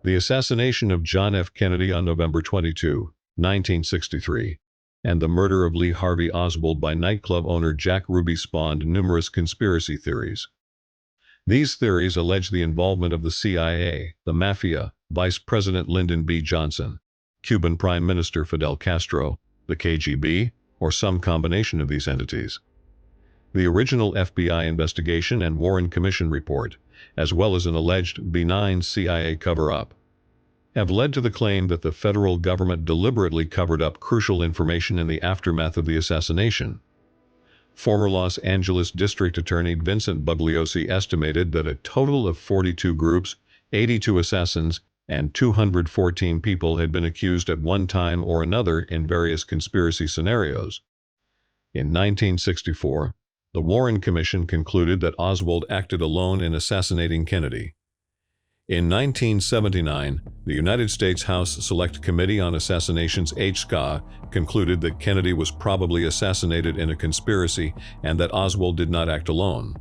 The assassination of John F. Kennedy on November 22, 1963, and the murder of Lee Harvey Oswald by nightclub owner Jack Ruby spawned numerous conspiracy theories. These theories allege the involvement of the CIA, the Mafia, Vice President Lyndon B. Johnson, Cuban Prime Minister Fidel Castro, the KGB, or some combination of these entities. The original FBI investigation and Warren Commission report, as well as an alleged benign CIA cover-up, have led to the claim that the federal government deliberately covered up crucial information in the aftermath of the assassination. Former Los Angeles District Attorney Vincent Bugliosi estimated that a total of 42 groups, 82 assassins, and 214 people had been accused at one time or another in various conspiracy scenarios. In 1964, the Warren Commission concluded that Oswald acted alone in assassinating Kennedy. In 1979, the United States House Select Committee on Assassinations HSCA concluded that Kennedy was probably assassinated in a conspiracy and that Oswald did not act alone.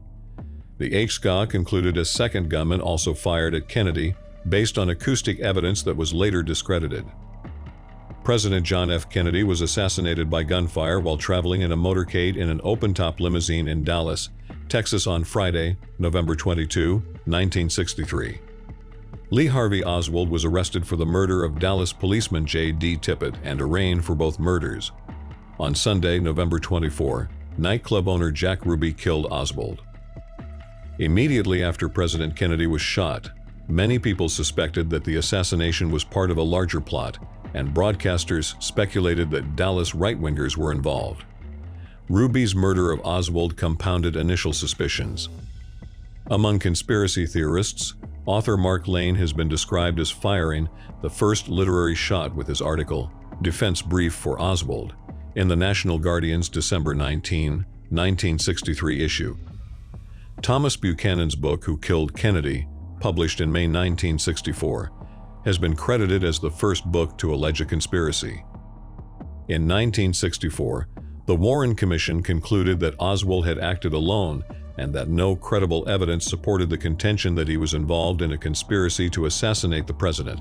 The HSCA concluded a second gunman also fired at Kennedy, based on acoustic evidence that was later discredited. President John F. Kennedy was assassinated by gunfire while traveling in a motorcade in an open-top limousine in Dallas, Texas on Friday, November 22, 1963. Lee Harvey Oswald was arrested for the murder of Dallas policeman J.D. Tippit and arraigned for both murders. On Sunday, November 24, nightclub owner Jack Ruby killed Oswald. Immediately after President Kennedy was shot, many people suspected that the assassination was part of a larger plot, and broadcasters speculated that Dallas right-wingers were involved. Ruby's murder of Oswald compounded initial suspicions. Among conspiracy theorists, author Mark Lane has been described as firing the first literary shot with his article, Defense Brief for Oswald, in the National Guardian's December 19, 1963 issue. Thomas Buchanan's book, Who Killed Kennedy, published in May 1964, has been credited as the first book to allege a conspiracy. In 1964, the Warren Commission concluded that Oswald had acted alone and that no credible evidence supported the contention that he was involved in a conspiracy to assassinate the president.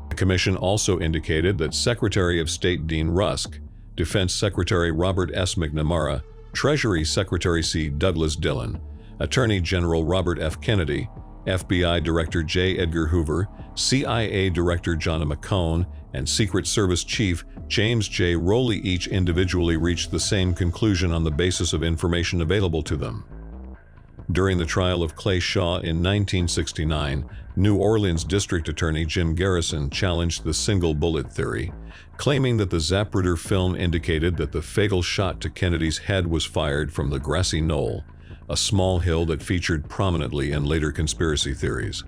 The commission also indicated that Secretary of State Dean Rusk, Defense Secretary Robert S. McNamara, Treasury Secretary C. Douglas Dillon, Attorney General Robert F. Kennedy, FBI Director J. Edgar Hoover, CIA Director John McCone, and Secret Service Chief James J. Rowley each individually reached the same conclusion on the basis of information available to them. During the trial of Clay Shaw in 1969, New Orleans District Attorney Jim Garrison challenged the single bullet theory, claiming that the Zapruder film indicated that the fatal shot to Kennedy's head was fired from the grassy knoll, a small hill that featured prominently in later conspiracy theories.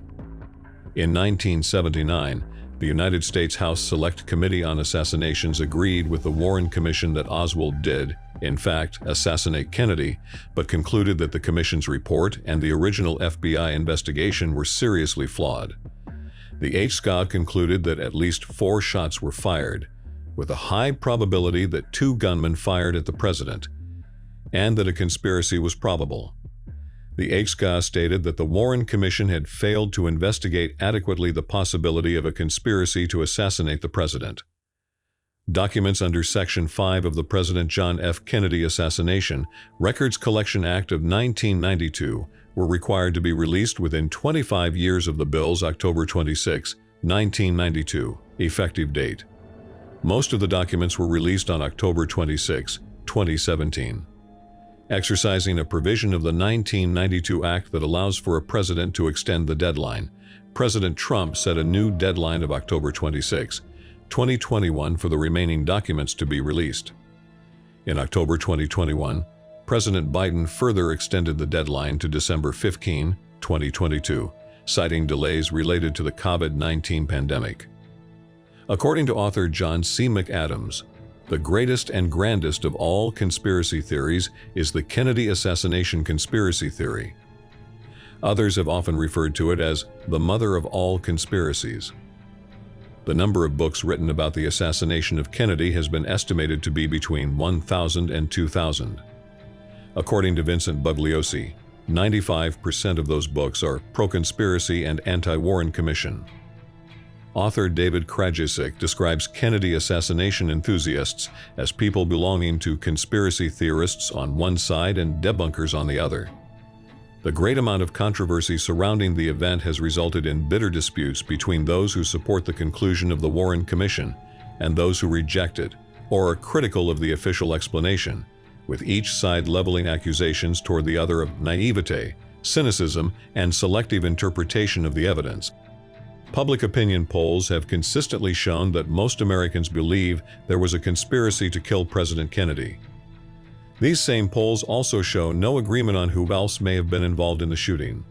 In 1979, the United States House Select Committee on Assassinations agreed with the Warren Commission that Oswald did, in fact, assassinate Kennedy, but concluded that the commission's report and the original FBI investigation were seriously flawed. The HSCA concluded that at least 4 shots were fired, with a high probability that 2 gunmen fired at the president, and that a conspiracy was probable. The HSCA stated that the Warren Commission had failed to investigate adequately the possibility of a conspiracy to assassinate the president. Documents under Section 5 of the President John F. Kennedy Assassination Records Collection Act of 1992 were required to be released within 25 years of the bill's October 26, 1992, effective date. Most of the documents were released on October 26, 2017. Exercising a provision of the 1992 Act that allows for a president to extend the deadline, President Trump set a new deadline of October 26, 2021 for the remaining documents to be released. In October 2021, President Biden further extended the deadline to December 15, 2022, citing delays related to the COVID-19 pandemic. According to author John C. McAdams, the greatest and grandest of all conspiracy theories is the Kennedy assassination conspiracy theory. Others have often referred to it as the mother of all conspiracies. The number of books written about the assassination of Kennedy has been estimated to be between 1,000 and 2,000. According to Vincent Bugliosi, 95% of those books are pro-conspiracy and anti-Warren Commission. Author David Krajicek describes Kennedy assassination enthusiasts as people belonging to conspiracy theorists on one side and debunkers on the other. The great amount of controversy surrounding the event has resulted in bitter disputes between those who support the conclusion of the Warren Commission and those who reject it or are critical of the official explanation, with each side leveling accusations toward the other of naivete, cynicism, and selective interpretation of the evidence. Public opinion polls have consistently shown that most Americans believe there was a conspiracy to kill President Kennedy. These same polls also show no agreement on who else may have been involved in the shooting.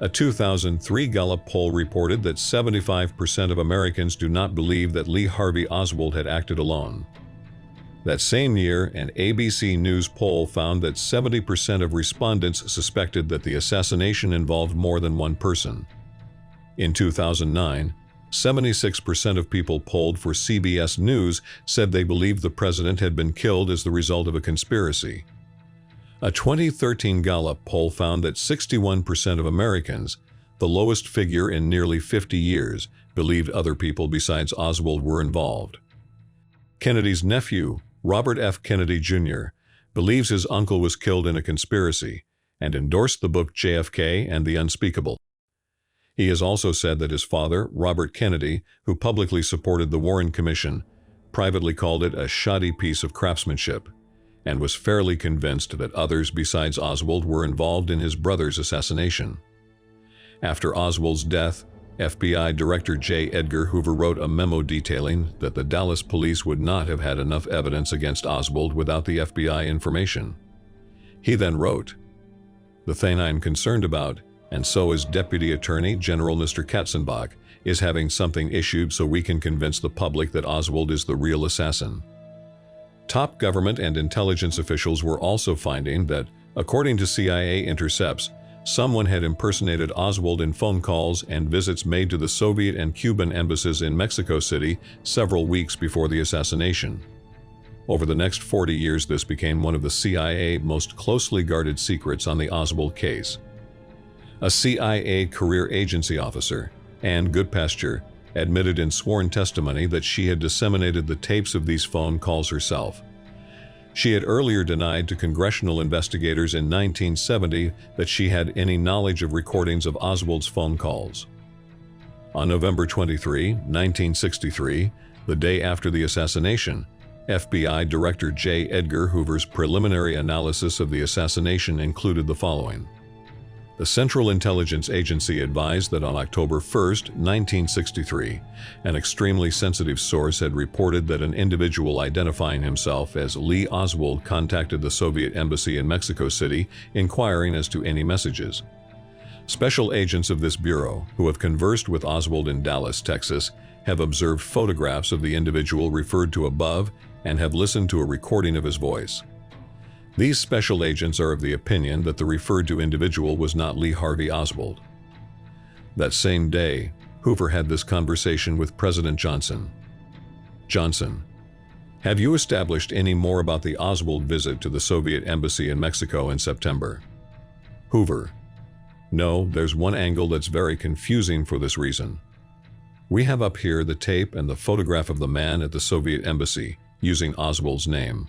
A 2003 Gallup poll reported that 75% of Americans do not believe that Lee Harvey Oswald had acted alone. That same year, an ABC News poll found that 70% of respondents suspected that the assassination involved more than one person. In 2009, 76% of people polled for CBS News said they believed the president had been killed as the result of a conspiracy. A 2013 Gallup poll found that 61% of Americans, the lowest figure in nearly 50 years, believed other people besides Oswald were involved. Kennedy's nephew, Robert F. Kennedy Jr., believes his uncle was killed in a conspiracy and endorsed the book JFK and the Unspeakable. He has also said that his father, Robert Kennedy, who publicly supported the Warren Commission, privately called it a shoddy piece of craftsmanship, and was fairly convinced that others besides Oswald were involved in his brother's assassination. After Oswald's death, FBI Director J. Edgar Hoover wrote a memo detailing that the Dallas police would not have had enough evidence against Oswald without the FBI information. He then wrote, "The thing I am concerned about, and so is Deputy Attorney General Mr. Katzenbach, is having something issued so we can convince the public that Oswald is the real assassin." Top government and intelligence officials were also finding that, according to CIA intercepts, someone had impersonated Oswald in phone calls and visits made to the Soviet and Cuban embassies in Mexico City several weeks before the assassination. Over the next 40 years, this became one of the CIA most closely guarded secrets on the Oswald case. A CIA career agency officer, Ann Goodpasture, admitted in sworn testimony that she had disseminated the tapes of these phone calls herself. She had earlier denied to congressional investigators in 1970 that she had any knowledge of recordings of Oswald's phone calls. On November 23, 1963, the day after the assassination, FBI Director J. Edgar Hoover's preliminary analysis of the assassination included the following. The Central Intelligence Agency advised that on October 1, 1963, an extremely sensitive source had reported that an individual identifying himself as Lee Oswald contacted the Soviet embassy in Mexico City inquiring as to any messages. Special agents of this bureau, who have conversed with Oswald in Dallas, Texas, have observed photographs of the individual referred to above and have listened to a recording of his voice. These special agents are of the opinion that the referred to individual was not Lee Harvey Oswald. That same day, Hoover had this conversation with President Johnson. Johnson: "Have you established any more about the Oswald visit to the Soviet embassy in Mexico in September?" Hoover: "No, there's one angle that's very confusing for this reason. We have up here the tape and the photograph of the man at the Soviet embassy, using Oswald's name.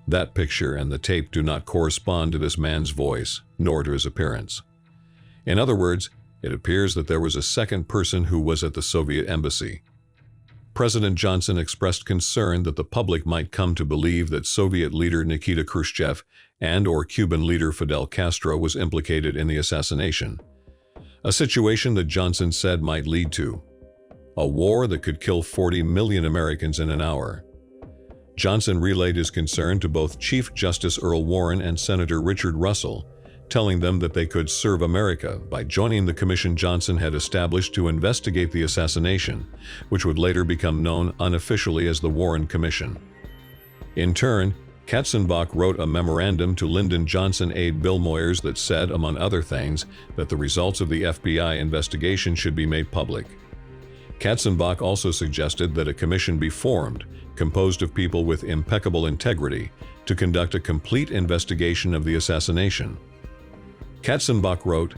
That picture and the tape do not correspond to this man's voice, nor to his appearance. In other words, it appears that there was a second person who was at the Soviet embassy." President Johnson expressed concern that the public might come to believe that Soviet leader Nikita Khrushchev and/or Cuban leader Fidel Castro was implicated in the assassination, a situation that Johnson said might lead to a war that could kill 40 million Americans in an hour. Johnson relayed his concern to both Chief Justice Earl Warren and Senator Richard Russell, telling them that they could serve America by joining the commission Johnson had established to investigate the assassination, which would later become known unofficially as the Warren Commission. In turn, Katzenbach wrote a memorandum to Lyndon Johnson aide Bill Moyers that said, among other things, that the results of the FBI investigation should be made public. Katzenbach also suggested that a commission be formed, composed of people with impeccable integrity, to conduct a complete investigation of the assassination. Katzenbach wrote,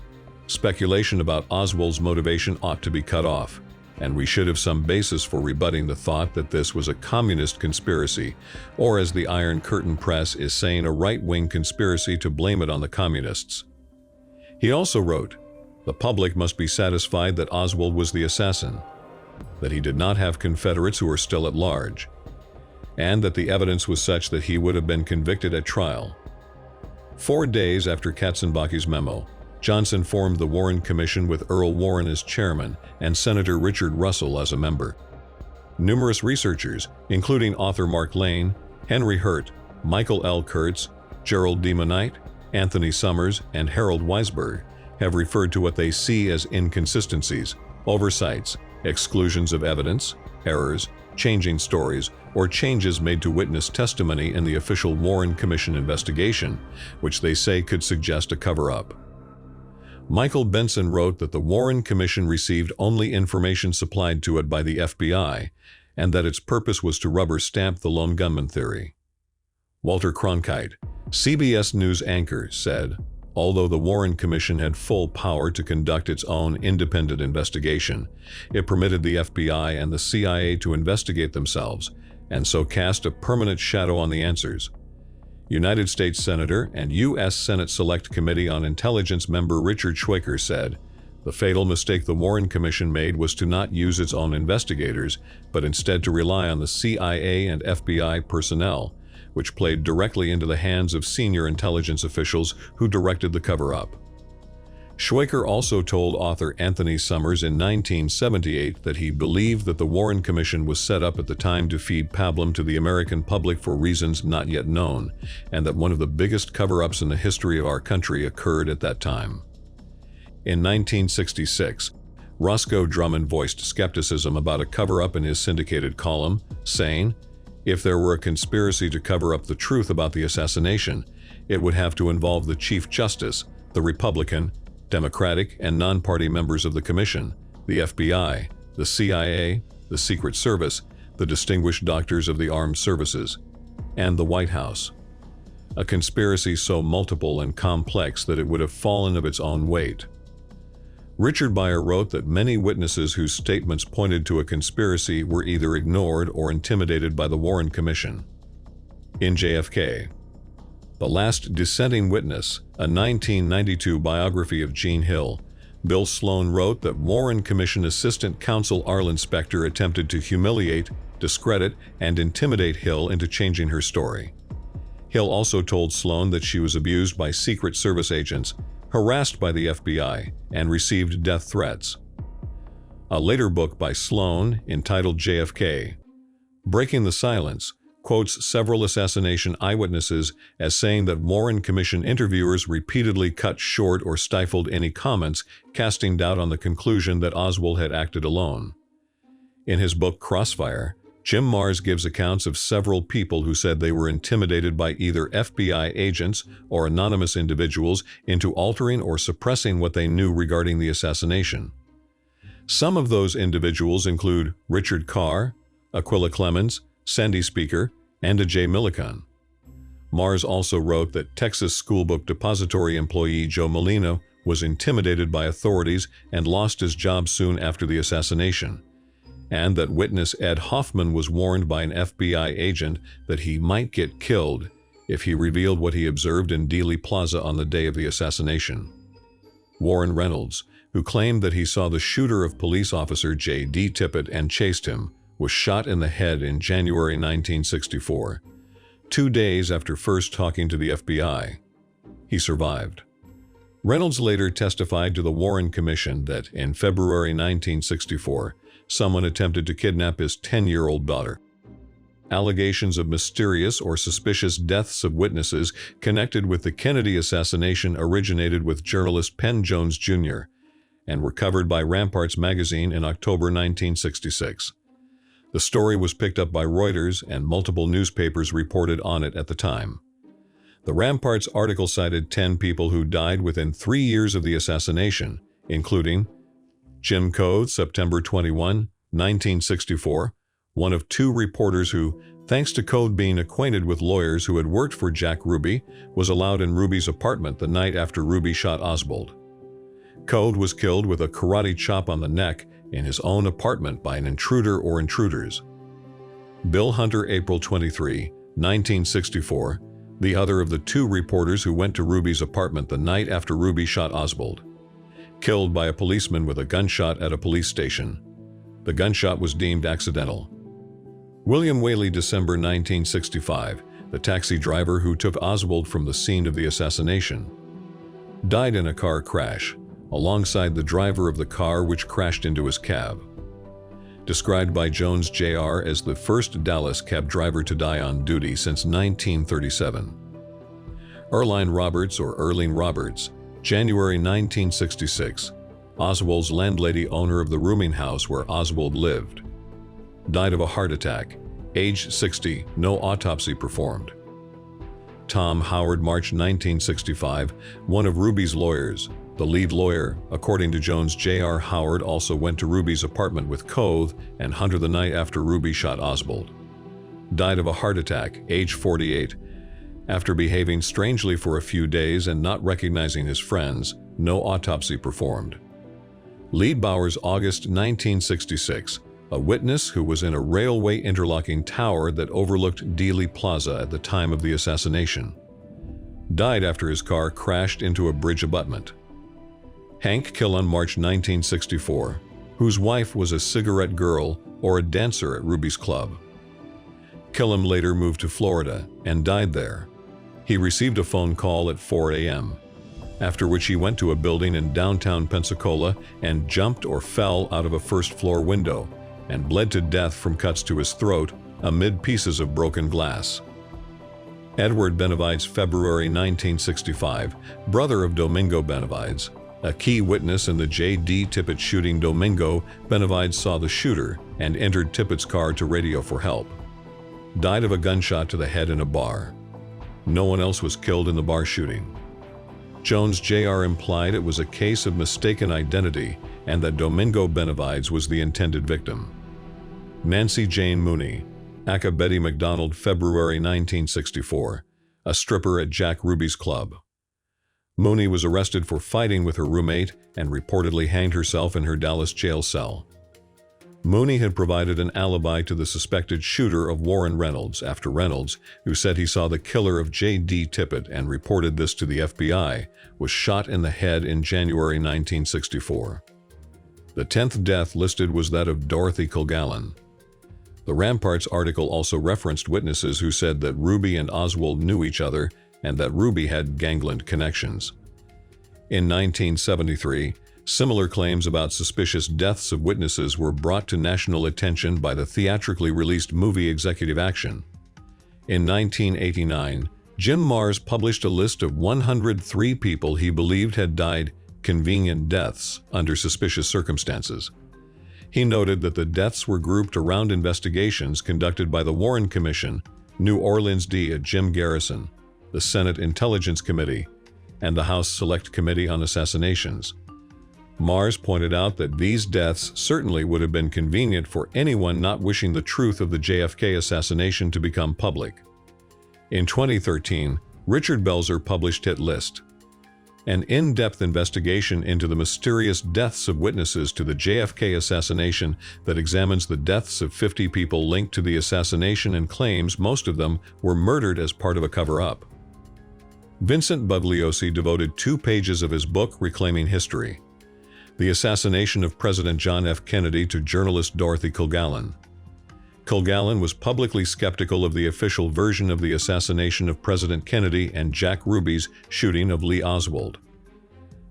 "Speculation about Oswald's motivation ought to be cut off, and we should have some basis for rebutting the thought that this was a communist conspiracy, or as the Iron Curtain press is saying, a right-wing conspiracy to blame it on the communists." He also wrote, "The public must be satisfied that Oswald was the assassin, that he did not have Confederates who are still at large, and that the evidence was such that he would have been convicted at trial." 4 days after Katzenbach's memo, Johnson formed the Warren Commission with Earl Warren as chairman and Senator Richard Russell as a member. Numerous researchers, including author Mark Lane, Henry Hurt, Michael L. Kurtz, Gerald D. Monite, Anthony Summers, and Harold Weisberg, have referred to what they see as inconsistencies, oversights, exclusions of evidence, errors, changing stories, or changes made to witness testimony in the official Warren Commission investigation, which they say could suggest a cover-up. Michael Benson wrote that the Warren Commission received only information supplied to it by the FBI, and that its purpose was to rubber-stamp the lone gunman theory. Walter Cronkite, CBS News anchor, said, "Although the Warren Commission had full power to conduct its own independent investigation, it permitted the FBI and the CIA to investigate themselves, and so cast a permanent shadow on the answers." United States Senator and U.S. Senate Select Committee on Intelligence member Richard Schweiker said, "The fatal mistake the Warren Commission made was to not use its own investigators, but instead to rely on the CIA and FBI personnel, which played directly into the hands of senior intelligence officials who directed the cover-up." Schweiker also told author Anthony Summers in 1978 that he believed that the Warren Commission was set up at the time to feed pablum to the American public for reasons not yet known, and that one of the biggest cover-ups in the history of our country occurred at that time. In 1966, Roscoe Drummond voiced skepticism about a cover-up in his syndicated column, saying, "If there were a conspiracy to cover up the truth about the assassination, it would have to involve the Chief Justice, the Republican, Democratic, and non-party members of the Commission, the FBI, the CIA, the Secret Service, the distinguished doctors of the armed services, and the White House. A conspiracy so multiple and complex that it would have fallen of its own weight." Richard Beyer wrote that many witnesses whose statements pointed to a conspiracy were either ignored or intimidated by the Warren Commission. In JFK, The Last Dissenting Witness, a 1992 biography of Gene Hill, Bill Sloan wrote that Warren Commission Assistant Counsel Arlen Specter attempted to humiliate, discredit, and intimidate Hill into changing her story. Hill also told Sloan that she was abused by Secret Service agents, harassed by the FBI, and received death threats. A later book by Sloan, entitled JFK, Breaking the Silence, quotes several assassination eyewitnesses as saying that Warren Commission interviewers repeatedly cut short or stifled any comments, casting doubt on the conclusion that Oswald had acted alone. In his book Crossfire, Jim Marrs gives accounts of several people who said they were intimidated by either FBI agents or anonymous individuals into altering or suppressing what they knew regarding the assassination. Some of those individuals include Richard Carr, Aquila Clemens, Sandy Speaker, and A.J. Millikan. Marrs also wrote that Texas Schoolbook Depository employee Joe Molina was intimidated by authorities and lost his job soon after the assassination, and that witness Ed Hoffman was warned by an FBI agent that he might get killed if he revealed what he observed in Dealey Plaza on the day of the assassination. Warren Reynolds, who claimed that he saw the shooter of police officer J.D. Tippit and chased him, was shot in the head in January 1964, 2 days after first talking to the FBI. He survived. Reynolds later testified to the Warren Commission that in February 1964, someone attempted to kidnap his 10-year-old daughter. Allegations of mysterious or suspicious deaths of witnesses connected with the Kennedy assassination originated with journalist Penn Jones Jr. and were covered by Ramparts magazine in October 1966. The story was picked up by Reuters, and multiple newspapers reported on it at the time. The Ramparts article cited 10 people who died within 3 years of the assassination, including Jim Coe, September 21, 1964, one of two reporters who, thanks to Code being acquainted with lawyers who had worked for Jack Ruby, was allowed in Ruby's apartment the night after Ruby shot Oswald. Code was killed with a karate chop on the neck in his own apartment by an intruder or intruders. Bill Hunter, April 23, 1964, the other of the two reporters who went to Ruby's apartment the night after Ruby shot Oswald. Killed by a policeman with a gunshot at a police station. The gunshot was deemed accidental. William Whaley, December 1965, the taxi driver who took Oswald from the scene of the assassination, died in a car crash, alongside the driver of the car which crashed into his cab. Described by Jones Jr. as the first Dallas cab driver to die on duty since 1937. Earline Roberts, or Earlene Roberts, January 1966, Oswald's landlady, owner of the rooming house where Oswald lived. Died of a heart attack, age 60, no autopsy performed. Tom Howard, March 1965, one of Ruby's lawyers, the lead lawyer, according to Jones Jr. Howard also went to Ruby's apartment with Code and Hunter the night after Ruby shot Oswald. Died of a heart attack, age 48. After behaving strangely for a few days and not recognizing his friends, no autopsy performed. Lee Bowers, August 1966, a witness who was in a railway interlocking tower that overlooked Dealey Plaza at the time of the assassination. Died after his car crashed into a bridge abutment. Hank Killen, March 1964, whose wife was a cigarette girl or a dancer at Ruby's club. Killen later moved to Florida and died there. He received a phone call at 4 a.m., after which he went to a building in downtown Pensacola and jumped or fell out of a first-floor window and bled to death from cuts to his throat amid pieces of broken glass. Edward Benavides, February 1965, brother of Domingo Benavides, a key witness in the J.D. Tippit shooting. Domingo Benavides saw the shooter and entered Tippit's car to radio for help. Died of a gunshot to the head in a bar. No one else was killed in the bar shooting. Jones Jr. implied it was a case of mistaken identity and that Domingo Benavides was the intended victim. Nancy Jane Mooney, aka Betty McDonald, February 1964, a stripper at Jack Ruby's club. Mooney was arrested for fighting with her roommate and reportedly hanged herself in her Dallas jail cell. Mooney had provided an alibi to the suspected shooter of Warren Reynolds after Reynolds, who said he saw the killer of J.D. Tippit and reported this to the FBI, was shot in the head in January 1964. The 10th death listed was that of Dorothy Kilgallen. The Ramparts article also referenced witnesses who said that Ruby and Oswald knew each other and that Ruby had gangland connections. In 1973, similar claims about suspicious deaths of witnesses were brought to national attention by the theatrically released movie Executive Action. In 1989, Jim Marrs published a list of 103 people he believed had died convenient deaths under suspicious circumstances. He noted that the deaths were grouped around investigations conducted by the Warren Commission, New Orleans D. Jim Garrison, the Senate Intelligence Committee, and the House Select Committee on Assassinations. Marrs pointed out that these deaths certainly would have been convenient for anyone not wishing the truth of the JFK assassination to become public. In 2013, Richard Belzer published Hit List, an in-depth investigation into the mysterious deaths of witnesses to the JFK assassination that examines the deaths of 50 people linked to the assassination and claims most of them were murdered as part of a cover-up. Vincent Bugliosi devoted 2 pages of his book Reclaiming History, The Assassination of President John F. Kennedy, to journalist Dorothy Kilgallen. Kilgallen was publicly skeptical of the official version of the assassination of President Kennedy and Jack Ruby's shooting of Lee Oswald.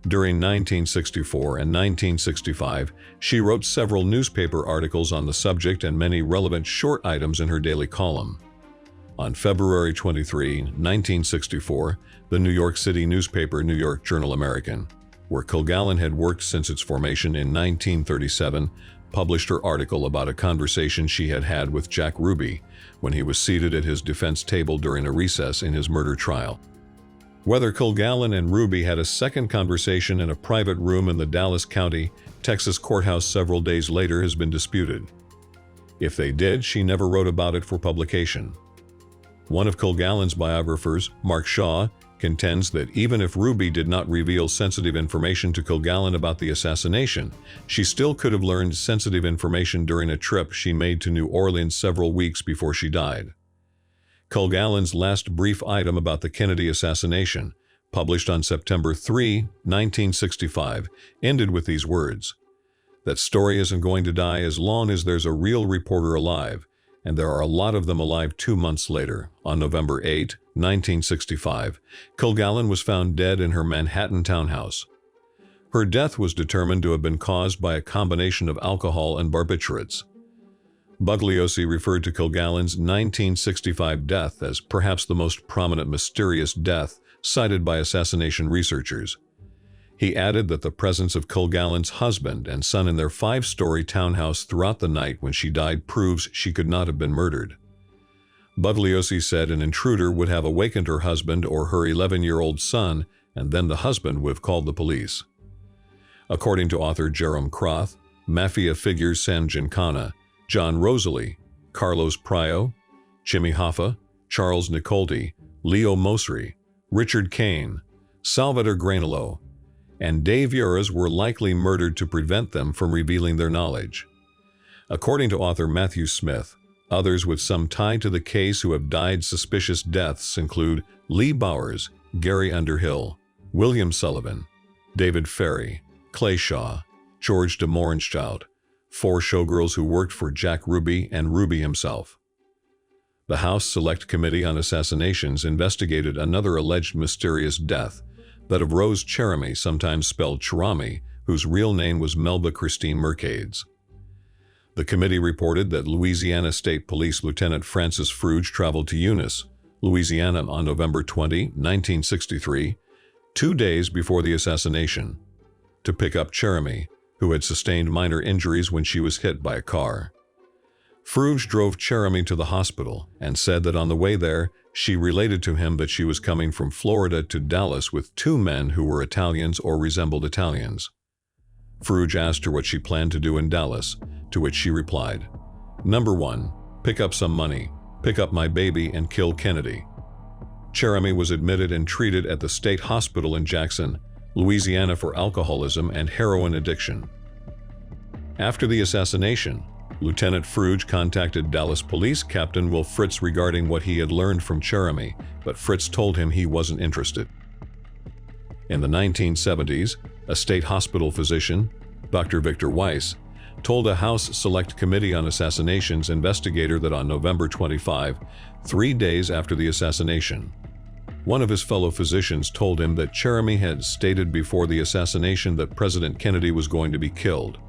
During 1964 and 1965, she wrote several newspaper articles on the subject and many relevant short items in her daily column. On February 23, 1964, the New York City newspaper New York Journal-American, where Kilgallen had worked since its formation in 1937, published her article about a conversation she had had with Jack Ruby when he was seated at his defense table during a recess in his murder trial. Whether Kilgallen and Ruby had a second conversation in a private room in the Dallas County, Texas courthouse several days later has been disputed. If they did, she never wrote about it for publication. One of Kilgallen's biographers, Mark Shaw, contends that even if Ruby did not reveal sensitive information to Kilgallen about the assassination, she still could have learned sensitive information during a trip she made to New Orleans several weeks before she died. Kilgallen's last brief item about the Kennedy assassination, published on September 3, 1965, ended with these words: "That story isn't going to die as long as there's a real reporter alive, and there are a lot of them alive." 2 months later, on November 8, 1965, Kilgallen was found dead in her Manhattan townhouse. Her death was determined to have been caused by a combination of alcohol and barbiturates. Bugliosi referred to Kilgallen's 1965 death as perhaps the most prominent mysterious death cited by assassination researchers. He added that the presence of Kilgallen's husband and son in their 5-story townhouse throughout the night when she died proves she could not have been murdered. Bugliosi said an intruder would have awakened her husband or her 11-year-old son, and then the husband would have called the police. According to author Jerome Croth, mafia figures San Giancana, John Rosalie, Carlos Prio, Jimmy Hoffa, Charles Nicolti, Leo Mosri, Richard Kane, Salvador Granello, and Dave Uras were likely murdered to prevent them from revealing their knowledge. According to author Matthew Smith, others with some tie to the case who have died suspicious deaths include Lee Bowers, Gary Underhill, William Sullivan, David Ferry, Clay Shaw, George de Mohrenschildt, 4 showgirls who worked for Jack Ruby and Ruby himself. The House Select Committee on Assassinations investigated another alleged mysterious death, that of Rose Cherami, sometimes spelled Cherami, whose real name was Melba Christine Mercades. The committee reported that Louisiana State Police Lieutenant Francis Fruge traveled to Eunice, Louisiana on November 20, 1963, 2 days before the assassination, to pick up Cherami, who had sustained minor injuries when she was hit by a car. Fruge drove Cherami to the hospital and said that on the way there, she related to him that she was coming from Florida to Dallas with 2 men who were Italians or resembled Italians. Fruge asked her what she planned to do in Dallas, to which she replied, "Number 1, pick up some money, pick up my baby and kill Kennedy." Cherami was admitted and treated at the state hospital in Jackson, Louisiana for alcoholism and heroin addiction. After the assassination, Lieutenant Fruge contacted Dallas Police Captain Will Fritz regarding what he had learned from Cherami, but Fritz told him he wasn't interested. In the 1970s, a state hospital physician, Dr. Victor Weiss, told a House Select Committee on Assassinations investigator that on November 25, 3 days after the assassination, one of his fellow physicians told him that Cherami had stated before the assassination that President Kennedy was going to be killed.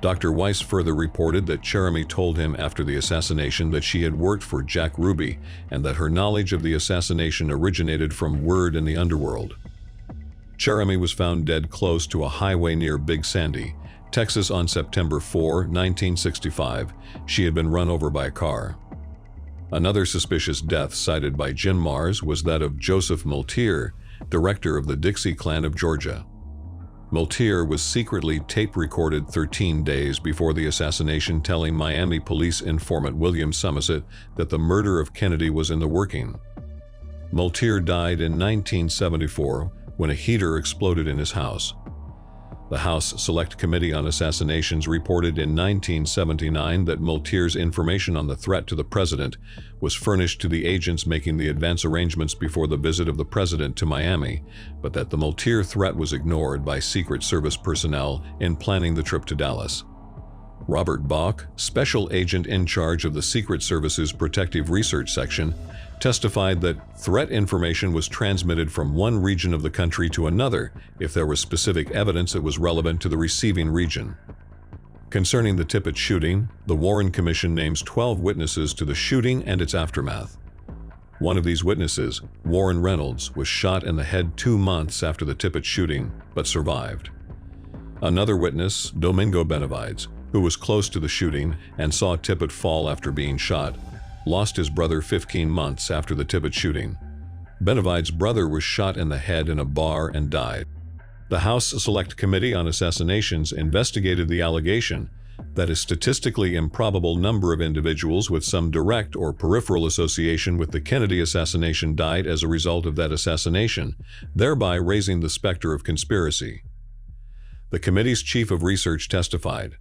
Dr. Weiss further reported that Cherami told him after the assassination that she had worked for Jack Ruby and that her knowledge of the assassination originated from word in the underworld. Cherami was found dead close to a highway near Big Sandy, Texas on September 4, 1965. She had been run over by a car. Another suspicious death cited by Jim Mars was that of Joseph Multier, director of the Dixie Clan of Georgia. Multier was secretly tape-recorded 13 days before the assassination, telling Miami police informant William Somerset that the murder of Kennedy was in the working. Multier died in 1974 when a heater exploded in his house. The House Select Committee on Assassinations reported in 1979 that Multier's information on the threat to the president was furnished to the agents making the advance arrangements before the visit of the president to Miami, but that the Multier threat was ignored by Secret Service personnel in planning the trip to Dallas. Robert Bach, special agent in charge of the Secret Service's Protective Research Section, testified that threat information was transmitted from one region of the country to another if there was specific evidence that was relevant to the receiving region. Concerning the Tippit shooting, the Warren Commission names 12 witnesses to the shooting and its aftermath. One of these witnesses, Warren Reynolds, was shot in the head 2 months after the Tippit shooting, but survived. Another witness, Domingo Benavides, who was close to the shooting and saw Tippit fall after being shot, lost his brother 15 months after the Tippit shooting. Benavides' brother was shot in the head in a bar and died. The House Select Committee on Assassinations investigated the allegation that a statistically improbable number of individuals with some direct or peripheral association with the Kennedy assassination died as a result of that assassination, thereby raising the specter of conspiracy. The committee's chief of research testified,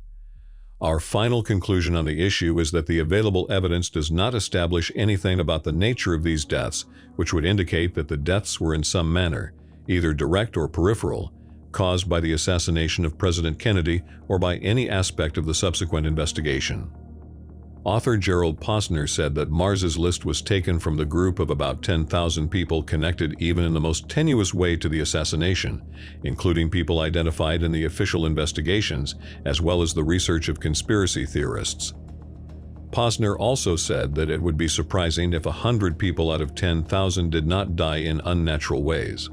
"Our final conclusion on the issue is that the available evidence does not establish anything about the nature of these deaths, which would indicate that the deaths were in some manner, either direct or peripheral, caused by the assassination of President Kennedy or by any aspect of the subsequent investigation." Author Gerald Posner said that Mars's list was taken from the group of about 10,000 people connected even in the most tenuous way to the assassination, including people identified in the official investigations, as well as the research of conspiracy theorists. Posner also said that it would be surprising if 100 people out of 10,000 did not die in unnatural ways.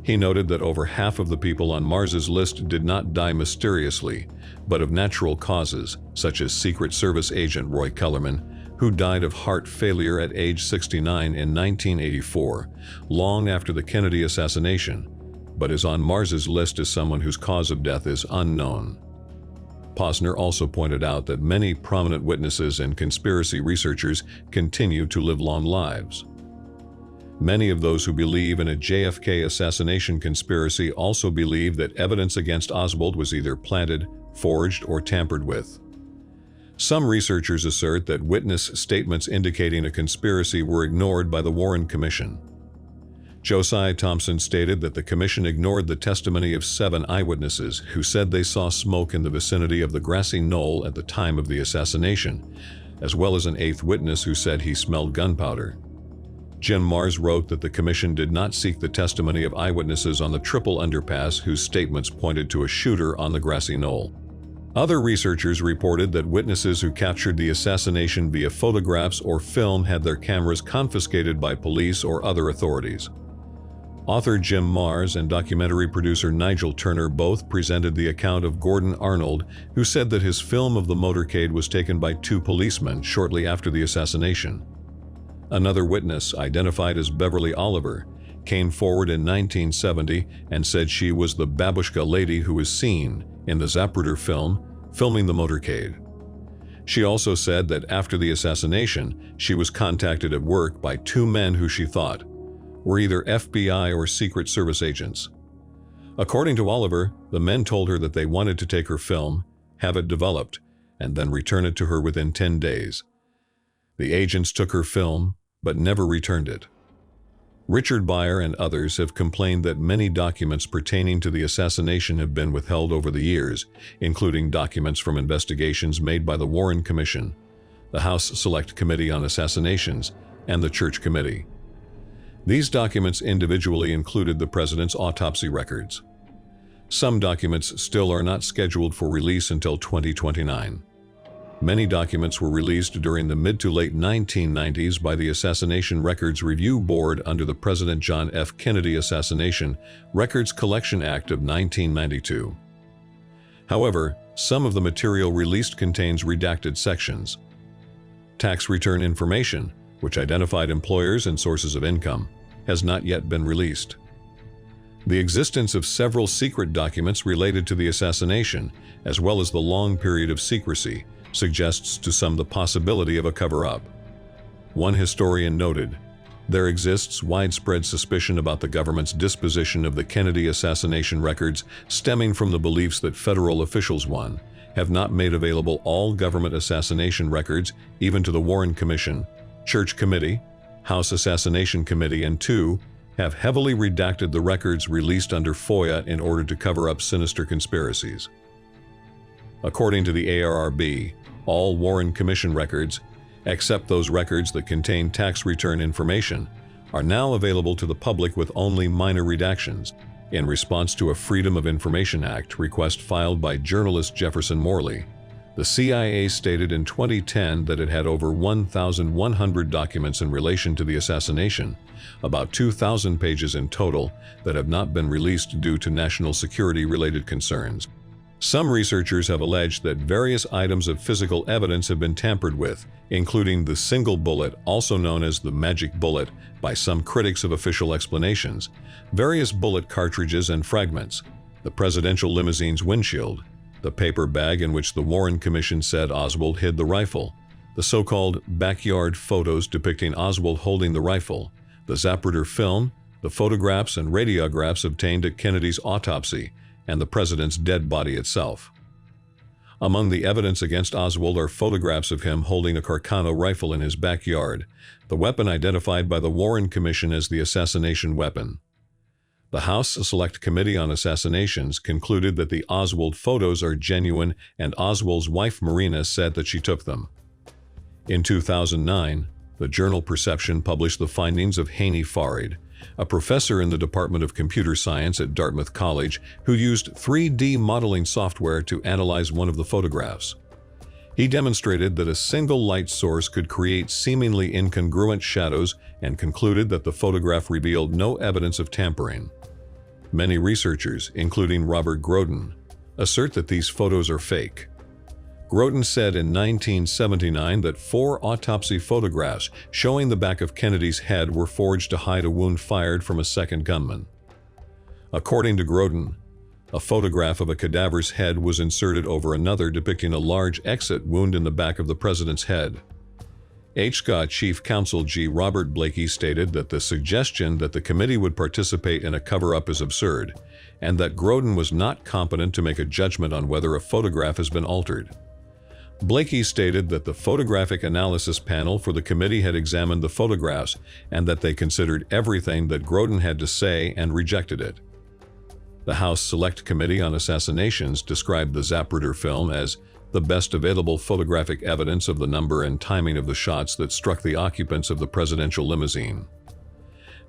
He noted that over half of the people on Mars's list did not die mysteriously, but of natural causes, such as Secret Service agent Roy Kellerman, who died of heart failure at age 69 in 1984, long after the Kennedy assassination, but is on Mars's list as someone whose cause of death is unknown. Posner also pointed out that many prominent witnesses and conspiracy researchers continue to live long lives. Many of those who believe in a JFK assassination conspiracy also believe that evidence against Oswald was either planted, forged, or tampered with. Some researchers assert that witness statements indicating a conspiracy were ignored by the Warren Commission. Josiah Thompson stated that the commission ignored the testimony of 7 eyewitnesses who said they saw smoke in the vicinity of the grassy knoll at the time of the assassination, as well as an 8th witness who said he smelled gunpowder. Jim Marrs wrote that the commission did not seek the testimony of eyewitnesses on the triple underpass whose statements pointed to a shooter on the grassy knoll. Other researchers reported that witnesses who captured the assassination via photographs or film had their cameras confiscated by police or other authorities. Author Jim Marrs and documentary producer Nigel Turner both presented the account of Gordon Arnold, who said that his film of the motorcade was taken by 2 policemen shortly after the assassination. Another witness, identified as Beverly Oliver, came forward in 1970 and said she was the babushka lady who was seen in the Zapruder film filming the motorcade. She also said that after the assassination, she was contacted at work by 2 men who she thought were either FBI or Secret Service agents. According to Oliver, the men told her that they wanted to take her film, have it developed, and then return it to her within 10 days. The agents took her film, but never returned it. Richard Beyer and others have complained that many documents pertaining to the assassination have been withheld over the years, including documents from investigations made by the Warren Commission, the House Select Committee on Assassinations, and the Church Committee. These documents individually included the president's autopsy records. Some documents still are not scheduled for release until 2029. Many documents were released during the mid to late 1990s by the Assassination Records Review Board under the President John F. Kennedy Assassination Records Collection Act of 1992. However, some of the material released contains redacted sections. Tax return information, which identified employers and sources of income, has not yet been released. The existence of several secret documents related to the assassination, as well as the long period of secrecy, suggests to some the possibility of a cover-up. One historian noted, "There exists widespread suspicion about the government's disposition of the Kennedy assassination records stemming from the beliefs that federal officials, 1, have not made available all government assassination records even to the Warren Commission, Church Committee, House Assassination Committee, and 2, have heavily redacted the records released under FOIA in order to cover up sinister conspiracies." According to the ARRB, all Warren Commission records, except those records that contain tax return information, are now available to the public with only minor redactions, in response to a Freedom of Information Act request filed by journalist Jefferson Morley. The CIA stated in 2010 that it had over 1,100 documents in relation to the assassination, about 2,000 pages in total, that have not been released due to national security-related concerns. Some researchers have alleged that various items of physical evidence have been tampered with, including the single bullet, also known as the magic bullet by some critics of official explanations, various bullet cartridges and fragments, the presidential limousine's windshield, the paper bag in which the Warren Commission said Oswald hid the rifle, the so-called backyard photos depicting Oswald holding the rifle, the Zapruder film, the photographs and radiographs obtained at Kennedy's autopsy, and the president's dead body itself. Among the evidence against Oswald are photographs of him holding a Carcano rifle in his backyard, the weapon identified by the Warren Commission as the assassination weapon. The House Select Committee on Assassinations concluded that the Oswald photos are genuine, and Oswald's wife Marina said that she took them. In 2009, the journal Perception published the findings of Haney Farid, a professor in the Department of Computer Science at Dartmouth College who used 3D modeling software to analyze one of the photographs. He demonstrated that a single light source could create seemingly incongruent shadows and concluded that the photograph revealed no evidence of tampering. Many researchers, including Robert Groden, assert that these photos are fake. Groden said in 1979 that 4 autopsy photographs showing the back of Kennedy's head were forged to hide a wound fired from a second gunman. According to Groden, a photograph of a cadaver's head was inserted over another depicting a large exit wound in the back of the president's head. HSCA Chief Counsel G. Robert Blakey stated that the suggestion that the committee would participate in a cover-up is absurd, and that Groden was not competent to make a judgment on whether a photograph has been altered. Blakey stated that the photographic analysis panel for the committee had examined the photographs and that they considered everything that Groden had to say and rejected it. The House Select Committee on Assassinations described the Zapruder film as the best available photographic evidence of the number and timing of the shots that struck the occupants of the presidential limousine.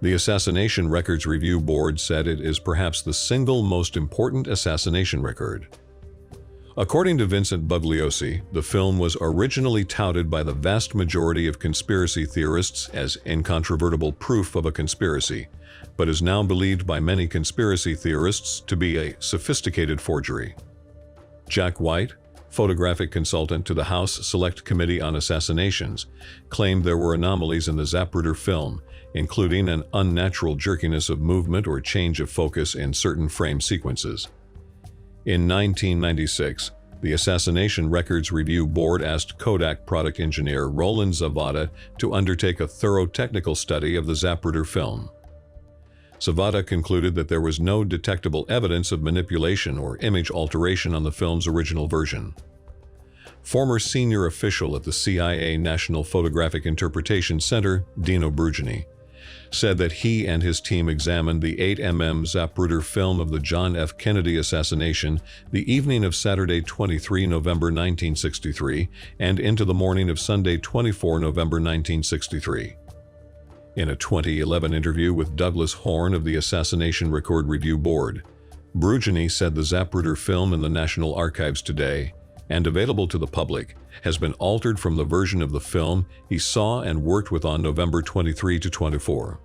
The Assassination Records Review Board said it is perhaps the single most important assassination record. According to Vincent Bugliosi, the film was originally touted by the vast majority of conspiracy theorists as incontrovertible proof of a conspiracy, but is now believed by many conspiracy theorists to be a sophisticated forgery. Jack White, photographic consultant to the House Select Committee on Assassinations, claimed there were anomalies in the Zapruder film, including an unnatural jerkiness of movement or change of focus in certain frame sequences. In 1996, the Assassination Records Review Board asked Kodak product engineer Roland Zavada to undertake a thorough technical study of the Zapruder film. Zavada concluded that there was no detectable evidence of manipulation or image alteration on the film's original version. Former senior official at the CIA National Photographic Interpretation Center, Dino Brugini, said that he and his team examined the 8mm Zapruder film of the John F. Kennedy assassination the evening of Saturday, 23 November 1963, and into the morning of Sunday, 24 November 1963. In a 2011 interview with Douglas Horn of the Assassination Record Review Board, Brugini said the Zapruder film in the National Archives today, and available to the public, has been altered from the version of the film he saw and worked with on November 23 to 24.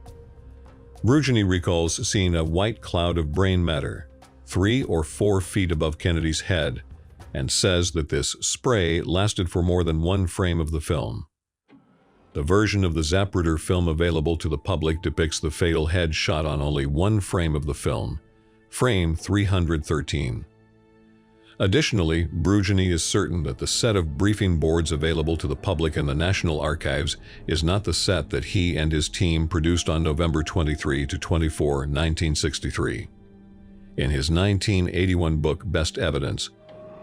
Brugini recalls seeing a white cloud of brain matter 3 or 4 feet above Kennedy's head, and says that this spray lasted for more than 1 frame of the film. The version of the Zapruder film available to the public depicts the fatal head shot on only 1 frame of the film, frame 313. Additionally, Brugini is certain that the set of briefing boards available to the public in the National Archives is not the set that he and his team produced on November 23 to 24, 1963. In his 1981 book Best Evidence,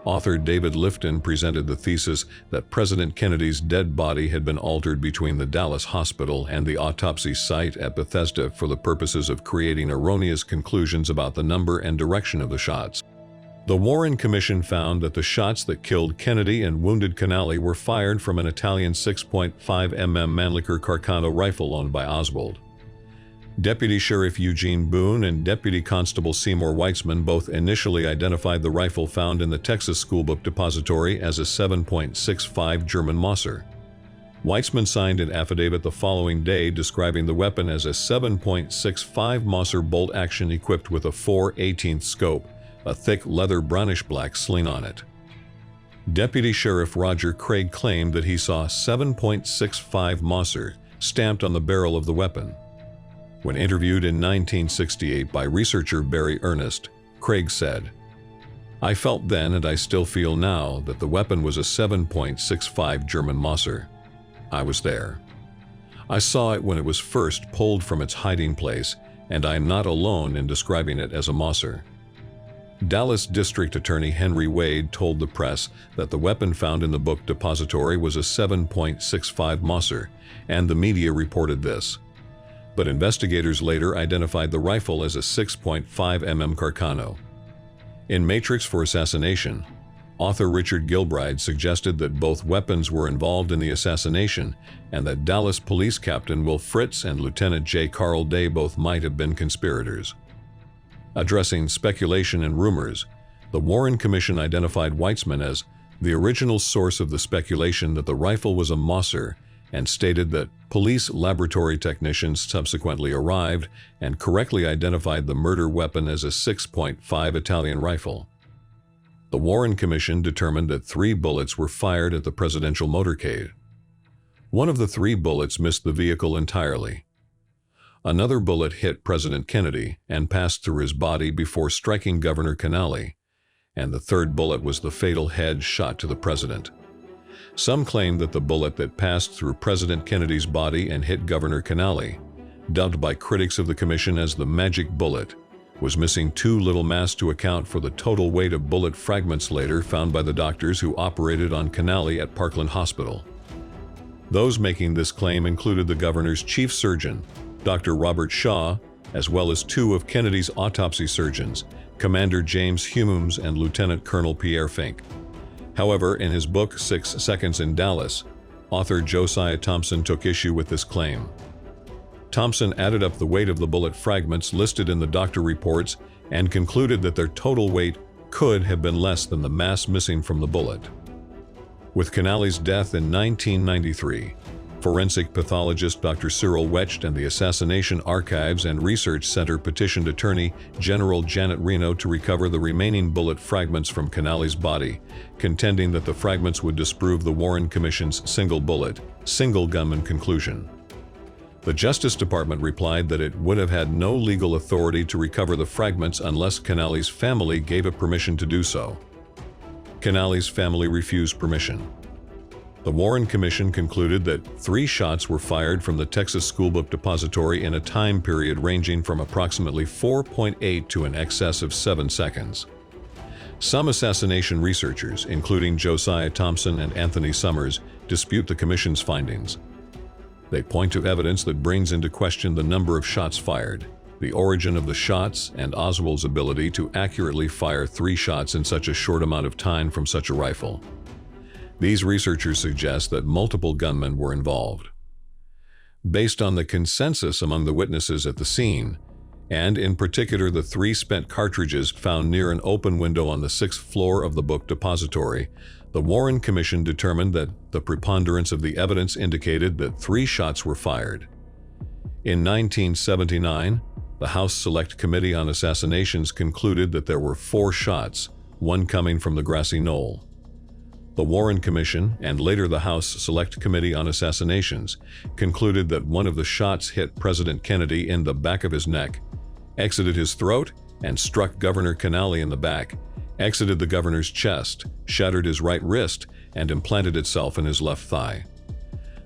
author David Lifton presented the thesis that President Kennedy's dead body had been altered between the Dallas hospital and the autopsy site at Bethesda for the purposes of creating erroneous conclusions about the number and direction of the shots. The Warren Commission found that the shots that killed Kennedy and wounded Canali were fired from an Italian 6.5mm Mannlicher Carcano rifle owned by Oswald. Deputy Sheriff Eugene Boone and Deputy Constable Seymour Weitzman both initially identified the rifle found in the Texas Schoolbook Depository as a 7.65 German Mauser. Weitzman signed an affidavit the following day describing the weapon as a 7.65 Mauser bolt action equipped with a 4/18 scope, a thick leather brownish-black sling on it. Deputy Sheriff Roger Craig claimed that he saw 7.65 Mauser stamped on the barrel of the weapon. When interviewed in 1968 by researcher Barry Ernest, Craig said, I felt then, and I still feel now, that the weapon was a 7.65 German Mauser. I was there. I saw it when it was first pulled from its hiding place, and I am not alone in describing it as a Mauser. Dallas District Attorney Henry Wade told the press that the weapon found in the book depository was a 7.65 Mauser, and the media reported this. But investigators later identified the rifle as a 6.5 mm Carcano. In Matrix for Assassination, author Richard Gilbride suggested that both weapons were involved in the assassination and that Dallas Police Captain Will Fritz and Lieutenant J. Carl Day both might have been conspirators. Addressing speculation and rumors, the Warren Commission identified Weitzman as the original source of the speculation that the rifle was a Mauser and stated that police laboratory technicians subsequently arrived and correctly identified the murder weapon as a 6.5 Italian rifle. The Warren Commission determined that 3 bullets were fired at the presidential motorcade. One of the 3 bullets missed the vehicle entirely. Another bullet hit President Kennedy and passed through his body before striking Governor Canale, and the 3rd bullet was the fatal head shot to the president. Some claim that the bullet that passed through President Kennedy's body and hit Governor Canale, dubbed by critics of the commission as the magic bullet, was missing too little mass to account for the total weight of bullet fragments later found by the doctors who operated on Canale at Parkland Hospital. Those making this claim included the governor's chief surgeon, Dr. Robert Shaw, as well as 2 of Kennedy's autopsy surgeons, Commander James Hummes and Lieutenant Colonel Pierre Fink. However, in his book 6 Seconds in Dallas, author Josiah Thompson took issue with this claim. Thompson added up the weight of the bullet fragments listed in the doctor reports and concluded that their total weight could have been less than the mass missing from the bullet. With Canale's death in 1993, forensic pathologist Dr. Cyril Wecht and the Assassination Archives and Research Center petitioned Attorney General Janet Reno to recover the remaining bullet fragments from Canale's body, contending that the fragments would disprove the Warren Commission's single bullet, single gunman conclusion. The Justice Department replied that it would have had no legal authority to recover the fragments unless Canale's family gave it permission to do so. Canale's family refused permission. The Warren Commission concluded that 3 shots were fired from the Texas Schoolbook Depository in a time period ranging from approximately 4.8 to an excess of 7 seconds. Some assassination researchers, including Josiah Thompson and Anthony Summers, dispute the Commission's findings. They point to evidence that brings into question the number of shots fired, the origin of the shots, and Oswald's ability to accurately fire 3 shots in such a short amount of time from such a rifle. These researchers suggest that multiple gunmen were involved. Based on the consensus among the witnesses at the scene, and in particular the 3 spent cartridges found near an open window on the 6th floor of the book depository, the Warren Commission determined that the preponderance of the evidence indicated that 3 shots were fired. In 1979, the House Select Committee on Assassinations concluded that there were 4 shots, one coming from the grassy knoll. The Warren Commission, and later the House Select Committee on Assassinations, concluded that one of the shots hit President Kennedy in the back of his neck, exited his throat, and struck Governor Canale in the back, exited the governor's chest, shattered his right wrist, and implanted itself in his left thigh.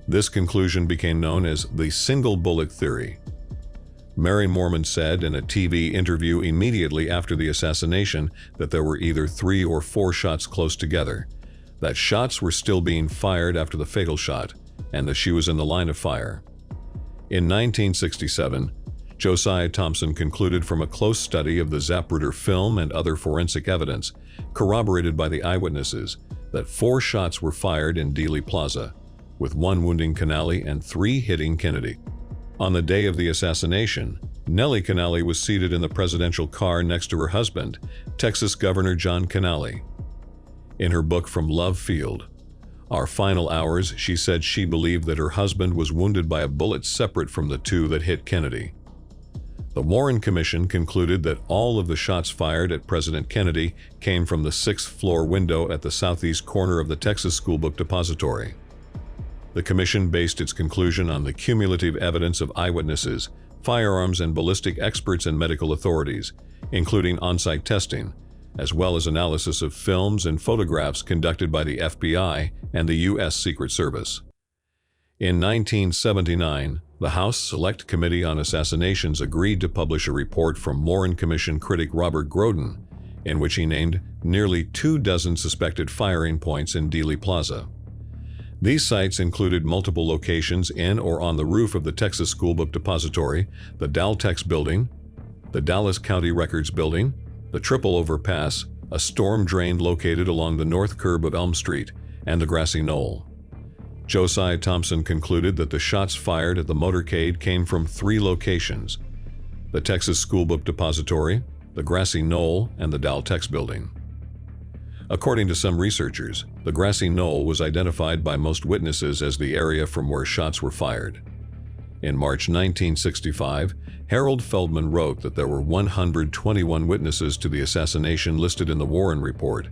This conclusion became known as the single bullet theory. Mary Mormon said in a TV interview immediately after the assassination that there were either 3 or 4 shots close together, that shots were still being fired after the fatal shot, and that she was in the line of fire. In 1967, Josiah Thompson concluded from a close study of the Zapruder film and other forensic evidence, corroborated by the eyewitnesses, that 4 shots were fired in Dealey Plaza, with 1 wounding Canale and 3 hitting Kennedy. On the day of the assassination, Nellie Canale was seated in the presidential car next to her husband, Texas Governor John Canale. In her book From Love Field, Our Final Hours, she said she believed that her husband was wounded by a bullet separate from the 2 that hit Kennedy. The Warren Commission concluded that all of the shots fired at President Kennedy came from the 6th floor window at the southeast corner of the Texas Schoolbook Depository. The commission based its conclusion on the cumulative evidence of eyewitnesses, firearms and ballistic experts and medical authorities, including on-site testing, as well as analysis of films and photographs conducted by the FBI and the U.S. Secret Service. In 1979, the House Select Committee on Assassinations agreed to publish a report from Warren Commission critic Robert Groden, in which he named nearly 24 suspected firing points in Dealey Plaza. These sites included multiple locations in or on the roof of the Texas Schoolbook Depository, the Daltex Building, the Dallas County Records Building, the Triple Overpass, a storm drain located along the north curb of Elm Street, and the grassy knoll. Josiah Thompson concluded that the shots fired at the motorcade came from 3 locations: the Texas Schoolbook Depository, the grassy knoll, and the Daltex Building. According to some researchers, the grassy knoll was identified by most witnesses as the area from where shots were fired. In March 1965, Harold Feldman wrote that there were 121 witnesses to the assassination listed in the Warren Report,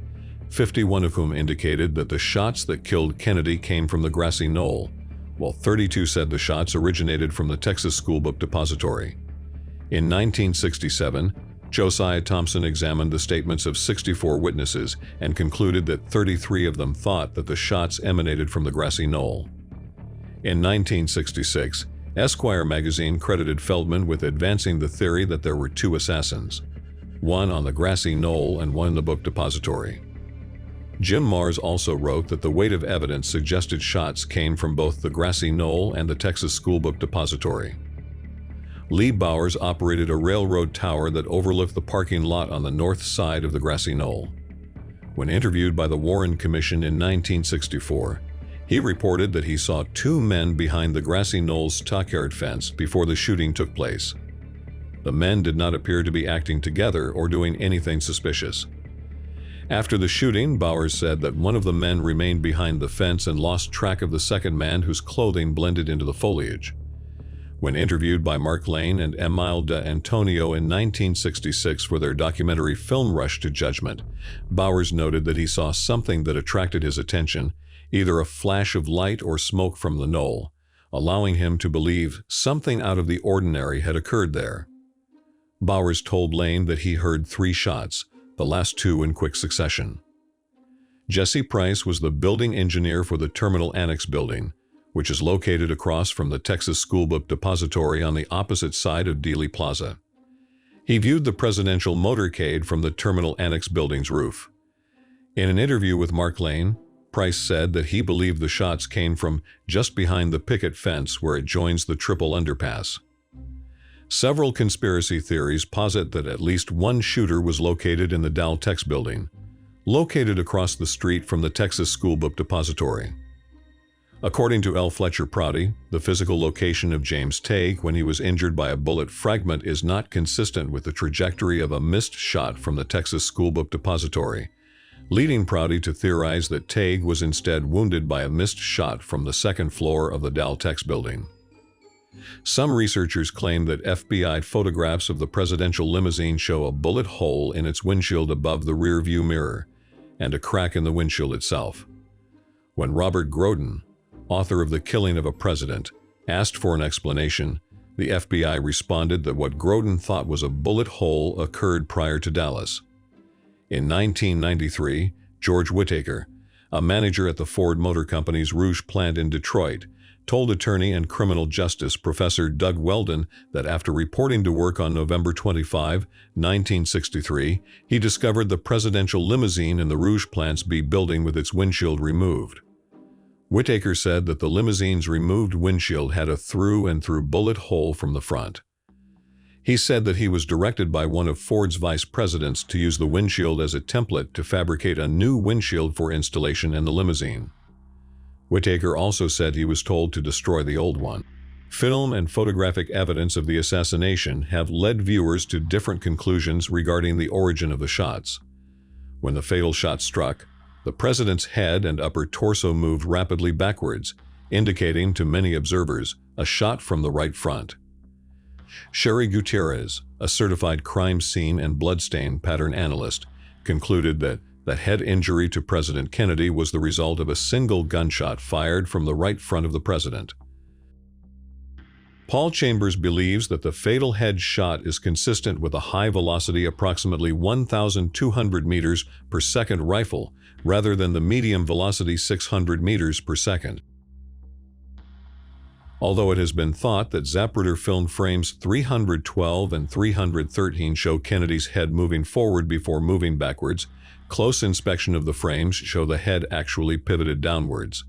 51 of whom indicated that the shots that killed Kennedy came from the grassy knoll, while 32 said the shots originated from the Texas Schoolbook Depository. In 1967, Josiah Thompson examined the statements of 64 witnesses and concluded that 33 of them thought that the shots emanated from the grassy knoll. In 1966, Esquire magazine credited Feldman with advancing the theory that there were 2 assassins, one on the grassy knoll and one in the book depository. Jim Marrs also wrote that the weight of evidence suggested shots came from both the grassy knoll and the Texas Schoolbook Depository. Lee Bowers operated a railroad tower that overlooked the parking lot on the north side of the grassy knoll. When interviewed by the Warren Commission in 1964, he reported that he saw 2 men behind the grassy knoll's stockyard fence before the shooting took place. The men did not appear to be acting together or doing anything suspicious. After the shooting, Bowers said that one of the men remained behind the fence and lost track of the second man whose clothing blended into the foliage. When interviewed by Mark Lane and Emile D'Antonio in 1966 for their documentary Film Rush to Judgment, Bowers noted that he saw something that attracted his attention, either a flash of light or smoke from the knoll, allowing him to believe something out of the ordinary had occurred there. Bowers told Lane that he heard 3 shots, the last 2 in quick succession. Jesse Price was the building engineer for the Terminal Annex building, which is located across from the Texas Schoolbook Depository on the opposite side of Dealey Plaza. He viewed the presidential motorcade from the Terminal Annex building's roof. In an interview with Mark Lane, Price said that he believed the shots came from just behind the picket fence where it joins the triple underpass. Several conspiracy theories posit that at least one shooter was located in the Daltex building, located across the street from the Texas Schoolbook Depository. According to L. Fletcher Prouty, the physical location of James Tague when he was injured by a bullet fragment is not consistent with the trajectory of a missed shot from the Texas Schoolbook Depository, leading Prouty to theorize that Tague was instead wounded by a missed shot from the second floor of the Daltex building. Some researchers claim that FBI photographs of the presidential limousine show a bullet hole in its windshield above the rear view mirror and a crack in the windshield itself. When Robert Groden, author of The Killing of a President, asked for an explanation, the FBI responded that what Groden thought was a bullet hole occurred prior to Dallas. In 1993, George Whittaker, a manager at the Ford Motor Company's Rouge plant in Detroit, told attorney and criminal justice Professor Doug Weldon that after reporting to work on November 25, 1963, he discovered the presidential limousine in the Rouge plant's B building with its windshield removed. Whittaker said that the limousine's removed windshield had a through-and-through bullet hole from the front. He said that he was directed by one of Ford's vice presidents to use the windshield as a template to fabricate a new windshield for installation in the limousine. Whittaker also said he was told to destroy the old one. Film and photographic evidence of the assassination have led viewers to different conclusions regarding the origin of the shots. When the fatal shot struck, the president's head and upper torso moved rapidly backwards, indicating to many observers a shot from the right front. Sherry Gutierrez, a certified crime scene and bloodstain pattern analyst, concluded that the head injury to President Kennedy was the result of a single gunshot fired from the right front of the president. Paul Chambers believes that the fatal head shot is consistent with a high-velocity, approximately 1,200 meters per second rifle, rather than the medium-velocity 600 meters per second. Although it has been thought that Zapruder film frames 312 and 313 show Kennedy's head moving forward before moving backwards, close inspection of the frames show the head actually pivoted downwards.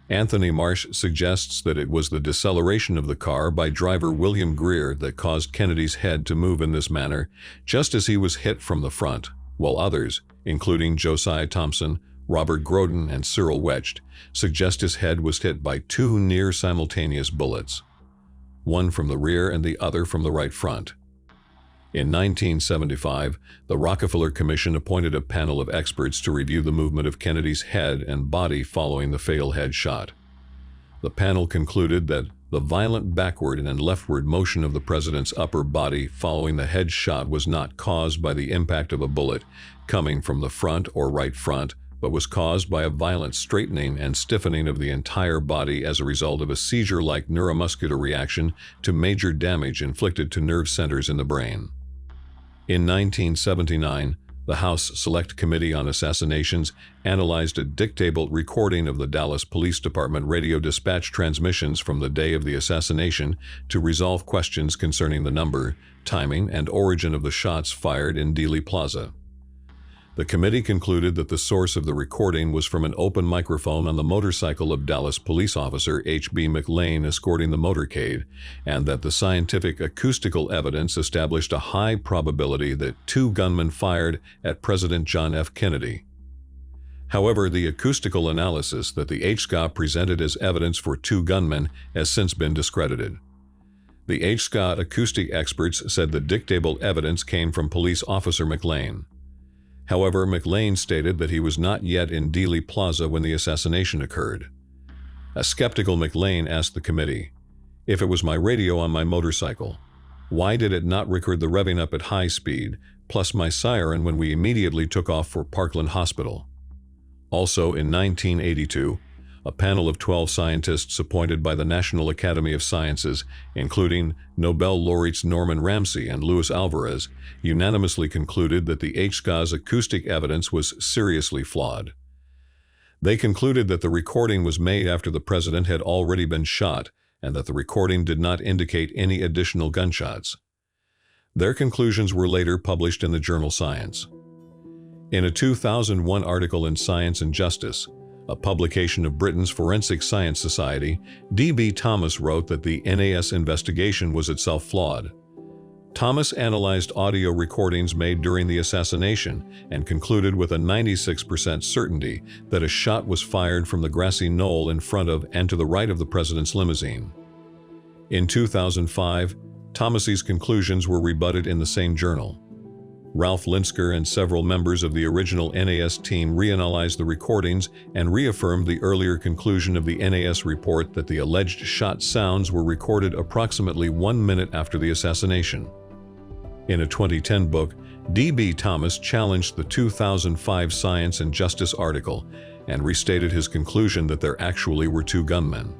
Anthony Marsh suggests that it was the deceleration of the car by driver William Greer that caused Kennedy's head to move in this manner, just as he was hit from the front, while others, including Josiah Thompson, Robert Groden, and Cyril Wecht, suggest his head was hit by two near-simultaneous bullets, one from the rear and the other from the right front. In 1975, the Rockefeller Commission appointed a panel of experts to review the movement of Kennedy's head and body following the fatal head shot. The panel concluded that the violent backward and leftward motion of the president's upper body following the head shot was not caused by the impact of a bullet coming from the front or right front, but was caused by a violent straightening and stiffening of the entire body as a result of a seizure-like neuromuscular reaction to major damage inflicted to nerve centers in the brain. In 1979, the House Select Committee on Assassinations analyzed a dictable recording of the Dallas Police Department radio dispatch transmissions from the day of the assassination to resolve questions concerning the number, timing, and origin of the shots fired in Dealey Plaza. The committee concluded that the source of the recording was from an open microphone on the motorcycle of Dallas police officer H.B. McLean escorting the motorcade, and that the scientific acoustical evidence established a high probability that two gunmen fired at President John F. Kennedy. However, the acoustical analysis that the HSCA presented as evidence for two gunmen has since been discredited. The HSCA acoustic experts said the dictable evidence came from police officer McLean. However, McLean stated that he was not yet in Dealey Plaza when the assassination occurred. A skeptical McLean asked the committee, "If it was my radio on my motorcycle, why did it not record the revving up at high speed, plus my siren when we immediately took off for Parkland Hospital?" Also in 1982, a panel of 12 scientists appointed by the National Academy of Sciences, including Nobel laureates Norman Ramsey and Luis Alvarez, unanimously concluded that the HSCA's acoustic evidence was seriously flawed. They concluded that the recording was made after the president had already been shot and that the recording did not indicate any additional gunshots. Their conclusions were later published in the journal Science. In a 2001 article in Science and Justice, a publication of Britain's Forensic Science Society, D.B. Thomas wrote that the NAS investigation was itself flawed. Thomas analyzed audio recordings made during the assassination and concluded with a 96% certainty that a shot was fired from the grassy knoll in front of and to the right of the president's limousine. In 2005, Thomas's conclusions were rebutted in the same journal. Ralph Linsker and several members of the original NAS team reanalyzed the recordings and reaffirmed the earlier conclusion of the NAS report that the alleged shot sounds were recorded approximately 1 minute after the assassination. In a 2010 book, D.B. Thomas challenged the 2005 Science and Justice article and restated his conclusion that there actually were two gunmen.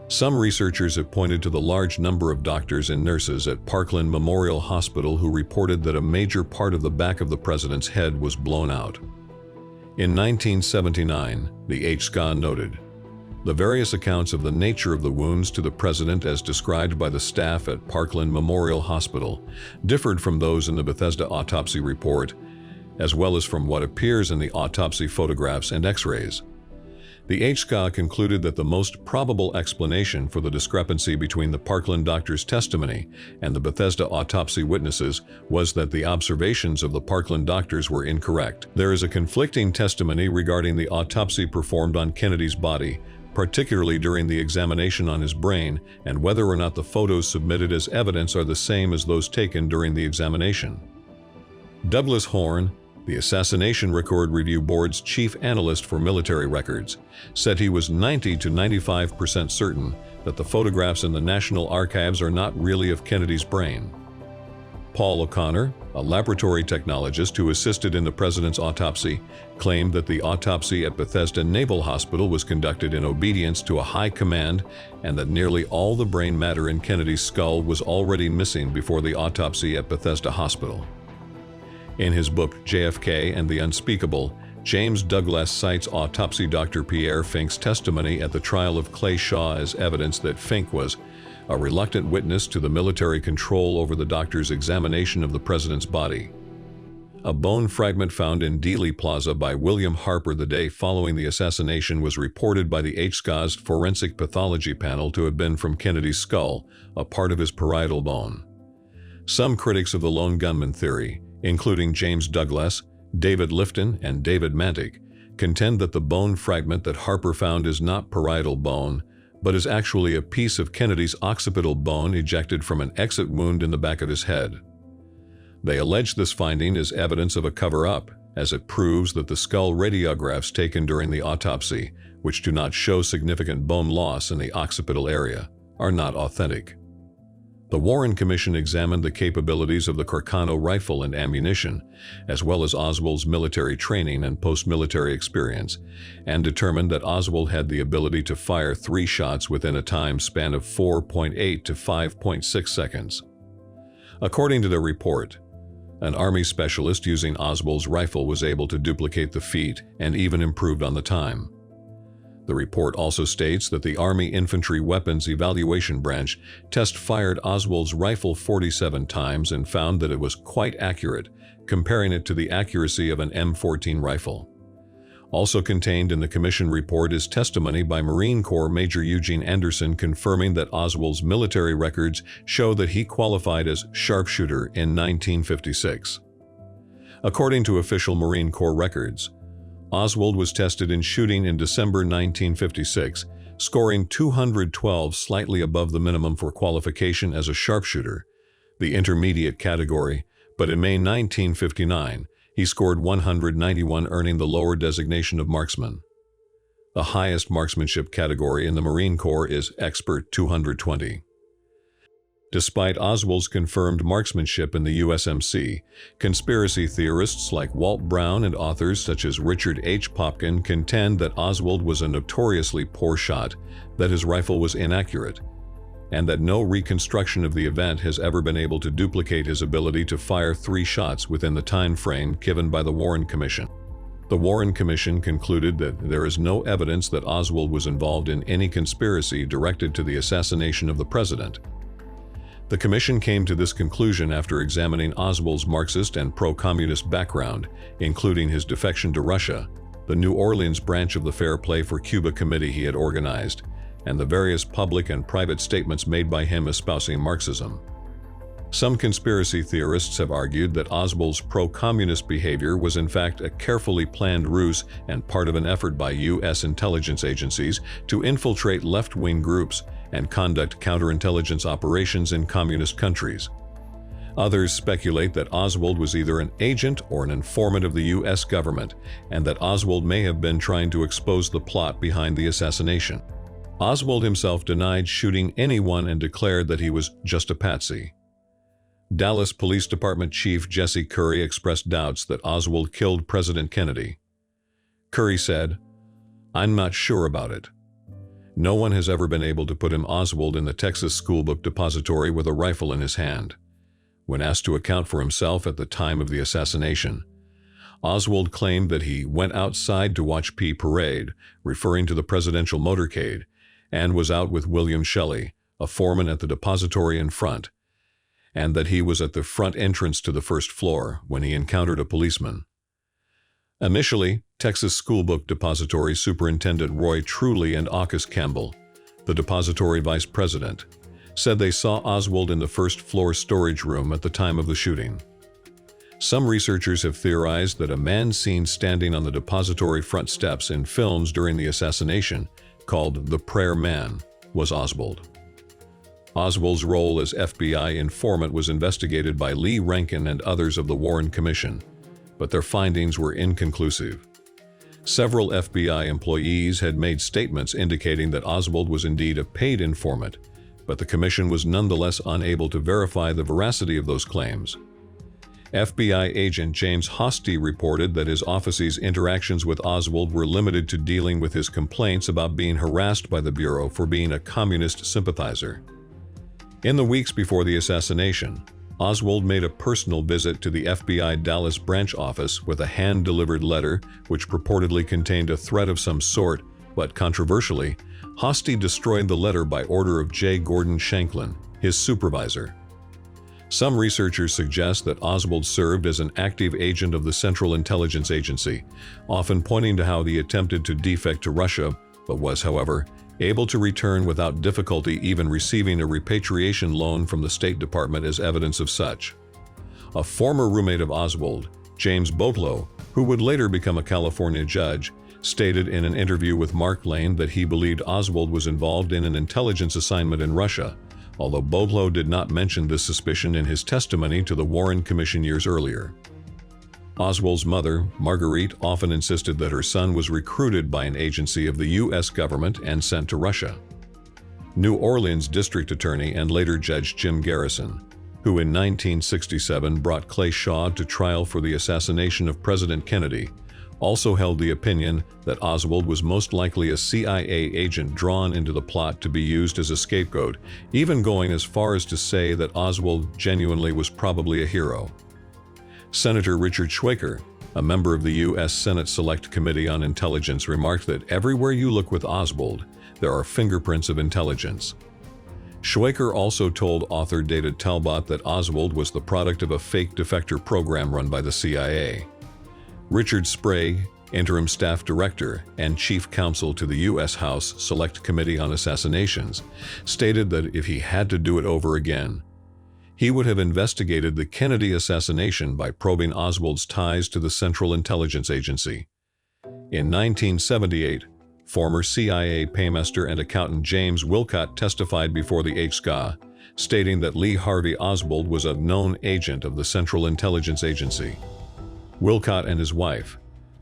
Some researchers have pointed to the large number of doctors and nurses at Parkland Memorial Hospital who reported that a major part of the back of the president's head was blown out. In 1979, the HSCA noted, "The various accounts of the nature of the wounds to the president as described by the staff at Parkland Memorial Hospital differed from those in the Bethesda autopsy report, as well as from what appears in the autopsy photographs and X-rays." The HSCA concluded that the most probable explanation for the discrepancy between the Parkland doctor's testimony and the Bethesda autopsy witnesses was that the observations of the Parkland doctors were incorrect. There is a conflicting testimony regarding the autopsy performed on Kennedy's body, particularly during the examination on his brain, and whether or not the photos submitted as evidence are the same as those taken during the examination. Douglas Horne, the Assassination Record Review Board's chief analyst for military records, said he was 90 to 95% certain that the photographs in the National Archives are not really of Kennedy's brain. Paul O'Connor, a laboratory technologist who assisted in the president's autopsy, claimed that the autopsy at Bethesda Naval Hospital was conducted in obedience to a high command and that nearly all the brain matter in Kennedy's skull was already missing before the autopsy at Bethesda Hospital. In his book JFK and the Unspeakable, James Douglas cites autopsy Dr. Pierre Fink's testimony at the trial of Clay Shaw as evidence that Fink was a reluctant witness to the military control over the doctor's examination of the president's body. A bone fragment found in Dealey Plaza by William Harper the day following the assassination was reported by the HSCA's forensic pathology panel to have been from Kennedy's skull, a part of his parietal bone. Some critics of the lone gunman theory, including James Douglas, David Lifton, and David Mantic, contend that the bone fragment that Harper found is not parietal bone, but is actually a piece of Kennedy's occipital bone ejected from an exit wound in the back of his head. They allege this finding is evidence of a cover-up, as it proves that the skull radiographs taken during the autopsy, which do not show significant bone loss in the occipital area, are not authentic. The Warren Commission examined the capabilities of the Carcano rifle and ammunition, as well as Oswald's military training and post-military experience, and determined that Oswald had the ability to fire 3 shots within a time span of 4.8 to 5.6 seconds. According to their report, an Army specialist using Oswald's rifle was able to duplicate the feat and even improved on the time. The report also states that the Army Infantry Weapons Evaluation Branch test-fired Oswald's rifle 47 times and found that it was quite accurate, comparing it to the accuracy of an M14 rifle. Also contained in the Commission report is testimony by Marine Corps Major Eugene Anderson confirming that Oswald's military records show that he qualified as sharpshooter in 1956. According to official Marine Corps records, Oswald was tested in shooting in December 1956, scoring 212, slightly above the minimum for qualification as a sharpshooter, the intermediate category, but in May 1959, he scored 191, earning the lower designation of marksman. The highest marksmanship category in the Marine Corps is expert 220. Despite Oswald's confirmed marksmanship in the USMC, conspiracy theorists like Walt Brown and authors such as Richard H. Popkin contend that Oswald was a notoriously poor shot, that his rifle was inaccurate, and that no reconstruction of the event has ever been able to duplicate his ability to fire 3 shots within the time frame given by the Warren Commission. The Warren Commission concluded that there is no evidence that Oswald was involved in any conspiracy directed to the assassination of the president. The Commission came to this conclusion after examining Oswald's Marxist and pro-communist background, including his defection to Russia, the New Orleans branch of the Fair Play for Cuba committee he had organized, and the various public and private statements made by him espousing Marxism. Some conspiracy theorists have argued that Oswald's pro-communist behavior was in fact a carefully planned ruse and part of an effort by U.S. intelligence agencies to infiltrate left-wing groups and conduct counterintelligence operations in communist countries. Others speculate that Oswald was either an agent or an informant of the U.S. government, and that Oswald may have been trying to expose the plot behind the assassination. Oswald himself denied shooting anyone and declared that he was just a patsy. Dallas Police Department Chief Jesse Curry expressed doubts that Oswald killed President Kennedy. Curry said, "I'm not sure about it. No one has ever been able to put Oswald in the Texas schoolbook depository with a rifle in his hand." When asked to account for himself at the time of the assassination, Oswald claimed that he went outside to watch P Parade, referring to the presidential motorcade, and was out with William Shelley, a foreman at the depository in front, and that he was at the front entrance to the first floor when he encountered a policeman. Initially, Texas Schoolbook Depository Superintendent Roy Truly and Aucus Campbell, the depository vice president, said they saw Oswald in the first-floor storage room at the time of the shooting. Some researchers have theorized that a man seen standing on the depository front steps in films during the assassination, called the Prayer Man, was Oswald. Oswald's role as FBI informant was investigated by Lee Rankin and others of the Warren Commission, but their findings were inconclusive. Several FBI employees had made statements indicating that Oswald was indeed a paid informant, but the commission was nonetheless unable to verify the veracity of those claims. FBI agent James Hosty reported that his office's interactions with Oswald were limited to dealing with his complaints about being harassed by the Bureau for being a communist sympathizer. In the weeks before the assassination, Oswald made a personal visit to the FBI Dallas branch office with a hand-delivered letter which purportedly contained a threat of some sort, but controversially, Hosty destroyed the letter by order of J. Gordon Shanklin, his supervisor. Some researchers suggest that Oswald served as an active agent of the Central Intelligence Agency, often pointing to how he attempted to defect to Russia, but was, however, able to return without difficulty, even receiving a repatriation loan from the State Department as evidence of such. A former roommate of Oswald, James Boatlow, who would later become a California judge, stated in an interview with Mark Lane that he believed Oswald was involved in an intelligence assignment in Russia, although Boatlow did not mention this suspicion in his testimony to the Warren Commission years earlier. Oswald's mother, Marguerite, often insisted that her son was recruited by an agency of the U.S. government and sent to Russia. New Orleans District Attorney and later Judge Jim Garrison, who in 1967 brought Clay Shaw to trial for the assassination of President Kennedy, also held the opinion that Oswald was most likely a CIA agent drawn into the plot to be used as a scapegoat, even going as far as to say that Oswald genuinely was probably a hero. Senator Richard Schweiker, a member of the U.S. Senate Select Committee on Intelligence, remarked that everywhere you look with Oswald, there are fingerprints of intelligence. Schweiker also told author David Talbot that Oswald was the product of a fake defector program run by the CIA. Richard Sprague, interim staff director and chief counsel to the U.S. House Select Committee on Assassinations, stated that if he had to do it over again, he would have investigated the Kennedy assassination by probing Oswald's ties to the Central Intelligence Agency. In 1978, former CIA paymaster and accountant James Wilcott testified before the HSCA, stating that Lee Harvey Oswald was a known agent of the Central Intelligence Agency. Wilcott and his wife,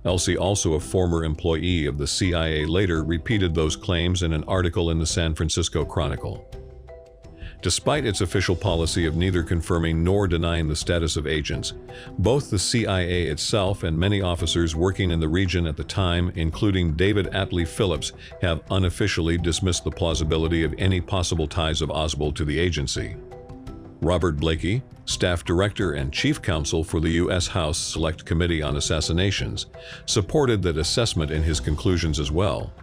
Elsie, also a former employee of the CIA, later repeated those claims in an article in the San Francisco Chronicle. Despite its official policy of neither confirming nor denying the status of agents, both the CIA itself and many officers working in the region at the time, including David Atlee Phillips, have unofficially dismissed the plausibility of any possible ties of Oswald to the agency. Robert Blakey, staff director and chief counsel for the U.S. House Select Committee on Assassinations, supported that assessment in his conclusions as well.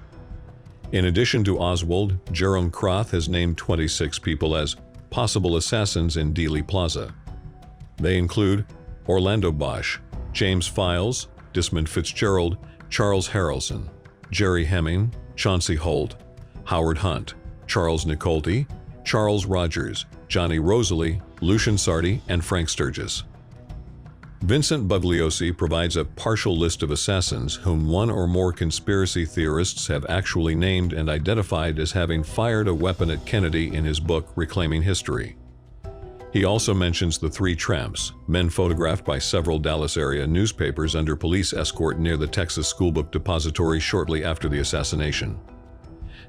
In addition to Oswald, Jerome Croth has named 26 people as possible assassins in Dealey Plaza. They include Orlando Bosch, James Files, Desmond Fitzgerald, Charles Harrelson, Jerry Hemming, Chauncey Holt, Howard Hunt, Charles Nicolte, Charles Rogers, Johnny Rosalie, Lucian Sardi, and Frank Sturgis. Vincent Bugliosi provides a partial list of assassins whom one or more conspiracy theorists have actually named and identified as having fired a weapon at Kennedy in his book Reclaiming History. He also mentions the three tramps, men photographed by several Dallas area newspapers under police escort near the Texas Schoolbook Depository shortly after the assassination.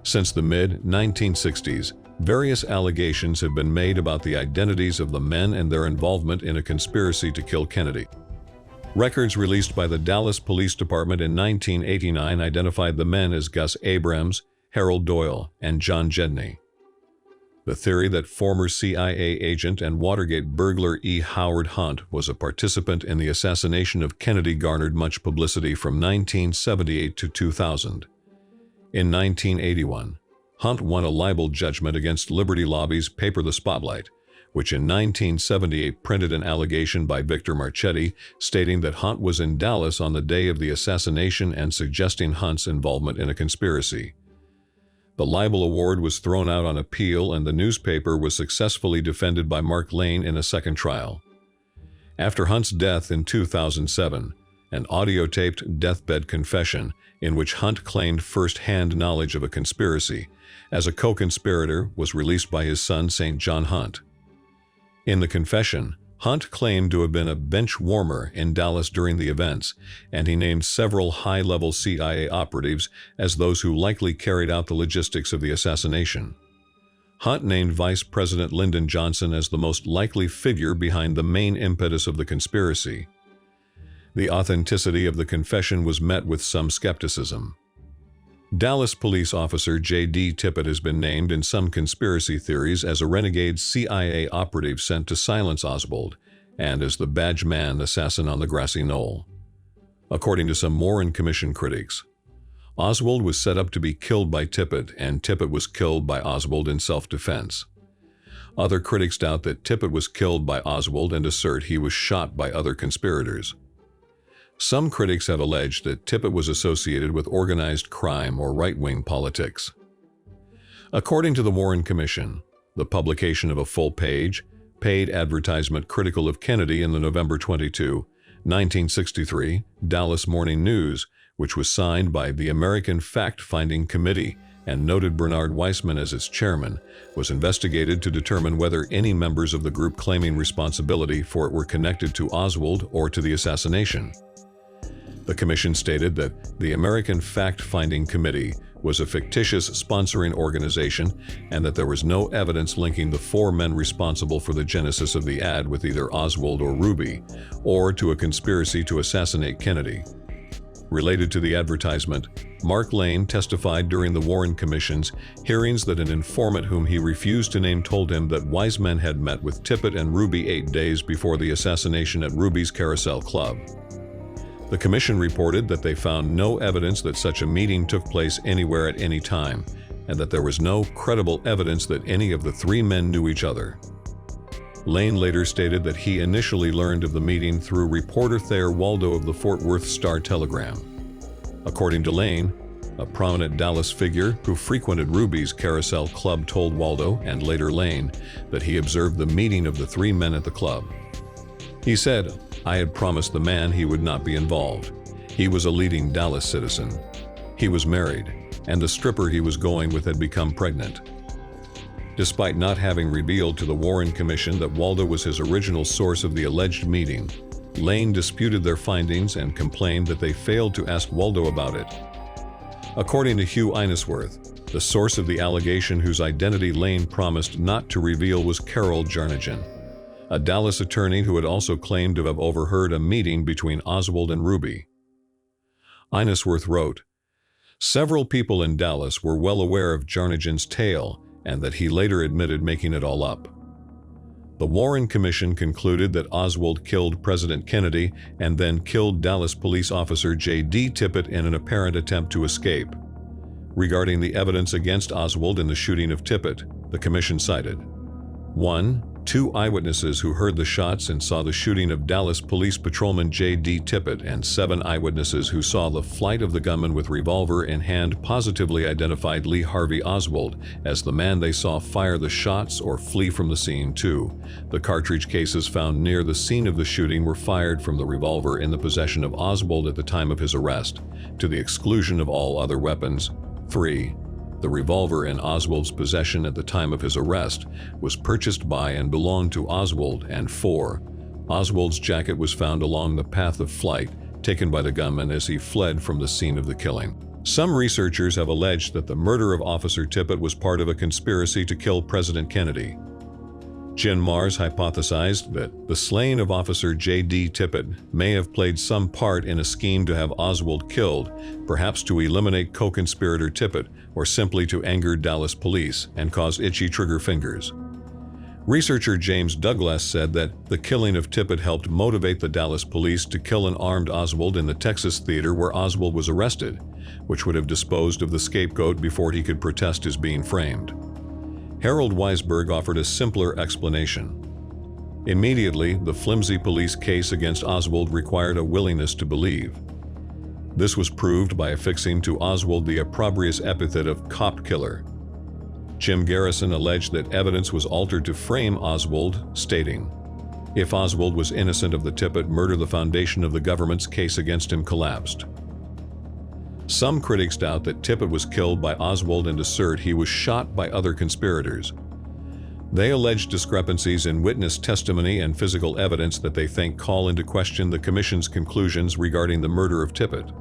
Since the mid-1960s, various allegations have been made about the identities of the men and their involvement in a conspiracy to kill Kennedy. Records released by the Dallas Police Department in 1989 identified the men as Gus Abrams, Harold Doyle, and John Jedney. The theory that former CIA agent and Watergate burglar E. Howard Hunt was a participant in the assassination of Kennedy garnered much publicity from 1978 to 2000. In 1981, Hunt won a libel judgment against Liberty Lobby's paper The Spotlight, which in 1978 printed an allegation by Victor Marchetti stating that Hunt was in Dallas on the day of the assassination and suggesting Hunt's involvement in a conspiracy. The libel award was thrown out on appeal, and the newspaper was successfully defended by Mark Lane in a second trial. After Hunt's death in 2007, an audio-taped deathbed confession in which Hunt claimed first-hand knowledge of a conspiracy as a co-conspirator was released by his son St. John Hunt. In the confession, Hunt claimed to have been a bench warmer in Dallas during the events, and he named several high-level CIA operatives as those who likely carried out the logistics of the assassination. Hunt named Vice President Lyndon Johnson as the most likely figure behind the main impetus of the conspiracy. The authenticity of the confession was met with some skepticism. Dallas police officer J.D. Tippit has been named in some conspiracy theories as a renegade CIA operative sent to silence Oswald, and as the badge man assassin on the grassy knoll. According to some Warren Commission critics, Oswald was set up to be killed by Tippit, and Tippit was killed by Oswald in self-defense. Other critics doubt that Tippit was killed by Oswald and assert he was shot by other conspirators. Some critics have alleged that Tippit was associated with organized crime or right-wing politics. According to the Warren Commission, the publication of a full-page, paid advertisement critical of Kennedy in the November 22, 1963, Dallas Morning News, which was signed by the American Fact-Finding Committee and noted Bernard Weissman as its chairman, was investigated to determine whether any members of the group claiming responsibility for it were connected to Oswald or to the assassination. The commission stated that the American Fact-Finding Committee was a fictitious sponsoring organization and that there was no evidence linking the four men responsible for the genesis of the ad with either Oswald or Ruby, or to a conspiracy to assassinate Kennedy. Related to the advertisement, Mark Lane testified during the Warren Commission's hearings that an informant whom he refused to name told him that Wiseman had met with Tippit and Ruby 8 days before the assassination at Ruby's Carousel Club. The commission reported that they found no evidence that such a meeting took place anywhere at any time, and that there was no credible evidence that any of the three men knew each other. Lane later stated that he initially learned of the meeting through reporter Thayer Waldo of the Fort Worth Star-Telegram. According to Lane, a prominent Dallas figure who frequented Ruby's Carousel Club told Waldo, and later Lane, that he observed the meeting of the three men at the club. He said, "I had promised the man he would not be involved. He was a leading Dallas citizen. He was married, and the stripper he was going with had become pregnant." Despite not having revealed to the Warren Commission that Waldo was his original source of the alleged meeting, Lane disputed their findings and complained that they failed to ask Waldo about it. According to Hugh Inesworth, the source of the allegation whose identity Lane promised not to reveal was Carol Jarnigan, a Dallas attorney who had also claimed to have overheard a meeting between Oswald and Ruby. Inesworth wrote, "Several people in Dallas were well aware of Jarnigan's tale and that he later admitted making it all up." The Warren Commission concluded that Oswald killed President Kennedy and then killed Dallas police officer J.D. Tippit in an apparent attempt to escape. Regarding the evidence against Oswald in the shooting of Tippit, the commission cited 1. 2 eyewitnesses who heard the shots and saw the shooting of Dallas Police Patrolman J.D. Tippit, and 7 eyewitnesses who saw the flight of the gunman with revolver in hand positively identified Lee Harvey Oswald as the man they saw fire the shots or flee from the scene. 2. The cartridge cases found near the scene of the shooting were fired from the revolver in the possession of Oswald at the time of his arrest, to the exclusion of all other weapons. 3. The revolver in Oswald's possession at the time of his arrest was purchased by and belonged to Oswald. And 4. Oswald's jacket was found along the path of flight taken by the gunman as he fled from the scene of the killing. Some researchers have alleged that the murder of Officer Tippit was part of a conspiracy to kill President Kennedy. Jim Mars hypothesized that the slaying of Officer J.D. Tippit may have played some part in a scheme to have Oswald killed, perhaps to eliminate co-conspirator Tippit, or simply to anger Dallas police and cause itchy trigger fingers. Researcher James Douglas said that the killing of Tippit helped motivate the Dallas police to kill an armed Oswald in the Texas theater where Oswald was arrested, which would have disposed of the scapegoat before he could protest his being framed. Harold Weisberg offered a simpler explanation. Immediately, the flimsy police case against Oswald required a willingness to believe. This was proved by affixing to Oswald the opprobrious epithet of cop killer. Jim Garrison alleged that evidence was altered to frame Oswald, stating, "If Oswald was innocent of the Tippit murder, the foundation of the government's case against him collapsed." Some critics doubt that Tippit was killed by Oswald and assert he was shot by other conspirators. They allege discrepancies in witness testimony and physical evidence that they think call into question the Commission's conclusions regarding the murder of Tippit.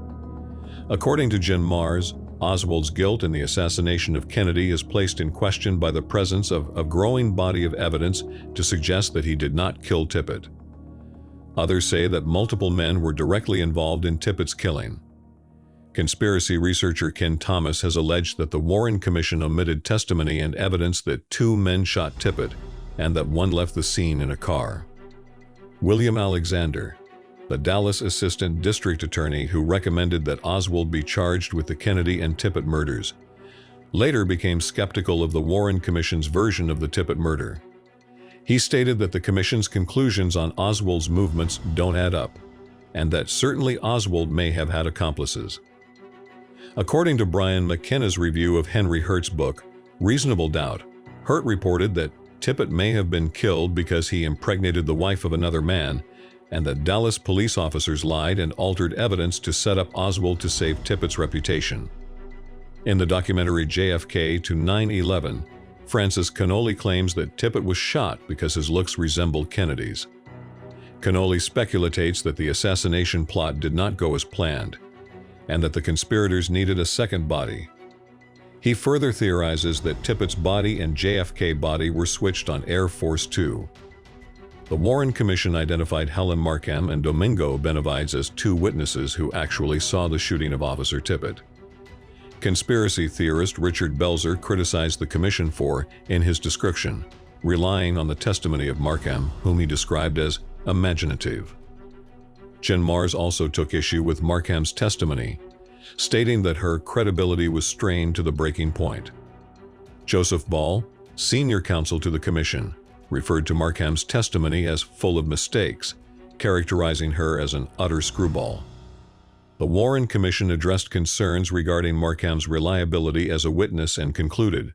According to Jim Mars, Oswald's guilt in the assassination of Kennedy is placed in question by the presence of a growing body of evidence to suggest that he did not kill Tippit. Others say that multiple men were directly involved in Tippitt's killing. Conspiracy researcher Ken Thomas has alleged that the Warren Commission omitted testimony and evidence that 2 men shot Tippit and that 1 left the scene in a car. William Alexander, the Dallas Assistant District Attorney who recommended that Oswald be charged with the Kennedy and Tippit murders, later became skeptical of the Warren Commission's version of the Tippit murder. He stated that the Commission's conclusions on Oswald's movements don't add up, and that certainly Oswald may have had accomplices. According to Brian McKenna's review of Henry Hurt's book, Reasonable Doubt, Hurt reported that Tippit may have been killed because he impregnated the wife of another man, and that Dallas police officers lied and altered evidence to set up Oswald to save Tippitt's reputation. In the documentary JFK to 9/11, Francis Connolly claims that Tippit was shot because his looks resembled Kennedy's. Connolly speculates that the assassination plot did not go as planned, and that the conspirators needed a second body. He further theorizes that Tippitt's body and JFK body were switched on Air Force Two. The Warren Commission identified Helen Markham and Domingo Benavides as 2 witnesses who actually saw the shooting of Officer Tippit. Conspiracy theorist Richard Belzer criticized the commission for, in his description, relying on the testimony of Markham, whom he described as imaginative. Jen Mars also took issue with Markham's testimony, stating that her credibility was strained to the breaking point. Joseph Ball, senior counsel to the commission, referred to Markham's testimony as full of mistakes, characterizing her as an utter screwball. The Warren Commission addressed concerns regarding Markham's reliability as a witness and concluded,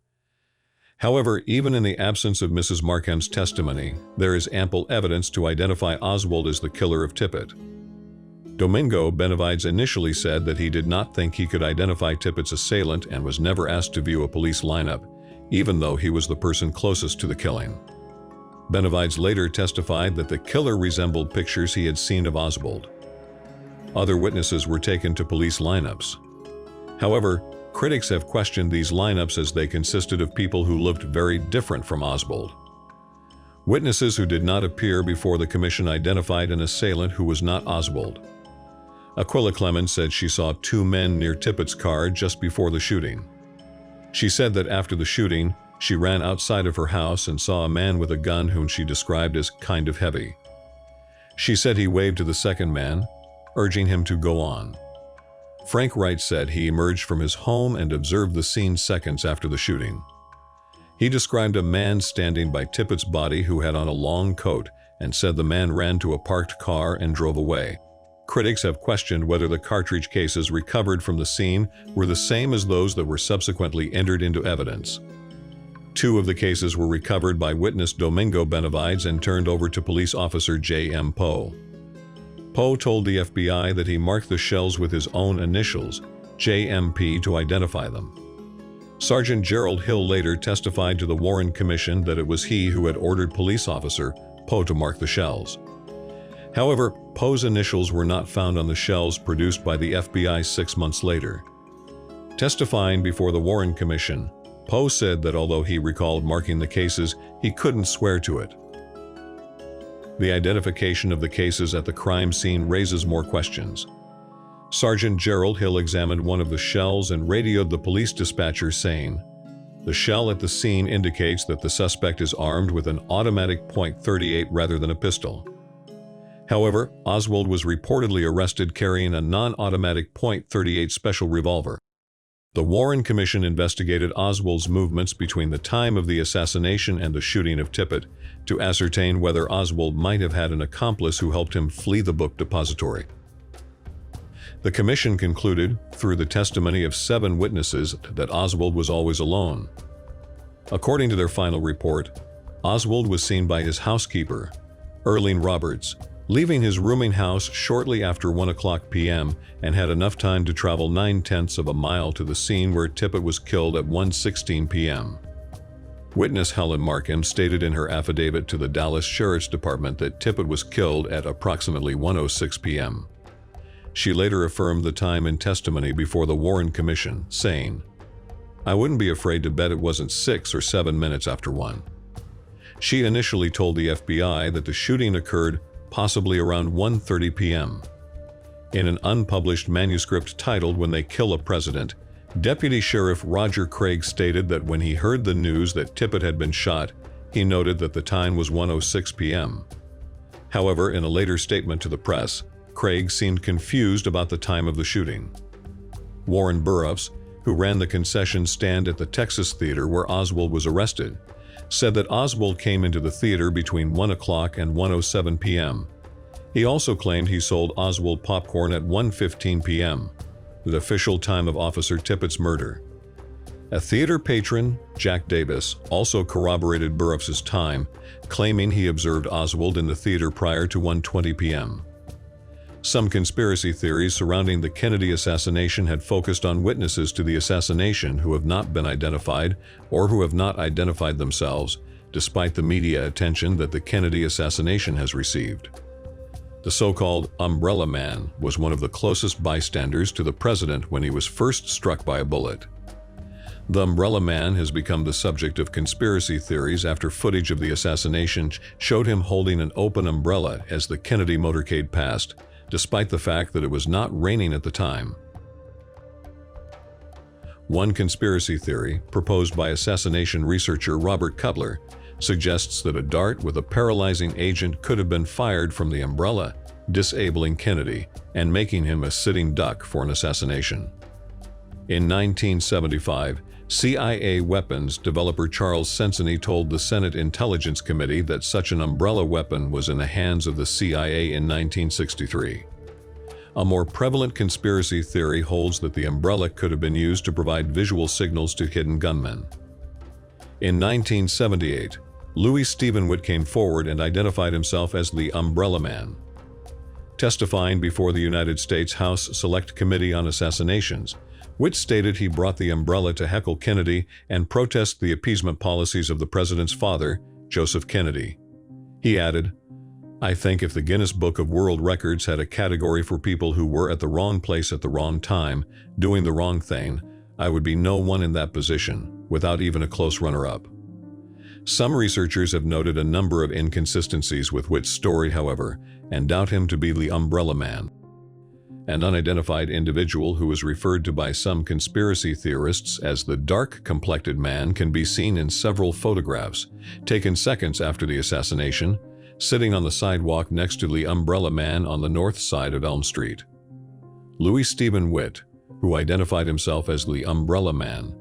however, even in the absence of Mrs. Markham's testimony, there is ample evidence to identify Oswald as the killer of Tippit. Domingo Benavides initially said that he did not think he could identify Tippitt's assailant and was never asked to view a police lineup, even though he was the person closest to the killing. Benavides later testified that the killer resembled pictures he had seen of Oswald. Other witnesses were taken to police lineups. However, critics have questioned these lineups as they consisted of people who looked very different from Oswald. Witnesses who did not appear before the commission identified an assailant who was not Oswald. Aquila Clemens said she saw 2 men near Tippitt's car just before the shooting. She said that after the shooting, she ran outside of her house and saw a man with a gun whom she described as kind of heavy. She said he waved to the second man, urging him to go on. Frank Wright said he emerged from his home and observed the scene seconds after the shooting. He described a man standing by Tippitt's body who had on a long coat and said the man ran to a parked car and drove away. Critics have questioned whether the cartridge cases recovered from the scene were the same as those that were subsequently entered into evidence. 2 of the cases were recovered by witness Domingo Benavides and turned over to police officer J.M. Poe. Poe told the FBI that he marked the shells with his own initials, JMP, to identify them. Sergeant Gerald Hill later testified to the Warren Commission that it was he who had ordered police officer Poe to mark the shells. However, Poe's initials were not found on the shells produced by the FBI 6 months later. Testifying before the Warren Commission, Poe said that although he recalled marking the cases, he couldn't swear to it. The identification of the cases at the crime scene raises more questions. Sergeant Gerald Hill examined one of the shells and radioed the police dispatcher saying, "The shell at the scene indicates that the suspect is armed with an automatic .38 rather than a pistol." However, Oswald was reportedly arrested carrying a non-automatic .38 special revolver. The Warren Commission investigated Oswald's movements between the time of the assassination and the shooting of Tippit to ascertain whether Oswald might have had an accomplice who helped him flee the book depository. The commission concluded, through the testimony of 7 witnesses, that Oswald was always alone. According to their final report, Oswald was seen by his housekeeper, Erling Roberts, leaving his rooming house shortly after 1:00 p.m. and had enough time to travel 9/10 of a mile to the scene where Tippit was killed at 1:16 p.m. Witness Helen Markham stated in her affidavit to the Dallas Sheriff's Department that Tippit was killed at approximately 1:06 p.m. She later affirmed the time in testimony before the Warren Commission, saying, "I wouldn't be afraid to bet it wasn't 6 or 7 minutes after 1. She initially told the FBI that the shooting occurred possibly around 1:30 p.m. In an unpublished manuscript titled "When They Kill a President," Deputy Sheriff Roger Craig stated that when he heard the news that Tippit had been shot, he noted that the time was 1:06 p.m. However, in a later statement to the press, Craig seemed confused about the time of the shooting. Warren Burroughs, who ran the concession stand at the Texas theater where Oswald was arrested, said that Oswald came into the theater between 1 o'clock and 1:07 p.m. He also claimed he sold Oswald popcorn at 1:15 p.m., the official time of Officer Tippit's murder. A theater patron, Jack Davis, also corroborated Burroughs' time, claiming he observed Oswald in the theater prior to 1:20 p.m. Some conspiracy theories surrounding the Kennedy assassination had focused on witnesses to the assassination who have not been identified or who have not identified themselves, despite the media attention that the Kennedy assassination has received. The so-called Umbrella Man was one of the closest bystanders to the president when he was first struck by a bullet. The Umbrella Man has become the subject of conspiracy theories after footage of the assassination showed him holding an open umbrella as the Kennedy motorcade passed, despite the fact that it was not raining at the time. One conspiracy theory, proposed by assassination researcher Robert Cutler, suggests that a dart with a paralyzing agent could have been fired from the umbrella, disabling Kennedy and making him a sitting duck for an assassination. In 1975, CIA weapons developer Charles Sensony told the Senate Intelligence Committee that such an umbrella weapon was in the hands of the CIA in 1963. A more prevalent conspiracy theory holds that the umbrella could have been used to provide visual signals to hidden gunmen. In 1978, Louis Stephen Witt came forward and identified himself as the Umbrella Man. Testifying before the United States House Select Committee on Assassinations, Witt stated he brought the umbrella to heckle Kennedy and protest the appeasement policies of the president's father, Joseph Kennedy. He added, "I think if the Guinness Book of World Records had a category for people who were at the wrong place at the wrong time, doing the wrong thing, I would be no one in that position, without even a close runner-up." Some researchers have noted a number of inconsistencies with Witt's story, however, and doubt him to be the Umbrella Man. An unidentified individual who is referred to by some conspiracy theorists as the dark-complected man can be seen in several photographs, taken seconds after the assassination, sitting on the sidewalk next to the Umbrella Man on the north side of Elm Street. Louis Stephen Witt, who identified himself as the Umbrella Man,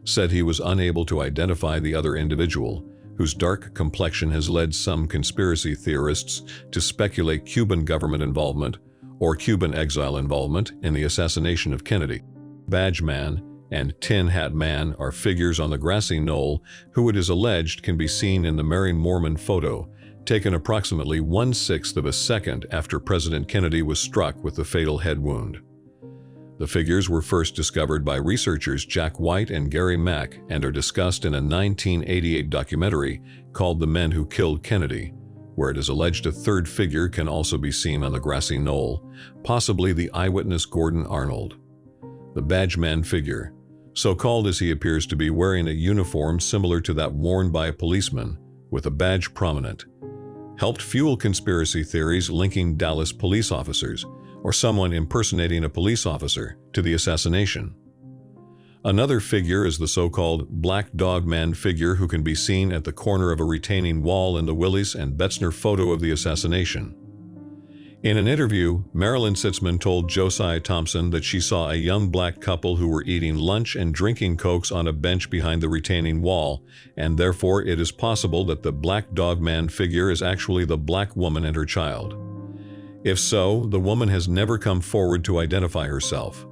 said he was unable to identify the other individual, whose dark complexion has led some conspiracy theorists to speculate Cuban government involvement or Cuban exile involvement in the assassination of Kennedy. Badge Man and Tin Hat Man are figures on the grassy knoll who it is alleged can be seen in the Mary Mormon photo, taken approximately 1/6 of a second after President Kennedy was struck with the fatal head wound. The figures were first discovered by researchers Jack White and Gary Mack and are discussed in a 1988 documentary called The Men Who Killed Kennedy, where it is alleged a third figure can also be seen on the grassy knoll, possibly the eyewitness Gordon Arnold. The Badge Man figure, so called as he appears to be wearing a uniform similar to that worn by a policeman, with a badge prominent, helped fuel conspiracy theories linking Dallas police officers, or someone impersonating a police officer, to the assassination. Another figure is the so-called Black Dog Man figure who can be seen at the corner of a retaining wall in the Willis and Betzner photo of the assassination. In an interview, Marilyn Sitzman told Josiah Thompson that she saw a young black couple who were eating lunch and drinking cokes on a bench behind the retaining wall, and therefore it is possible that the Black Dog Man figure is actually the black woman and her child. If so, the woman has never come forward to identify herself.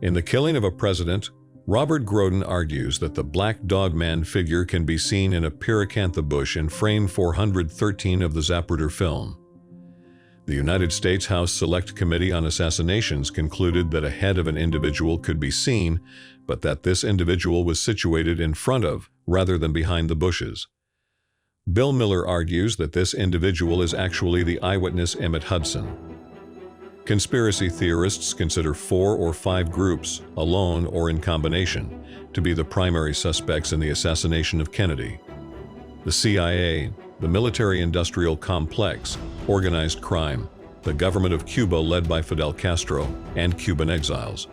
In The Killing of a President, Robert Groden argues that the Black Dog Man figure can be seen in a pyracantha bush in frame 413 of the Zapruder film. The United States House Select Committee on Assassinations concluded that a head of an individual could be seen, but that this individual was situated in front of, rather than behind the bushes. Bill Miller argues that this individual is actually the eyewitness Emmett Hudson. Conspiracy theorists consider 4 or 5 groups, alone or in combination, to be the primary suspects in the assassination of Kennedy. The CIA, the military-industrial complex, organized crime, the government of Cuba led by Fidel Castro, and Cuban exiles.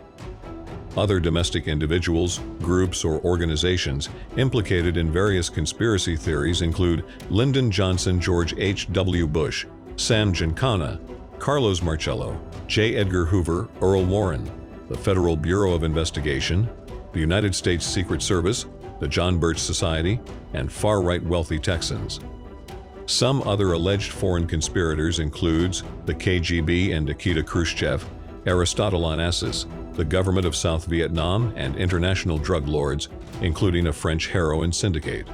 Other domestic individuals, groups, or organizations implicated in various conspiracy theories include Lyndon Johnson, George H.W. Bush, Sam Giancana, Carlos Marcello, J. Edgar Hoover, Earl Warren, the Federal Bureau of Investigation, the United States Secret Service, the John Birch Society, and far-right wealthy Texans. Some other alleged foreign conspirators includes the KGB and Nikita Khrushchev, Aristotle Onassis, the government of South Vietnam, and international drug lords, including a French heroin syndicate.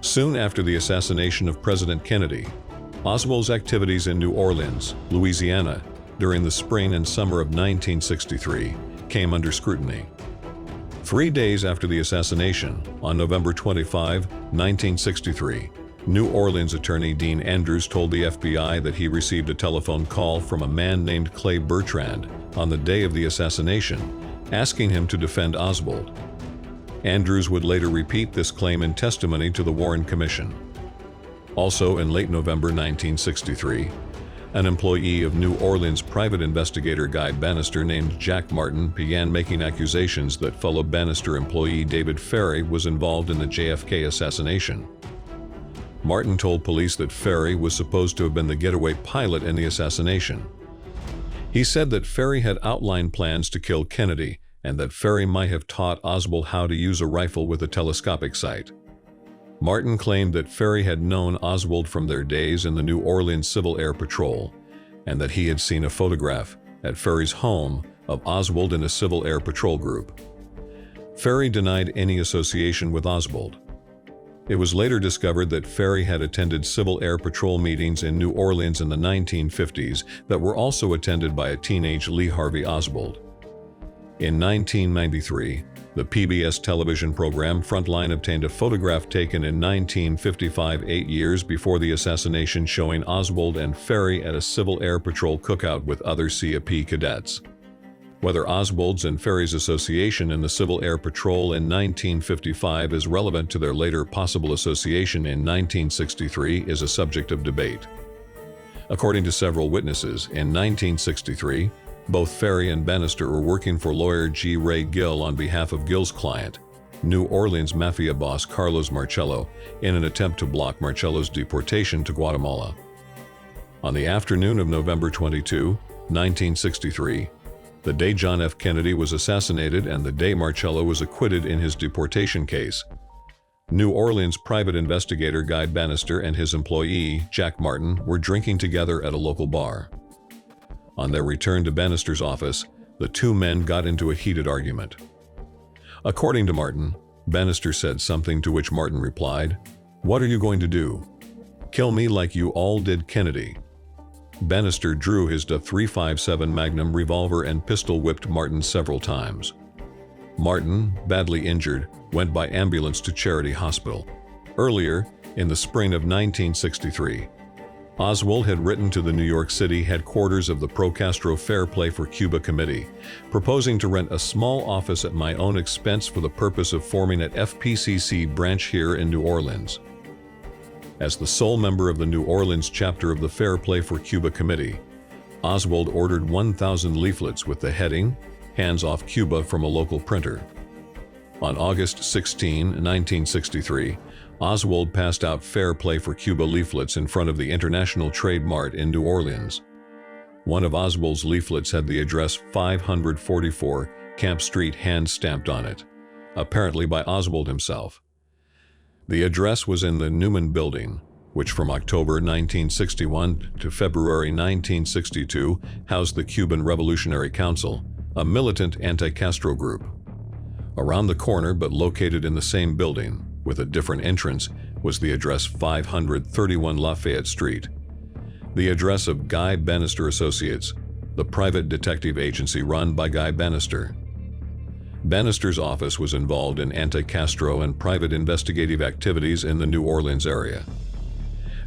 Soon after the assassination of President Kennedy, Oswald's activities in New Orleans, Louisiana, during the spring and summer of 1963 came under scrutiny. 3 days after the assassination, on November 25, 1963, New Orleans attorney Dean Andrews told the FBI that he received a telephone call from a man named Clay Bertrand on the day of the assassination, asking him to defend Oswald. Andrews would later repeat this claim in testimony to the Warren Commission. Also in late November 1963, an employee of New Orleans private investigator Guy Bannister named Jack Martin began making accusations that fellow Bannister employee David Ferry was involved in the JFK assassination. Martin told police that Ferry was supposed to have been the getaway pilot in the assassination. He said that Ferry had outlined plans to kill Kennedy and that Ferry might have taught Oswald how to use a rifle with a telescopic sight. Martin claimed that Ferry had known Oswald from their days in the New Orleans Civil Air Patrol and that he had seen a photograph at Ferry's home of Oswald in a Civil Air Patrol group. Ferry denied any association with Oswald. It was later discovered that Ferry had attended Civil Air Patrol meetings in New Orleans in the 1950s that were also attended by a teenage Lee Harvey Oswald. In 1993, the PBS television program Frontline obtained a photograph taken in 1955, 8 years before the assassination, showing Oswald and Ferry at a Civil Air Patrol cookout with other CAP cadets. Whether Oswald's and Ferry's association in the Civil Air Patrol in 1955 is relevant to their later possible association in 1963 is a subject of debate. According to several witnesses, in 1963, both Ferry and Bannister were working for lawyer G. Ray Gill on behalf of Gill's client, New Orleans mafia boss Carlos Marcello, in an attempt to block Marcello's deportation to Guatemala. On the afternoon of November 22, 1963, the day John F. Kennedy was assassinated and the day Marcello was acquitted in his deportation case, New Orleans private investigator Guy Bannister and his employee, Jack Martin, were drinking together at a local bar. On their return to Bannister's office, the two men got into a heated argument. According to Martin, Bannister said something to which Martin replied, "What are you going to do? Kill me like you all did Kennedy." Bannister drew his .357 Magnum revolver and pistol-whipped Martin several times. Martin, badly injured, went by ambulance to Charity Hospital. Earlier, in the spring of 1963, Oswald had written to the New York City headquarters of the Pro-Castro Fair Play for Cuba Committee, proposing to rent a small office at my own expense for the purpose of forming an FPCC branch here in New Orleans. As the sole member of the New Orleans chapter of the Fair Play for Cuba Committee, Oswald ordered 1,000 leaflets with the heading, "Hands Off Cuba," from a local printer. On August 16, 1963, Oswald passed out Fair Play for Cuba leaflets in front of the International Trade Mart in New Orleans. One of Oswald's leaflets had the address 544 Camp Street hand-stamped on it, apparently by Oswald himself. The address was in the Newman Building, which from October 1961 to February 1962 housed the Cuban Revolutionary Council, a militant anti-Castro group. Around the corner, but located in the same building, with a different entrance, was the address 531 Lafayette Street, the address of Guy Bannister Associates, the private detective agency run by Guy Bannister. Bannister's office was involved in anti-Castro and private investigative activities in the New Orleans area.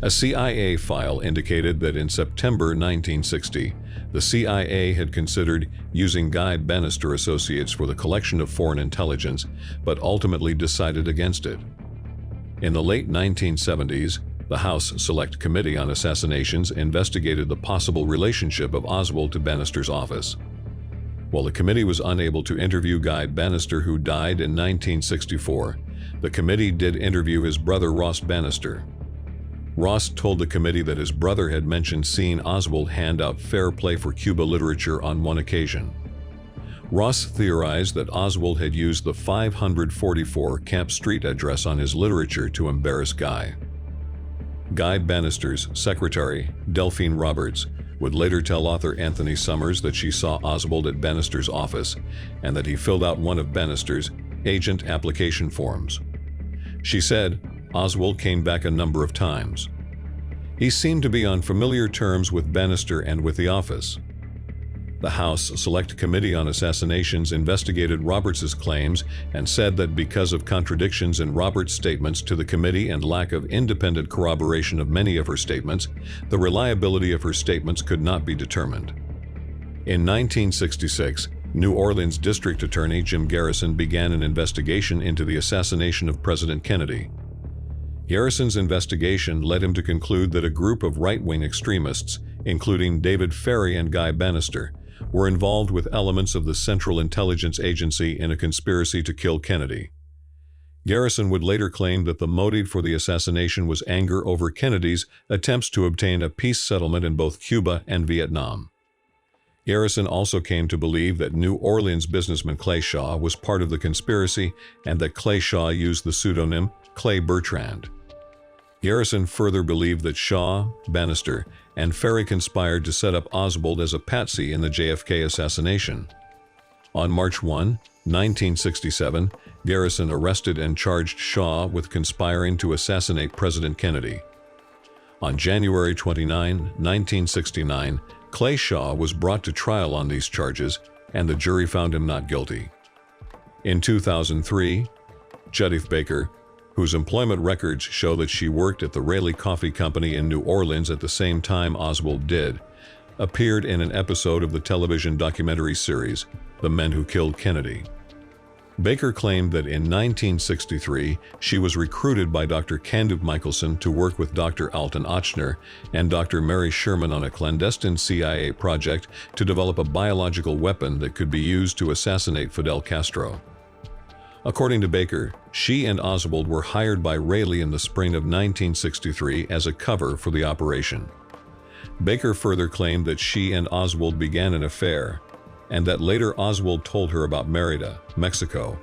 A CIA file indicated that in September 1960, the CIA had considered using Guy Bannister Associates for the collection of foreign intelligence, but ultimately decided against it. In the late 1970s, the House Select Committee on Assassinations investigated the possible relationship of Oswald to Bannister's office. While the committee was unable to interview Guy Bannister, who died in 1964, the committee did interview his brother Ross Bannister. Ross told the committee that his brother had mentioned seeing Oswald hand out Fair Play for Cuba literature on one occasion. Ross theorized that Oswald had used the 544 Camp Street address on his literature to embarrass Guy. Guy Bannister's secretary, Delphine Roberts, would later tell author Anthony Summers that she saw Oswald at Bannister's office and that he filled out one of Bannister's agent application forms. She said Oswald came back a number of times. He seemed to be on familiar terms with Bannister and with the office. The House Select Committee on Assassinations investigated Roberts's claims and said that because of contradictions in Roberts' statements to the committee and lack of independent corroboration of many of her statements, the reliability of her statements could not be determined. In 1966, New Orleans District Attorney Jim Garrison began an investigation into the assassination of President Kennedy. Garrison's investigation led him to conclude that a group of right-wing extremists, including David Ferrie and Guy Bannister, were involved with elements of the Central Intelligence Agency in a conspiracy to kill Kennedy. Garrison would later claim that the motive for the assassination was anger over Kennedy's attempts to obtain a peace settlement in both Cuba and Vietnam. Garrison also came to believe that New Orleans businessman Clay Shaw was part of the conspiracy and that Clay Shaw used the pseudonym Clay Bertrand. Garrison further believed that Shaw, Bannister, and Ferrie conspired to set up Oswald as a patsy in the JFK assassination. On March 1, 1967, Garrison arrested and charged Shaw with conspiring to assassinate President Kennedy. On January 29, 1969, Clay Shaw was brought to trial on these charges, and the jury found him not guilty. In 2003, Judith Baker, whose employment records show that she worked at the Raleigh Coffee Company in New Orleans at the same time Oswald did, appeared in an episode of the television documentary series, The Men Who Killed Kennedy. Baker claimed that in 1963, she was recruited by Dr. Candup Michelson to work with Dr. Alton Ochsner and Dr. Mary Sherman on a clandestine CIA project to develop a biological weapon that could be used to assassinate Fidel Castro. According to Baker, she and Oswald were hired by Raleigh in the spring of 1963 as a cover for the operation. Baker further claimed that she and Oswald began an affair, and that later Oswald told her about Mérida, Mexico,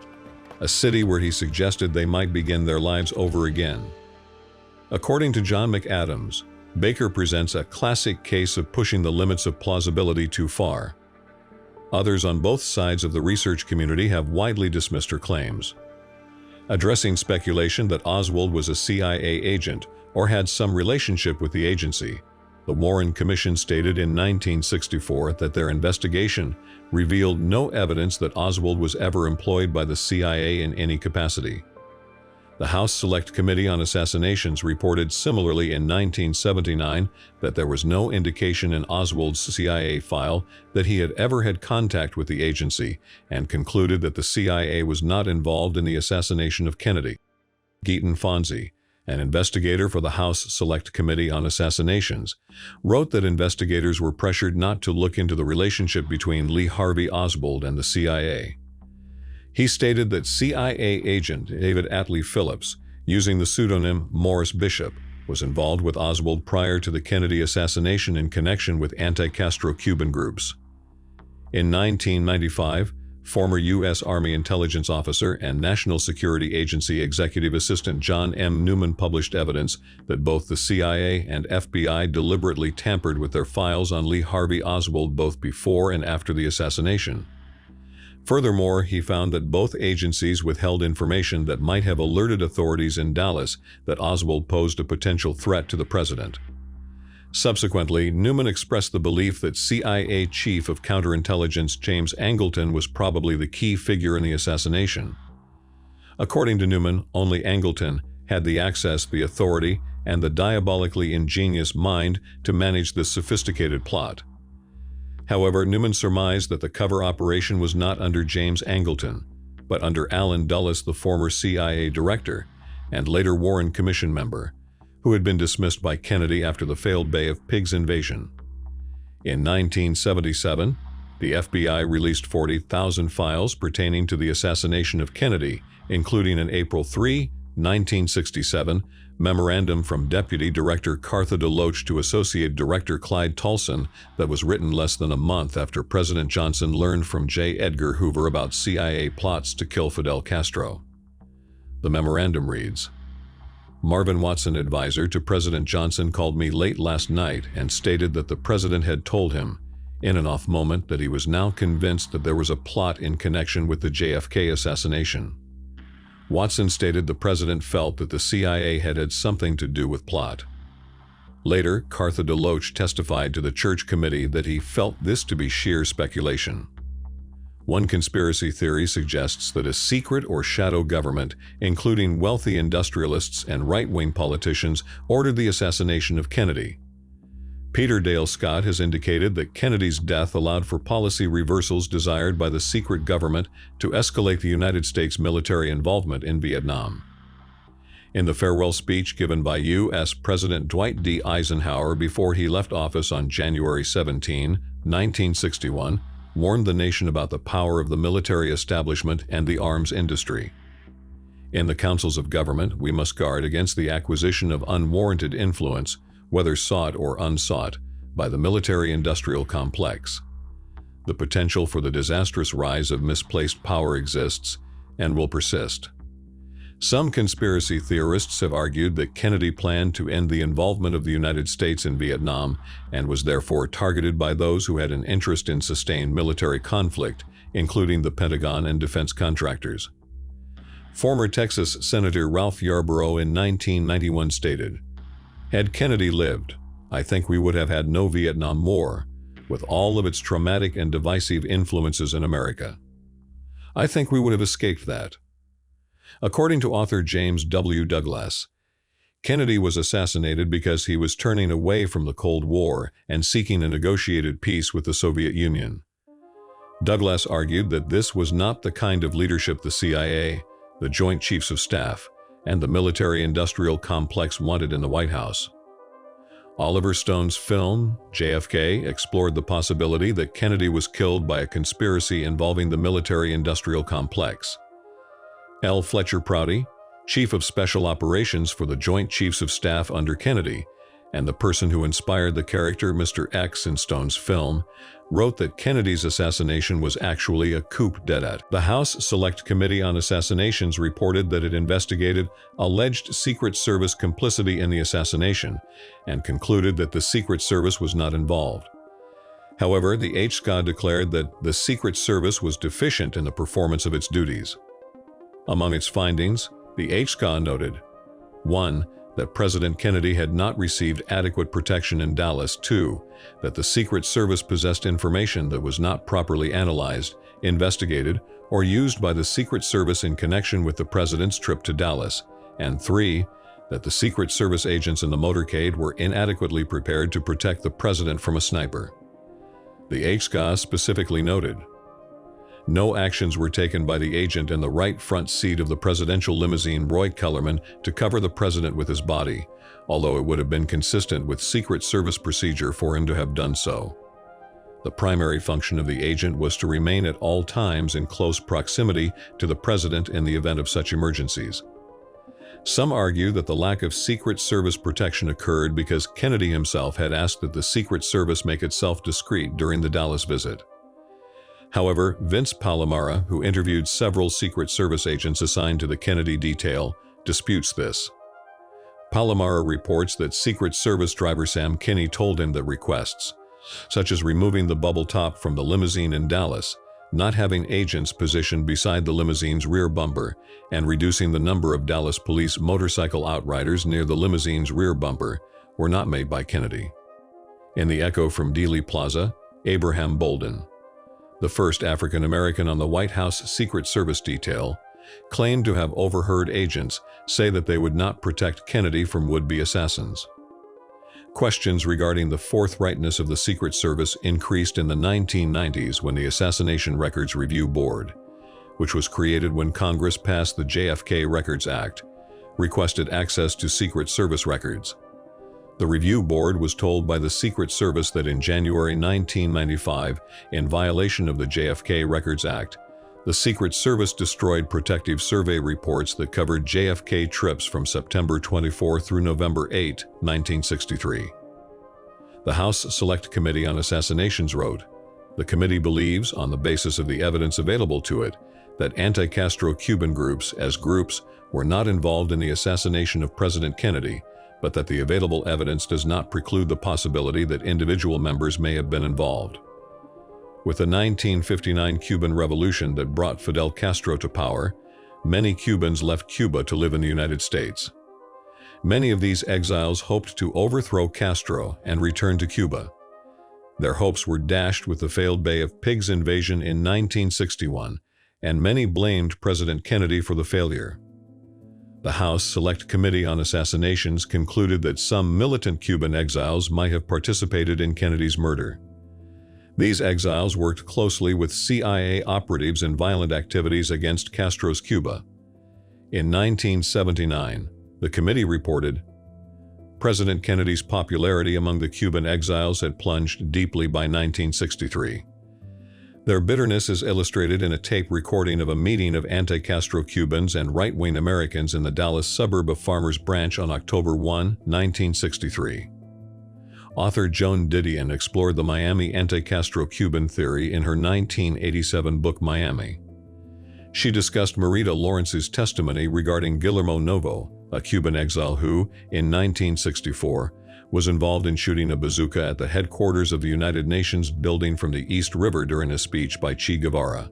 a city where he suggested they might begin their lives over again. According to John McAdams, Baker presents a classic case of pushing the limits of plausibility too far. Others on both sides of the research community have widely dismissed her claims. Addressing speculation that Oswald was a CIA agent or had some relationship with the agency, the Warren Commission stated in 1964 that their investigation revealed no evidence that Oswald was ever employed by the CIA in any capacity. The House Select Committee on Assassinations reported similarly in 1979 that there was no indication in Oswald's CIA file that he had ever had contact with the agency, and concluded that the CIA was not involved in the assassination of Kennedy. Geeton Fonzie, an investigator for the House Select Committee on Assassinations, wrote that investigators were pressured not to look into the relationship between Lee Harvey Oswald and the CIA. He stated that CIA agent David Atlee Phillips, using the pseudonym Morris Bishop, was involved with Oswald prior to the Kennedy assassination in connection with anti-Castro Cuban groups. In 1995, former U.S. Army intelligence officer and National Security Agency Executive Assistant John M. Newman published evidence that both the CIA and FBI deliberately tampered with their files on Lee Harvey Oswald both before and after the assassination. Furthermore, he found that both agencies withheld information that might have alerted authorities in Dallas that Oswald posed a potential threat to the president. Subsequently, Newman expressed the belief that CIA Chief of Counterintelligence James Angleton was probably the key figure in the assassination. According to Newman, only Angleton had the access, the authority, and the diabolically ingenious mind to manage this sophisticated plot. However, Newman surmised that the cover operation was not under James Angleton, but under Allen Dulles, the former CIA director and later Warren Commission member, who had been dismissed by Kennedy after the failed Bay of Pigs invasion. In 1977, the FBI released 40,000 files pertaining to the assassination of Kennedy, including an April 3, 1967, memorandum from Deputy Director Cartha DeLoach to Associate Director Clyde Tolson that was written less than a month after President Johnson learned from J. Edgar Hoover about CIA plots to kill Fidel Castro. The memorandum reads, "Marvin Watson, advisor to President Johnson, called me late last night and stated that the president had told him, in an off moment, that he was now convinced that there was a plot in connection with the JFK assassination. Watson stated the president felt that the CIA had had something to do with plot. Later, Cartha DeLoach testified to the Church Committee that he felt this to be sheer speculation. One conspiracy theory suggests that a secret or shadow government, including wealthy industrialists and right-wing politicians, ordered the assassination of Kennedy. Peter Dale Scott has indicated that Kennedy's death allowed for policy reversals desired by the secret government to escalate the United States military involvement in Vietnam. In the farewell speech given by U.S. President Dwight D. Eisenhower before he left office on January 17, 1961, warned the nation about the power of the military establishment and the arms industry. In the councils of government, we must guard against the acquisition of unwarranted influence, whether sought or unsought, by the military-industrial complex. The potential for the disastrous rise of misplaced power exists and will persist. Some conspiracy theorists have argued that Kennedy planned to end the involvement of the United States in Vietnam and was therefore targeted by those who had an interest in sustained military conflict, including the Pentagon and defense contractors. Former Texas Senator Ralph Yarborough in 1991 stated, "Had Kennedy lived, I think we would have had no Vietnam War, with all of its traumatic and divisive influences in America. I think we would have escaped that." According to author James W. Douglas, Kennedy was assassinated because he was turning away from the Cold War and seeking a negotiated peace with the Soviet Union. Douglas argued that this was not the kind of leadership the CIA, the Joint Chiefs of Staff, and the military-industrial complex wanted in the White House. Oliver Stone's film, JFK, explored the possibility that Kennedy was killed by a conspiracy involving the military-industrial complex. L. Fletcher Prouty, Chief of Special Operations for the Joint Chiefs of Staff under Kennedy, and the person who inspired the character Mr. X in Stone's film, wrote that Kennedy's assassination was actually a coup d'etat. The House Select Committee on Assassinations reported that it investigated alleged Secret Service complicity in the assassination and concluded that the Secret Service was not involved. However, the HSCA declared that the Secret Service was deficient in the performance of its duties. Among its findings, the HSCA noted, 1. That President Kennedy had not received adequate protection in Dallas. 2. That the Secret Service possessed information that was not properly analyzed, investigated, or used by the Secret Service in connection with the President's trip to Dallas. And 3. That the Secret Service agents in the motorcade were inadequately prepared to protect the President from a sniper. The HSCA specifically noted, no actions were taken by the agent in the right front seat of the presidential limousine Roy Kellerman to cover the president with his body, although it would have been consistent with Secret Service procedure for him to have done so. The primary function of the agent was to remain at all times in close proximity to the president in the event of such emergencies. Some argue that the lack of Secret Service protection occurred because Kennedy himself had asked that the Secret Service make itself discreet during the Dallas visit. However, Vince Palomara, who interviewed several Secret Service agents assigned to the Kennedy detail, disputes this. Palomara reports that Secret Service driver Sam Kinney told him that requests, such as removing the bubble top from the limousine in Dallas, not having agents positioned beside the limousine's rear bumper, and reducing the number of Dallas police motorcycle outriders near the limousine's rear bumper, were not made by Kennedy. In the echo from Dealey Plaza, Abraham Bolden, the first African-American on the White House Secret Service detail, claimed to have overheard agents say that they would not protect Kennedy from would-be assassins. Questions regarding the forthrightness of the Secret Service increased in the 1990s when the Assassination Records Review Board, which was created when Congress passed the JFK Records Act, requested access to Secret Service records. The review board was told by the Secret Service that in January 1995, in violation of the JFK Records Act, the Secret Service destroyed protective survey reports that covered JFK trips from September 24 through November 8, 1963. The House Select Committee on Assassinations wrote, "The committee believes, on the basis of the evidence available to it, that anti-Castro Cuban groups, as groups, were not involved in the assassination of President Kennedy, but that the available evidence does not preclude the possibility that individual members may have been involved." With the 1959 Cuban Revolution that brought Fidel Castro to power, many Cubans left Cuba to live in the United States. Many of these exiles hoped to overthrow Castro and return to Cuba. Their hopes were dashed with the failed Bay of Pigs invasion in 1961, and many blamed President Kennedy for the failure. The House Select Committee on Assassinations concluded that some militant Cuban exiles might have participated in Kennedy's murder. These exiles worked closely with CIA operatives in violent activities against Castro's Cuba. In 1979, the committee reported, President Kennedy's popularity among the Cuban exiles had plunged deeply by 1963. Their bitterness is illustrated in a tape recording of a meeting of anti-Castro Cubans and right-wing Americans in the Dallas suburb of Farmers Branch on October 1, 1963. Author Joan Didion explored the Miami anti-Castro Cuban theory in her 1987 book Miami. She discussed Marita Lawrence's testimony regarding Guillermo Novo, a Cuban exile who, in 1964, was involved in shooting a bazooka at the headquarters of the United Nations building from the East River during a speech by Che Guevara.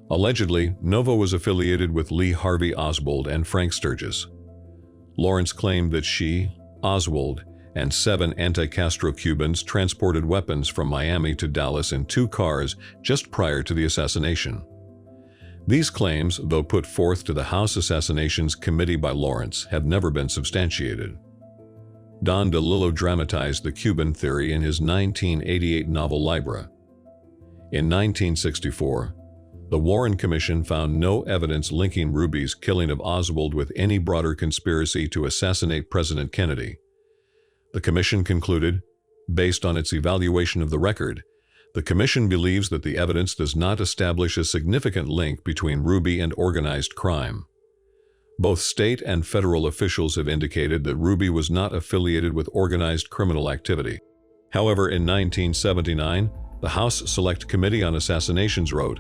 Allegedly, Novo was affiliated with Lee Harvey Oswald and Frank Sturgis. Lawrence claimed that she, Oswald, and 7 anti-Castro Cubans transported weapons from Miami to Dallas in 2 cars just prior to the assassination. These claims, though put forth to the House Assassinations Committee by Lawrence, have never been substantiated. Don DeLillo dramatized the Cuban theory in his 1988 novel Libra. In 1964, the Warren Commission found no evidence linking Ruby's killing of Oswald with any broader conspiracy to assassinate President Kennedy. The Commission concluded, based on its evaluation of the record, the Commission believes that the evidence does not establish a significant link between Ruby and organized crime. Both state and federal officials have indicated that Ruby was not affiliated with organized criminal activity. However, in 1979, the House Select Committee on Assassinations wrote,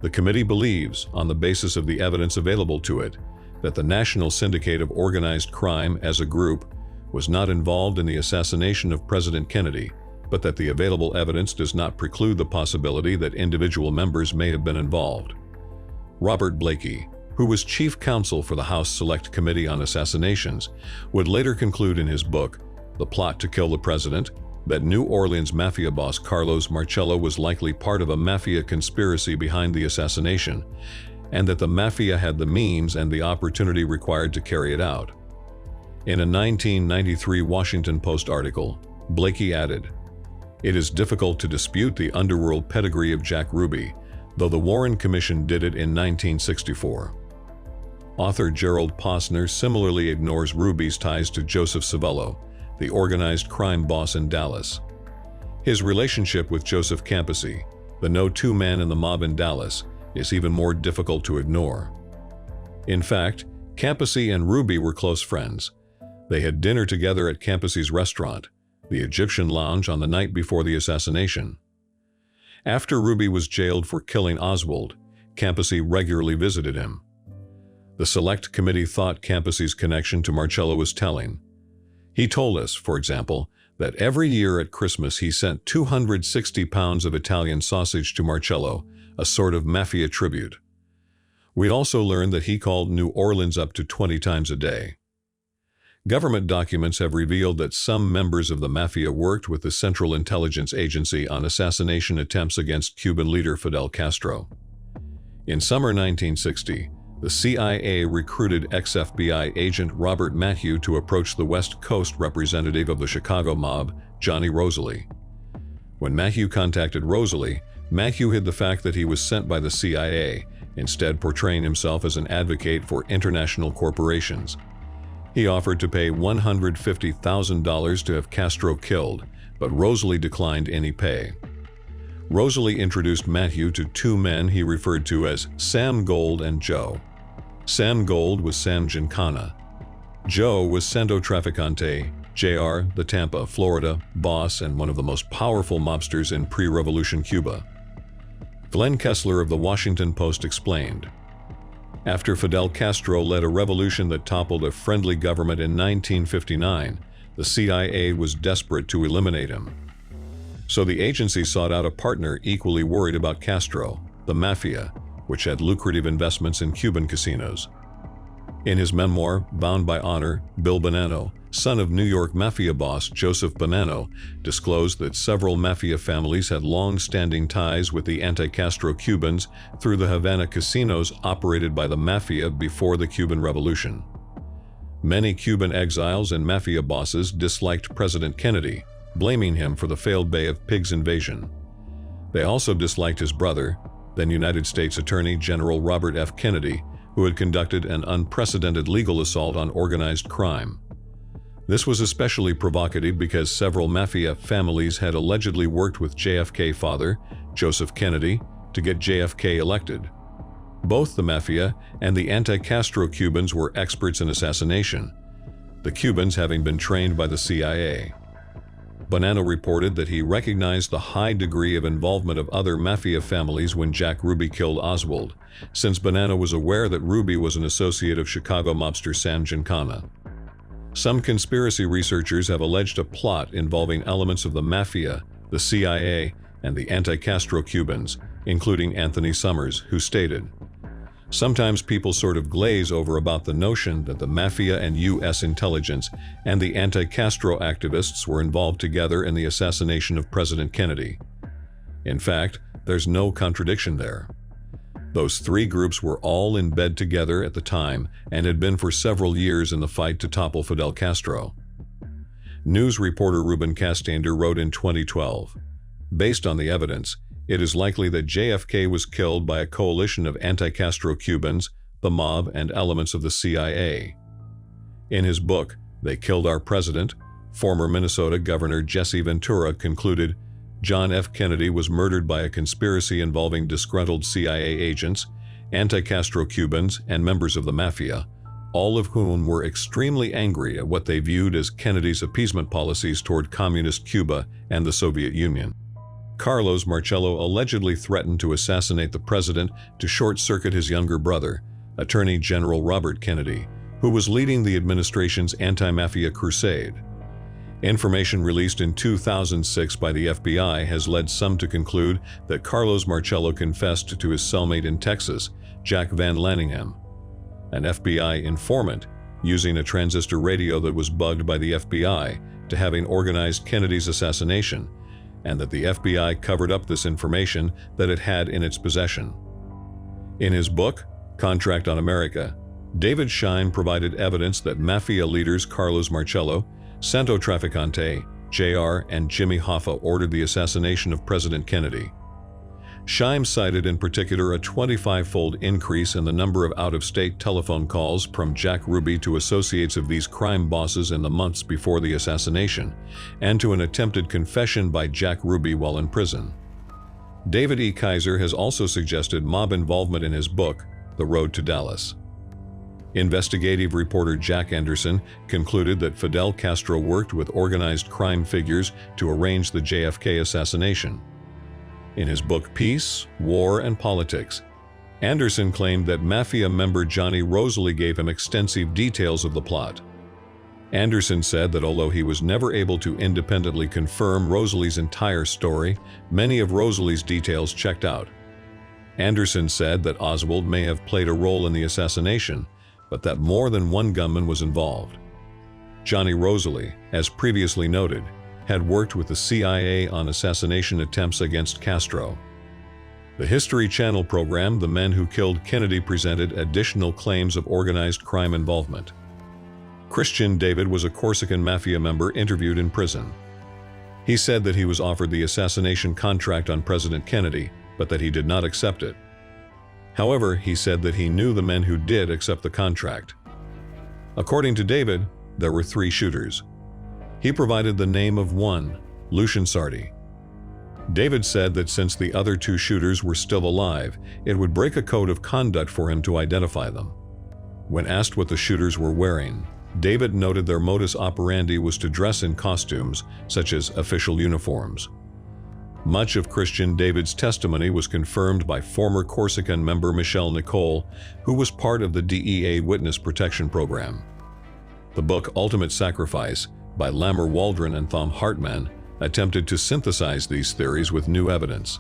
"The committee believes, on the basis of the evidence available to it, that the National Syndicate of Organized Crime as a group was not involved in the assassination of President Kennedy, but that the available evidence does not preclude the possibility that individual members may have been involved." Robert Blakey, who was chief counsel for the House Select Committee on Assassinations, would later conclude in his book, The Plot to Kill the President, that New Orleans mafia boss Carlos Marcello was likely part of a mafia conspiracy behind the assassination, and that the mafia had the means and the opportunity required to carry it out. In a 1993 Washington Post article, Blakey added, "It is difficult to dispute the underworld pedigree of Jack Ruby, though the Warren Commission did it in 1964. Author Gerald Posner similarly ignores Ruby's ties to Joseph Civello, the organized crime boss in Dallas. His relationship with Joseph Campisi, the no-2 man in the mob in Dallas, is even more difficult to ignore. In fact, Campisi and Ruby were close friends. They had dinner together at Campisi's restaurant, the Egyptian Lounge, on the night before the assassination. After Ruby was jailed for killing Oswald, Campisi regularly visited him. The Select Committee thought Campisi's connection to Marcello was telling. He told us, for example, that every year at Christmas he sent 260 pounds of Italian sausage to Marcello, a sort of mafia tribute. We'd also learned that he called New Orleans up to 20 times a day. Government documents have revealed that some members of the mafia worked with the Central Intelligence Agency on assassination attempts against Cuban leader Fidel Castro. In summer 1960, The CIA recruited ex-FBI agent Robert Matthew to approach the West Coast representative of the Chicago mob, Johnny Roselli. When Matthew contacted Roselli, Matthew hid the fact that he was sent by the CIA, instead portraying himself as an advocate for international corporations. He offered to pay $150,000 to have Castro killed, but Roselli declined any pay. Roselli introduced Matthew to two men he referred to as Sam Gold and Joe. Sam Gold was Sam Giancana. Joe was Santo Traficante, Jr., the Tampa, Florida, boss and one of the most powerful mobsters in pre-revolution Cuba. Glenn Kessler of the Washington Post explained, "After Fidel Castro led a revolution that toppled a friendly government in 1959, the CIA was desperate to eliminate him. So the agency sought out a partner equally worried about Castro, the Mafia, which had lucrative investments in Cuban casinos." In his memoir, Bound by Honor, Bill Bonanno, son of New York Mafia boss Joseph Bonanno, disclosed that several Mafia families had long-standing ties with the anti-Castro Cubans through the Havana casinos operated by the Mafia before the Cuban Revolution. Many Cuban exiles and Mafia bosses disliked President Kennedy, blaming him for the failed Bay of Pigs invasion. They also disliked his brother, then United States Attorney General Robert F. Kennedy, who had conducted an unprecedented legal assault on organized crime. This was especially provocative because several Mafia families had allegedly worked with JFK father, Joseph Kennedy, to get JFK elected. Both the Mafia and the anti-Castro Cubans were experts in assassination, the Cubans having been trained by the CIA. Bonanno reported that he recognized the high degree of involvement of other Mafia families when Jack Ruby killed Oswald, since Bonanno was aware that Ruby was an associate of Chicago mobster Sam Giancana. Some conspiracy researchers have alleged a plot involving elements of the Mafia, the CIA, and the anti-Castro Cubans, including Anthony Summers, who stated, "Sometimes people sort of glaze over about the notion that the Mafia and U.S. intelligence and the anti-Castro activists were involved together in the assassination of President Kennedy. In fact, there's no contradiction there. Those three groups were all in bed together at the time and had been for several years in the fight to topple Fidel Castro." News reporter Ruben Castander wrote in 2012, "Based on the evidence, it is likely that JFK was killed by a coalition of anti-Castro Cubans, the mob, and elements of the CIA." In his book, They Killed Our President, former Minnesota Governor Jesse Ventura concluded, John F. Kennedy was murdered by a conspiracy involving disgruntled CIA agents, anti-Castro Cubans, and members of the Mafia, all of whom were extremely angry at what they viewed as Kennedy's appeasement policies toward communist Cuba and the Soviet Union. Carlos Marcello allegedly threatened to assassinate the president to short-circuit his younger brother, Attorney General Robert Kennedy, who was leading the administration's anti-mafia crusade. Information released in 2006 by the FBI has led some to conclude that Carlos Marcello confessed to his cellmate in Texas, Jack Van Lanningham, an FBI informant, using a transistor radio that was bugged by the FBI, to having organized Kennedy's assassination, and that the FBI covered up this information that it had in its possession. In his book, Contract on America, David Schein provided evidence that Mafia leaders Carlos Marcello, Santo Traficante, Jr., and Jimmy Hoffa ordered the assassination of President Kennedy. Schein cited in particular a 25-fold increase in the number of out-of-state telephone calls from Jack Ruby to associates of these crime bosses in the months before the assassination, and to an attempted confession by Jack Ruby while in prison. David E. Kaiser has also suggested mob involvement in his book, The Road to Dallas. Investigative reporter Jack Anderson concluded that Fidel Castro worked with organized crime figures to arrange the JFK assassination. In his book Peace, War, and Politics, Anderson claimed that Mafia member Johnny Roselli gave him extensive details of the plot. Anderson said that although he was never able to independently confirm Roselli's entire story, many of Roselli's details checked out. Anderson said that Oswald may have played a role in the assassination, but that more than one gunman was involved. Johnny Roselli, as previously noted, had worked with the CIA on assassination attempts against Castro. The History Channel program The Men Who Killed Kennedy presented additional claims of organized crime involvement. Christian David was a Corsican mafia member interviewed in prison. He said that he was offered the assassination contract on President Kennedy, but that he did not accept it. However, he said that he knew the men who did accept the contract. According to David, there were 3 shooters. He provided the name of one, Lucian Sardi. David said that since the other 2 shooters were still alive, it would break a code of conduct for him to identify them. When asked what the shooters were wearing, David noted their modus operandi was to dress in costumes, such as official uniforms. Much of Christian David's testimony was confirmed by former Corsican member Michelle Nicole, who was part of the DEA Witness Protection Program. The book Ultimate Sacrifice by Lamar Waldron and Thom Hartman attempted to synthesize these theories with new evidence.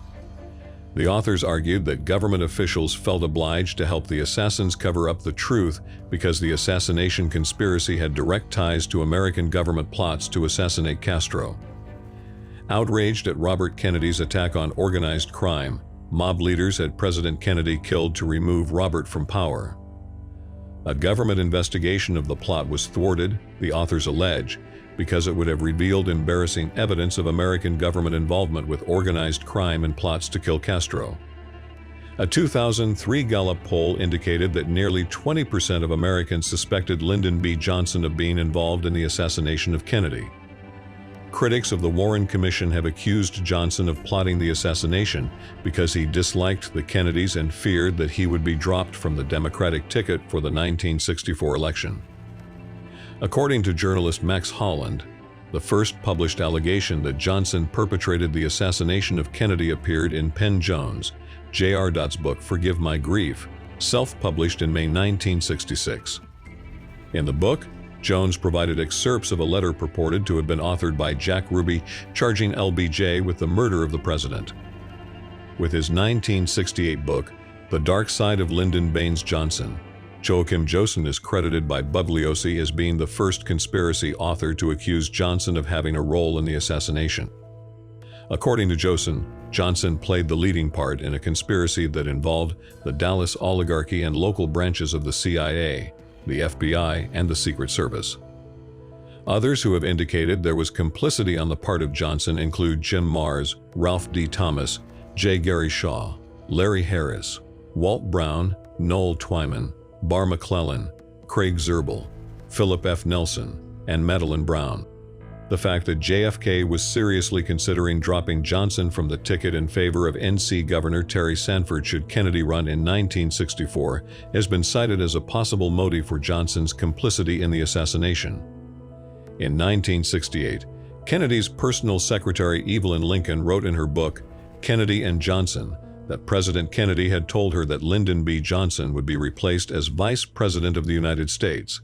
The authors argued that government officials felt obliged to help the assassins cover up the truth because the assassination conspiracy had direct ties to American government plots to assassinate Castro. Outraged at Robert Kennedy's attack on organized crime, mob leaders had President Kennedy killed to remove Robert from power. A government investigation of the plot was thwarted, the authors allege, because it would have revealed embarrassing evidence of American government involvement with organized crime and plots to kill Castro. A 2003 Gallup poll indicated that nearly 20% of Americans suspected Lyndon B. Johnson of being involved in the assassination of Kennedy. Critics of the Warren Commission have accused Johnson of plotting the assassination because he disliked the Kennedys and feared that he would be dropped from the Democratic ticket for the 1964 election. According to journalist Max Holland, the first published allegation that Johnson perpetrated the assassination of Kennedy appeared in Penn Jones, J.R. Dott's book Forgive My Grief, self-published in May 1966. In the book, Jones provided excerpts of a letter purported to have been authored by Jack Ruby charging LBJ with the murder of the president. With his 1968 book, The Dark Side of Lyndon Baines Johnson, Joachim Jossen is credited by Bugliosi as being the first conspiracy author to accuse Johnson of having a role in the assassination. According to Jossen, Johnson played the leading part in a conspiracy that involved the Dallas oligarchy and local branches of the CIA, the FBI, and the Secret Service. Others who have indicated there was complicity on the part of Johnson include Jim Mars, Ralph D. Thomas, J. Gary Shaw, Larry Harris, Walt Brown, Noel Twyman, Bar McClellan, Craig Zerbel, Philip F. Nelson, and Madeline Brown. The fact that JFK was seriously considering dropping Johnson from the ticket in favor of NC Governor Terry Sanford should Kennedy run in 1964 has been cited as a possible motive for Johnson's complicity in the assassination. In 1968, Kennedy's personal secretary Evelyn Lincoln wrote in her book, Kennedy and Johnson, that President Kennedy had told her that Lyndon B. Johnson would be replaced as Vice President of the United States.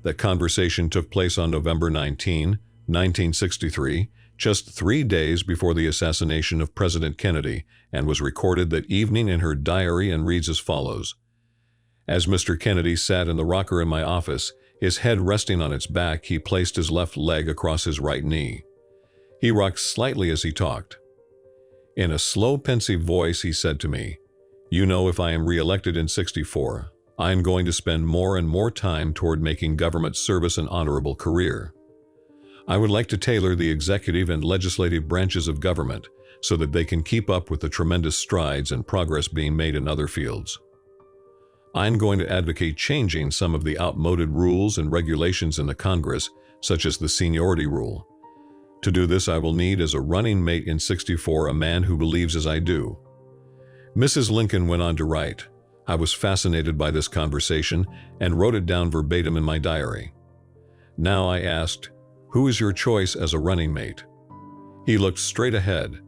That conversation took place on November 19, 1963, just 3 days before the assassination of President Kennedy, and was recorded that evening in her diary and reads as follows. As Mr. Kennedy sat in the rocker in my office, his head resting on its back, he placed his left leg across his right knee. He rocked slightly as he talked. In a slow, pensive voice, he said to me, "You know, if I am re-elected in '64, I am going to spend more and more time toward making government service an honorable career. I would like to tailor the executive and legislative branches of government so that they can keep up with the tremendous strides and progress being made in other fields. I'm going to advocate changing some of the outmoded rules and regulations in the Congress, such as the seniority rule. To do this, I will need as a running mate in '64 a man who believes as I do." Mrs. Lincoln went on to write, "I was fascinated by this conversation and wrote it down verbatim in my diary. Now I asked, 'Who is your choice as a running mate?' He looked straight ahead,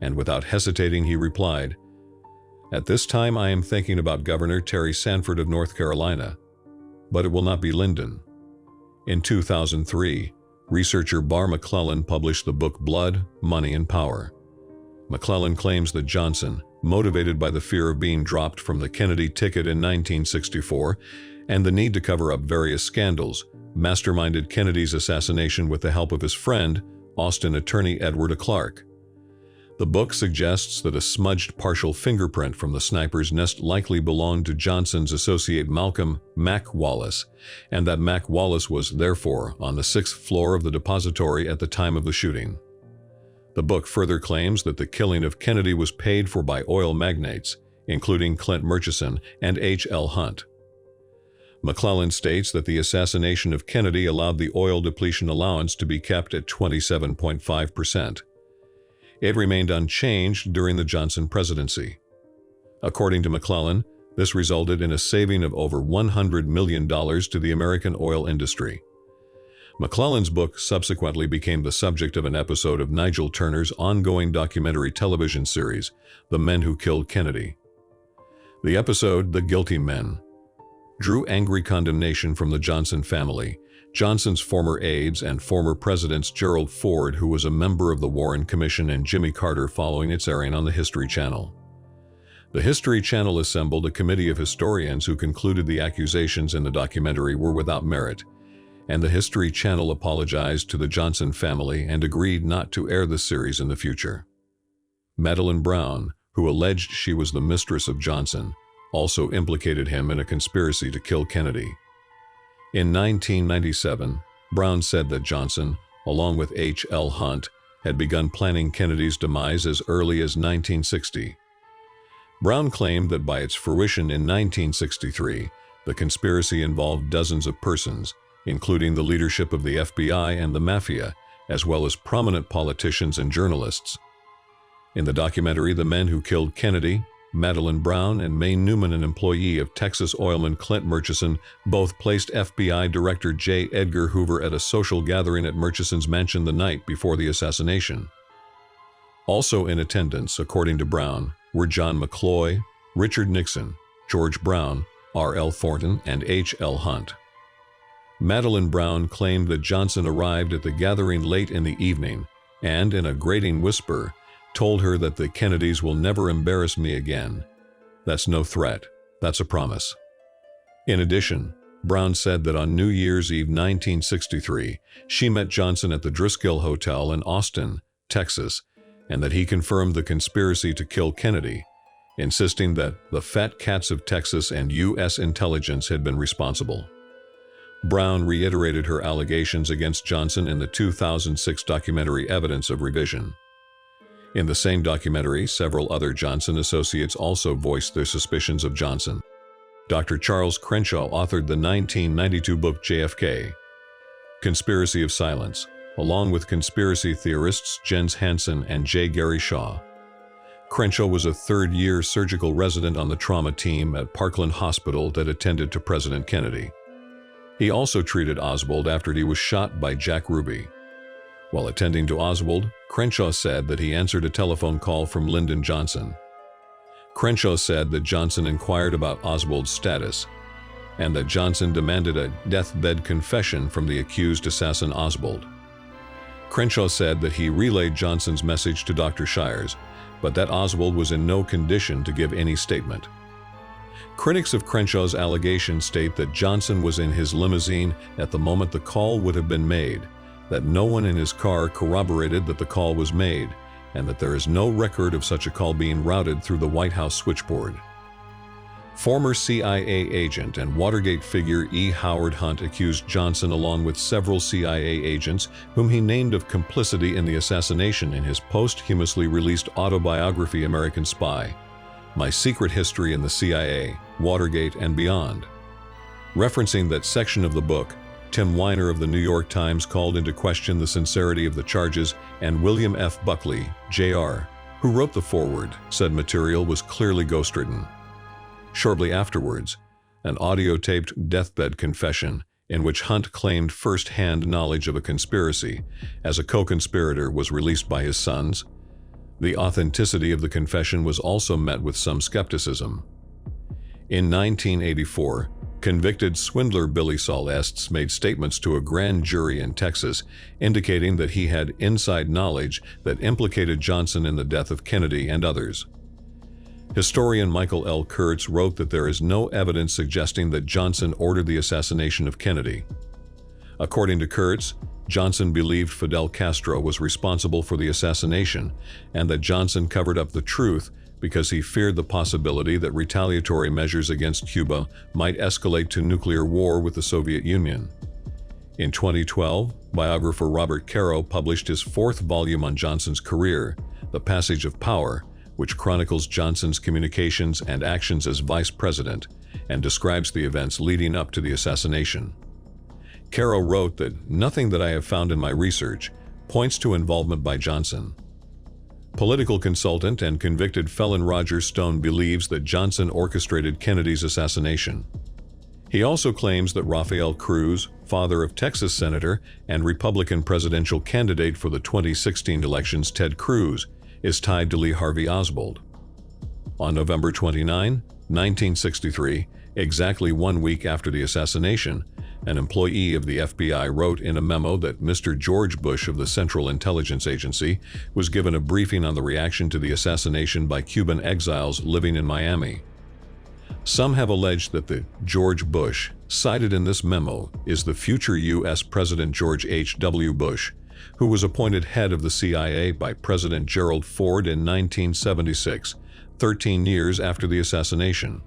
and without hesitating he replied, 'At this time I am thinking about Governor Terry Sanford of North Carolina, but it will not be Lyndon.'" In 2003, researcher Bar McClellan published the book Blood, Money, and Power. McClellan claims that Johnson, motivated by the fear of being dropped from the Kennedy ticket in 1964 and the need to cover up various scandals, masterminded Kennedy's assassination with the help of his friend, Austin attorney Edward A. Clark. The book suggests that a smudged partial fingerprint from the sniper's nest likely belonged to Johnson's associate Malcolm "Mac" Wallace, and that Mac Wallace was, therefore, on the 6th floor of the depository at the time of the shooting. The book further claims that the killing of Kennedy was paid for by oil magnates, including Clint Murchison and H.L. Hunt. McClellan states that the assassination of Kennedy allowed the oil depletion allowance to be kept at 27.5%. It remained unchanged during the Johnson presidency. According to McClellan, this resulted in a saving of over $100 million to the American oil industry. McClellan's book subsequently became the subject of an episode of Nigel Turner's ongoing documentary television series, The Men Who Killed Kennedy. The episode, The Guilty Men, drew angry condemnation from the Johnson family, Johnson's former aides, and former presidents Gerald Ford, who was a member of the Warren Commission, and Jimmy Carter following its airing on the History Channel. The History Channel assembled a committee of historians who concluded the accusations in the documentary were without merit, and the History Channel apologized to the Johnson family and agreed not to air the series in the future. Madeline Brown, who alleged she was the mistress of Johnson, also implicated him in a conspiracy to kill Kennedy. In 1997, Brown said that Johnson, along with H.L. Hunt, had begun planning Kennedy's demise as early as 1960. Brown claimed that by its fruition in 1963, the conspiracy involved dozens of persons, including the leadership of the FBI and the Mafia, as well as prominent politicians and journalists. In the documentary The Men Who Killed Kennedy, Madeline Brown and May Newman, an employee of Texas oilman Clint Murchison, both placed FBI Director J. Edgar Hoover at a social gathering at Murchison's mansion the night before the assassination. Also in attendance, according to Brown, were John McCloy, Richard Nixon, George Brown, R.L. Thornton, and H.L. Hunt. Madeline Brown claimed that Johnson arrived at the gathering late in the evening and, in a grating whisper, told her that the Kennedys will never embarrass me again. That's no threat, that's a promise. In addition, Brown said that on New Year's Eve 1963, she met Johnson at the Driscoll Hotel in Austin, Texas, and that he confirmed the conspiracy to kill Kennedy, insisting that the fat cats of Texas and U.S. intelligence had been responsible. Brown reiterated her allegations against Johnson in the 2006 documentary Evidence of Revision. In the same documentary, several other Johnson associates also voiced their suspicions of Johnson. Dr. Charles Crenshaw authored the 1992 book JFK, Conspiracy of Silence, along with conspiracy theorists Jens Hansen and J. Gary Shaw. Crenshaw was a third-year surgical resident on the trauma team at Parkland Hospital that attended to President Kennedy. He also treated Oswald after he was shot by Jack Ruby. While attending to Oswald, Crenshaw said that he answered a telephone call from Lyndon Johnson. Crenshaw said that Johnson inquired about Oswald's status, and that Johnson demanded a deathbed confession from the accused assassin Oswald. Crenshaw said that he relayed Johnson's message to Dr. Shires, but that Oswald was in no condition to give any statement. Critics of Crenshaw's allegation state that Johnson was in his limousine at the moment the call would have been made, that no one in his car corroborated that the call was made, and that there is no record of such a call being routed through the White House switchboard. Former CIA agent and Watergate figure E. Howard Hunt accused Johnson, along with several CIA agents whom he named, of complicity in the assassination in his posthumously released autobiography American Spy, My Secret History in the CIA, Watergate, and Beyond. Referencing that section of the book, Tim Weiner of the New York Times called into question the sincerity of the charges, and William F. Buckley, Jr., who wrote the foreword, said material was clearly ghostwritten. Shortly afterwards, an audio-taped deathbed confession in which Hunt claimed first-hand knowledge of a conspiracy as a co-conspirator was released by his sons. The authenticity of the confession was also met with some skepticism. In 1984, convicted swindler Billy Saul Estes made statements to a grand jury in Texas indicating that he had inside knowledge that implicated Johnson in the death of Kennedy and others. Historian Michael L. Kurtz wrote that there is no evidence suggesting that Johnson ordered the assassination of Kennedy. According to Kurtz, Johnson believed Fidel Castro was responsible for the assassination and that Johnson covered up the truth because he feared the possibility that retaliatory measures against Cuba might escalate to nuclear war with the Soviet Union. In 2012, biographer Robert Caro published his fourth volume on Johnson's career, The Passage of Power, which chronicles Johnson's communications and actions as vice president and describes the events leading up to the assassination. Caro wrote that nothing that I have found in my research points to involvement by Johnson. Political consultant and convicted felon Roger Stone believes that Johnson orchestrated Kennedy's assassination. He also claims that Rafael Cruz, father of Texas Senator and Republican presidential candidate for the 2016 elections Ted Cruz, is tied to Lee Harvey Oswald. On November 29, 1963, exactly 1 week after the assassination, an employee of the FBI wrote in a memo that Mr. George Bush of the Central Intelligence Agency was given a briefing on the reaction to the assassination by Cuban exiles living in Miami. Some have alleged that the George Bush cited in this memo is the future U.S. President George H.W. Bush, who was appointed head of the CIA by President Gerald Ford in 1976, 13 years after the assassination.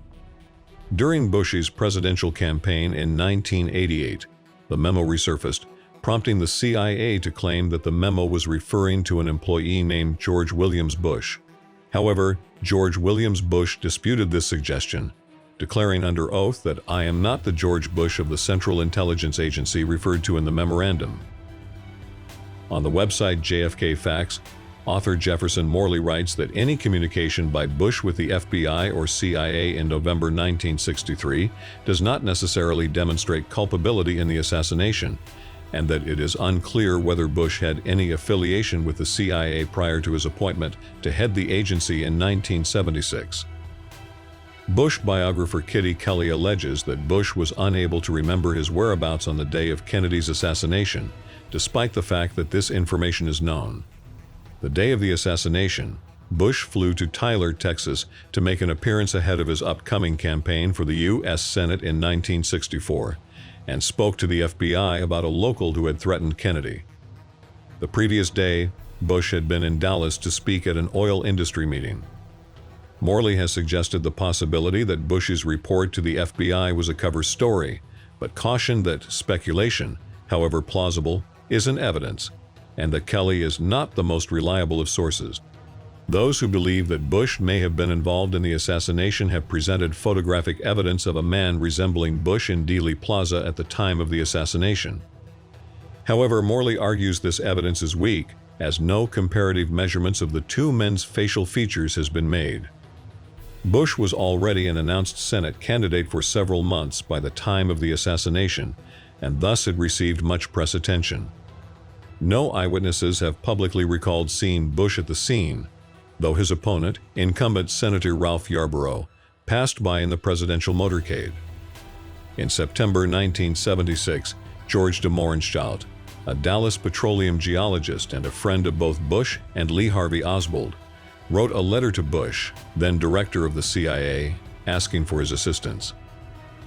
During Bush's presidential campaign in 1988, the memo resurfaced, prompting the CIA to claim that the memo was referring to an employee named George Williams Bush. However, George Williams Bush disputed this suggestion, declaring under oath that I am not the George Bush of the Central Intelligence Agency referred to in the memorandum. On the website JFK Facts, author Jefferson Morley writes that any communication by Bush with the FBI or CIA in November 1963 does not necessarily demonstrate culpability in the assassination, and that it is unclear whether Bush had any affiliation with the CIA prior to his appointment to head the agency in 1976. Bush biographer Kitty Kelly alleges that Bush was unable to remember his whereabouts on the day of Kennedy's assassination, despite the fact that this information is known. The day of the assassination, Bush flew to Tyler, Texas, to make an appearance ahead of his upcoming campaign for the U.S. Senate in 1964, and spoke to the FBI about a local who had threatened Kennedy. The previous day, Bush had been in Dallas to speak at an oil industry meeting. Morley has suggested the possibility that Bush's report to the FBI was a cover story, but cautioned that speculation, however plausible, isn't evidence, and that Kelly is not the most reliable of sources. Those who believe that Bush may have been involved in the assassination have presented photographic evidence of a man resembling Bush in Dealey Plaza at the time of the assassination. However, Morley argues this evidence is weak, as no comparative measurements of the two men's facial features has been made. Bush was already an announced Senate candidate for several months by the time of the assassination, and thus had received much press attention. No eyewitnesses have publicly recalled seeing Bush at the scene, though his opponent, incumbent Senator Ralph Yarborough, passed by in the presidential motorcade. In September 1976, George de Mohrenschildt, a Dallas petroleum geologist and a friend of both Bush and Lee Harvey Oswald, wrote a letter to Bush, then director of the CIA, asking for his assistance.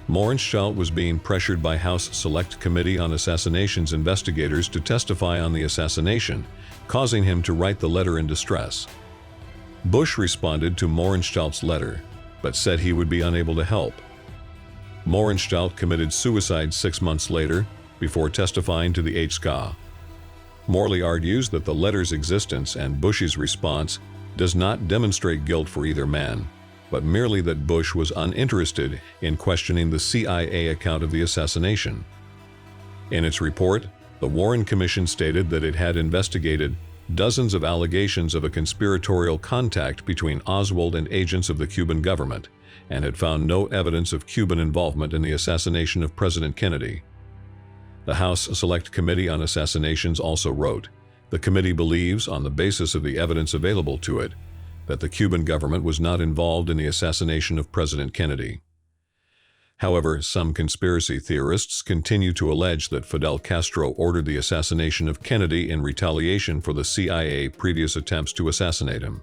Mohrenschildt was being pressured by House Select Committee on Assassinations investigators to testify on the assassination, causing him to write the letter in distress. Bush responded to Mohrenschildt's letter, but said he would be unable to help. Mohrenschildt committed suicide 6 months later, before testifying to the HSCA. Morley argues that the letter's existence and Bush's response does not demonstrate guilt for either man, but merely that Bush was uninterested in questioning the CIA account of the assassination. In its report, the Warren Commission stated that it had investigated dozens of allegations of a conspiratorial contact between Oswald and agents of the Cuban government, and had found no evidence of Cuban involvement in the assassination of President Kennedy. The House Select Committee on Assassinations also wrote, "The committee believes, on the basis of the evidence available to it, that the Cuban government was not involved in the assassination of President Kennedy." However, some conspiracy theorists continue to allege that Fidel Castro ordered the assassination of Kennedy in retaliation for the CIA previous attempts to assassinate him.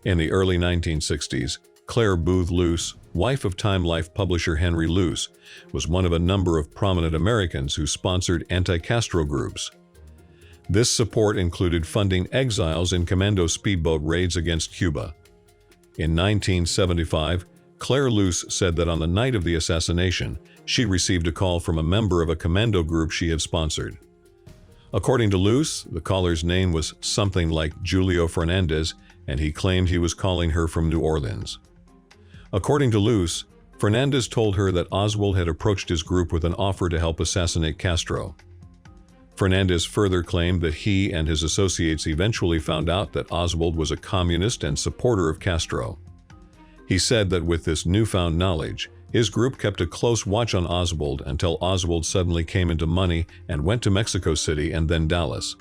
In the early 1960s, Claire Booth Luce, wife of Time Life publisher Henry Luce, was one of a number of prominent Americans who sponsored anti-Castro groups. This support included funding exiles in commando speedboat raids against Cuba. In 1975, Claire Luce said that on the night of the assassination, she received a call from a member of a commando group she had sponsored. According to Luce, the caller's name was something like Julio Fernandez, and he claimed he was calling her from New Orleans. According to Luce, Fernandez told her that Oswald had approached his group with an offer to help assassinate Castro. Fernandez further claimed that he and his associates eventually found out that Oswald was a communist and supporter of Castro. He said that with this newfound knowledge, his group kept a close watch on Oswald until Oswald suddenly came into money and went to Mexico City and then Dallas.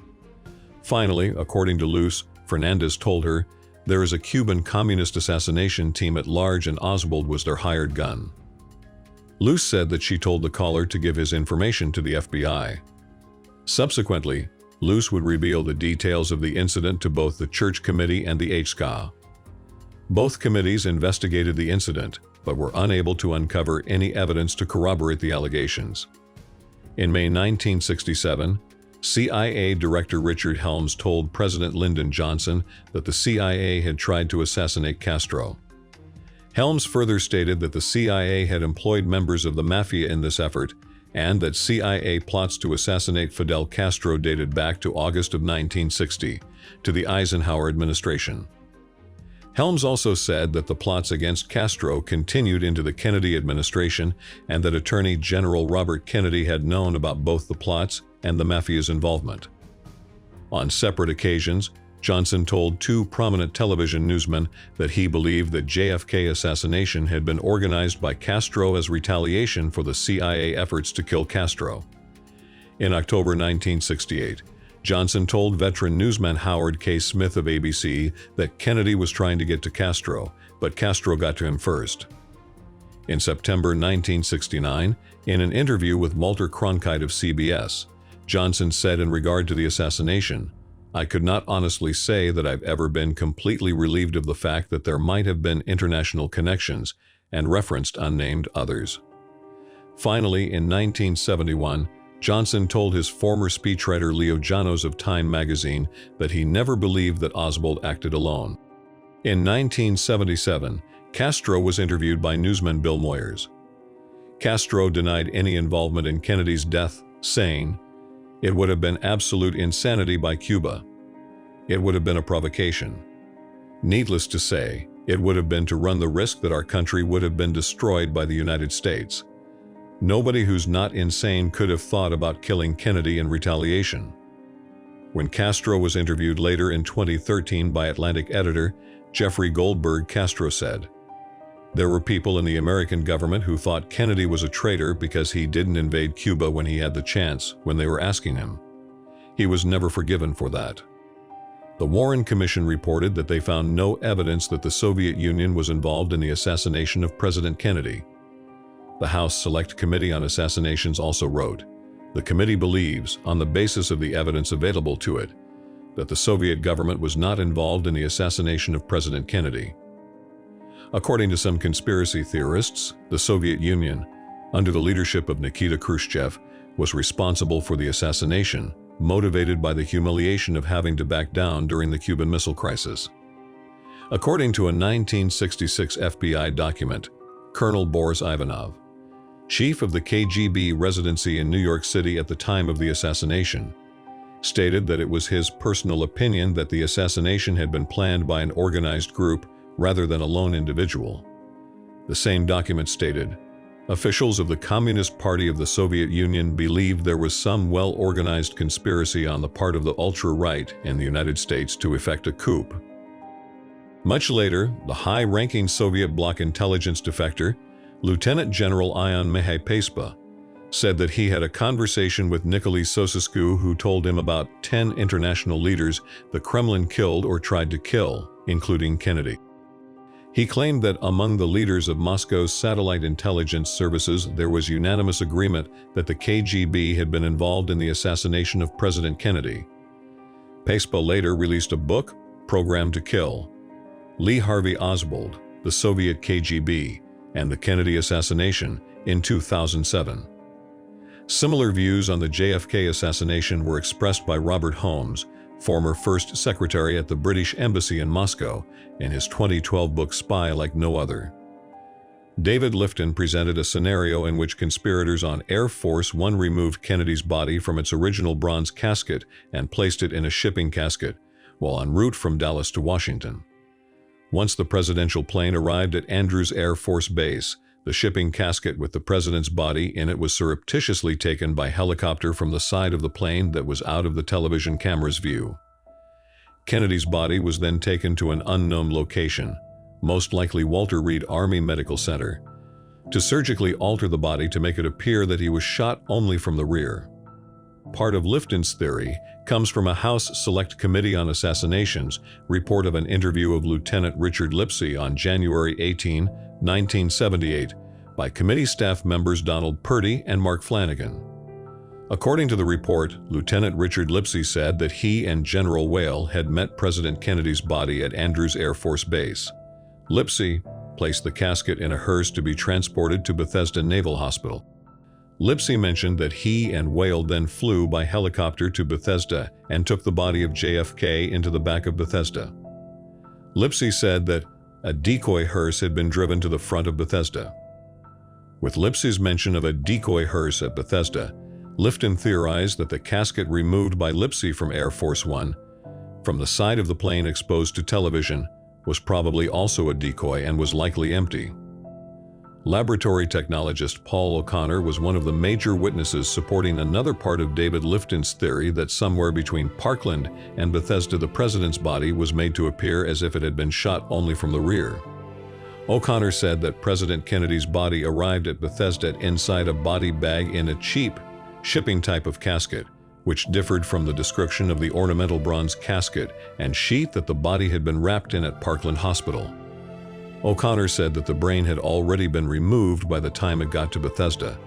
Finally, according to Luce, Fernandez told her, "There is a Cuban communist assassination team at large and Oswald was their hired gun." Luce said that she told the caller to give his information to the FBI. Subsequently, Luce would reveal the details of the incident to both the Church Committee and the HSCA. Both committees investigated the incident, but were unable to uncover any evidence to corroborate the allegations. In May 1967, CIA Director Richard Helms told President Lyndon Johnson that the CIA had tried to assassinate Castro. Helms further stated that the CIA had employed members of the Mafia in this effort, and that CIA plots to assassinate Fidel Castro dated back to August of 1960, to the Eisenhower administration. Helms also said that the plots against Castro continued into the Kennedy administration and that Attorney General Robert Kennedy had known about both the plots and the Mafia's involvement. On separate occasions, Johnson told two prominent television newsmen that he believed that JFK assassination had been organized by Castro as retaliation for the CIA efforts to kill Castro. In October 1968, Johnson told veteran newsman Howard K. Smith of ABC that Kennedy was trying to get to Castro, but Castro got to him first. In September 1969, in an interview with Walter Cronkite of CBS, Johnson said in regard to the assassination, "I could not honestly say that I've ever been completely relieved of the fact that there might have been international connections," and referenced unnamed others. Finally, in 1971, Johnson told his former speechwriter Leo Janos of Time magazine that he never believed that Oswald acted alone. In 1977, Castro was interviewed by newsman Bill Moyers. Castro denied any involvement in Kennedy's death, saying, "It would have been absolute insanity by Cuba. It would have been a provocation. Needless to say, it would have been to run the risk that our country would have been destroyed by the United States. Nobody who's not insane could have thought about killing Kennedy in retaliation." When Castro was interviewed later in 2013 by Atlantic editor Jeffrey Goldberg, Castro said, "There were people in the American government who thought Kennedy was a traitor because he didn't invade Cuba when he had the chance, when they were asking him. He was never forgiven for that." The Warren Commission reported that they found no evidence that the Soviet Union was involved in the assassination of President Kennedy. The House Select Committee on Assassinations also wrote, "The committee believes, on the basis of the evidence available to it, that the Soviet government was not involved in the assassination of President Kennedy." According to some conspiracy theorists, the Soviet Union, under the leadership of Nikita Khrushchev, was responsible for the assassination, motivated by the humiliation of having to back down during the Cuban Missile Crisis. According to a 1966 FBI document, Colonel Boris Ivanov, chief of the KGB residency in New York City at the time of the assassination, stated that it was his personal opinion that the assassination had been planned by an organized group rather than a lone individual. The same document stated, "Officials of the Communist Party of the Soviet Union believed there was some well-organized conspiracy on the part of the ultra-right in the United States to effect a coup." Much later, the high-ranking Soviet bloc intelligence defector, Lieutenant General Ion Mihai Pacepa, said that he had a conversation with Nicolae Ceausescu, who told him about 10 international leaders the Kremlin killed or tried to kill, including Kennedy. He claimed that among the leaders of Moscow's satellite intelligence services there was unanimous agreement that the KGB had been involved in the assassination of President Kennedy. Pacepa later released a book, Programmed to Kill. Lee Harvey Oswald, the Soviet KGB, and the Kennedy assassination in 2007. Similar views on the JFK assassination were expressed by Robert Holmes, former First Secretary at the British Embassy in Moscow, in his 2012 book Spy Like No Other. David Lifton presented a scenario in which conspirators on Air Force One removed Kennedy's body from its original bronze casket and placed it in a shipping casket, while en route from Dallas to Washington. Once the presidential plane arrived at Andrews Air Force Base, the shipping casket with the president's body in it was surreptitiously taken by helicopter from the side of the plane that was out of the television camera's view. Kennedy's body was then taken to an unknown location, most likely Walter Reed Army Medical Center, to surgically alter the body to make it appear that he was shot only from the rear. Part of Lifton's theory comes from a House Select Committee on Assassinations report of an interview of Lieutenant Richard Lipsey on January 18, 1978, by committee staff members Donald Purdy and Mark Flanagan. According to the report, Lieutenant Richard Lipsey said that he and General Whale had met President Kennedy's body at Andrews Air Force Base. Lipsey placed the casket in a hearse to be transported to Bethesda Naval Hospital. Lipsey mentioned that he and Whale then flew by helicopter to Bethesda and took the body of JFK into the back of Bethesda. Lipsey said that a decoy hearse had been driven to the front of Bethesda. With Lipsey's mention of a decoy hearse at Bethesda, Lifton theorized that the casket removed by Lipsey from Air Force One, from the side of the plane exposed to television, was probably also a decoy and was likely empty. Laboratory technologist Paul O'Connor was one of the major witnesses supporting another part of David Lifton's theory that somewhere between Parkland and Bethesda the president's body was made to appear as if it had been shot only from the rear. O'Connor said that President Kennedy's body arrived at Bethesda inside a body bag in a cheap, shipping type of casket, which differed from the description of the ornamental bronze casket and sheath that the body had been wrapped in at Parkland Hospital. O'Connor said that the brain had already been removed by the time it got to Bethesda,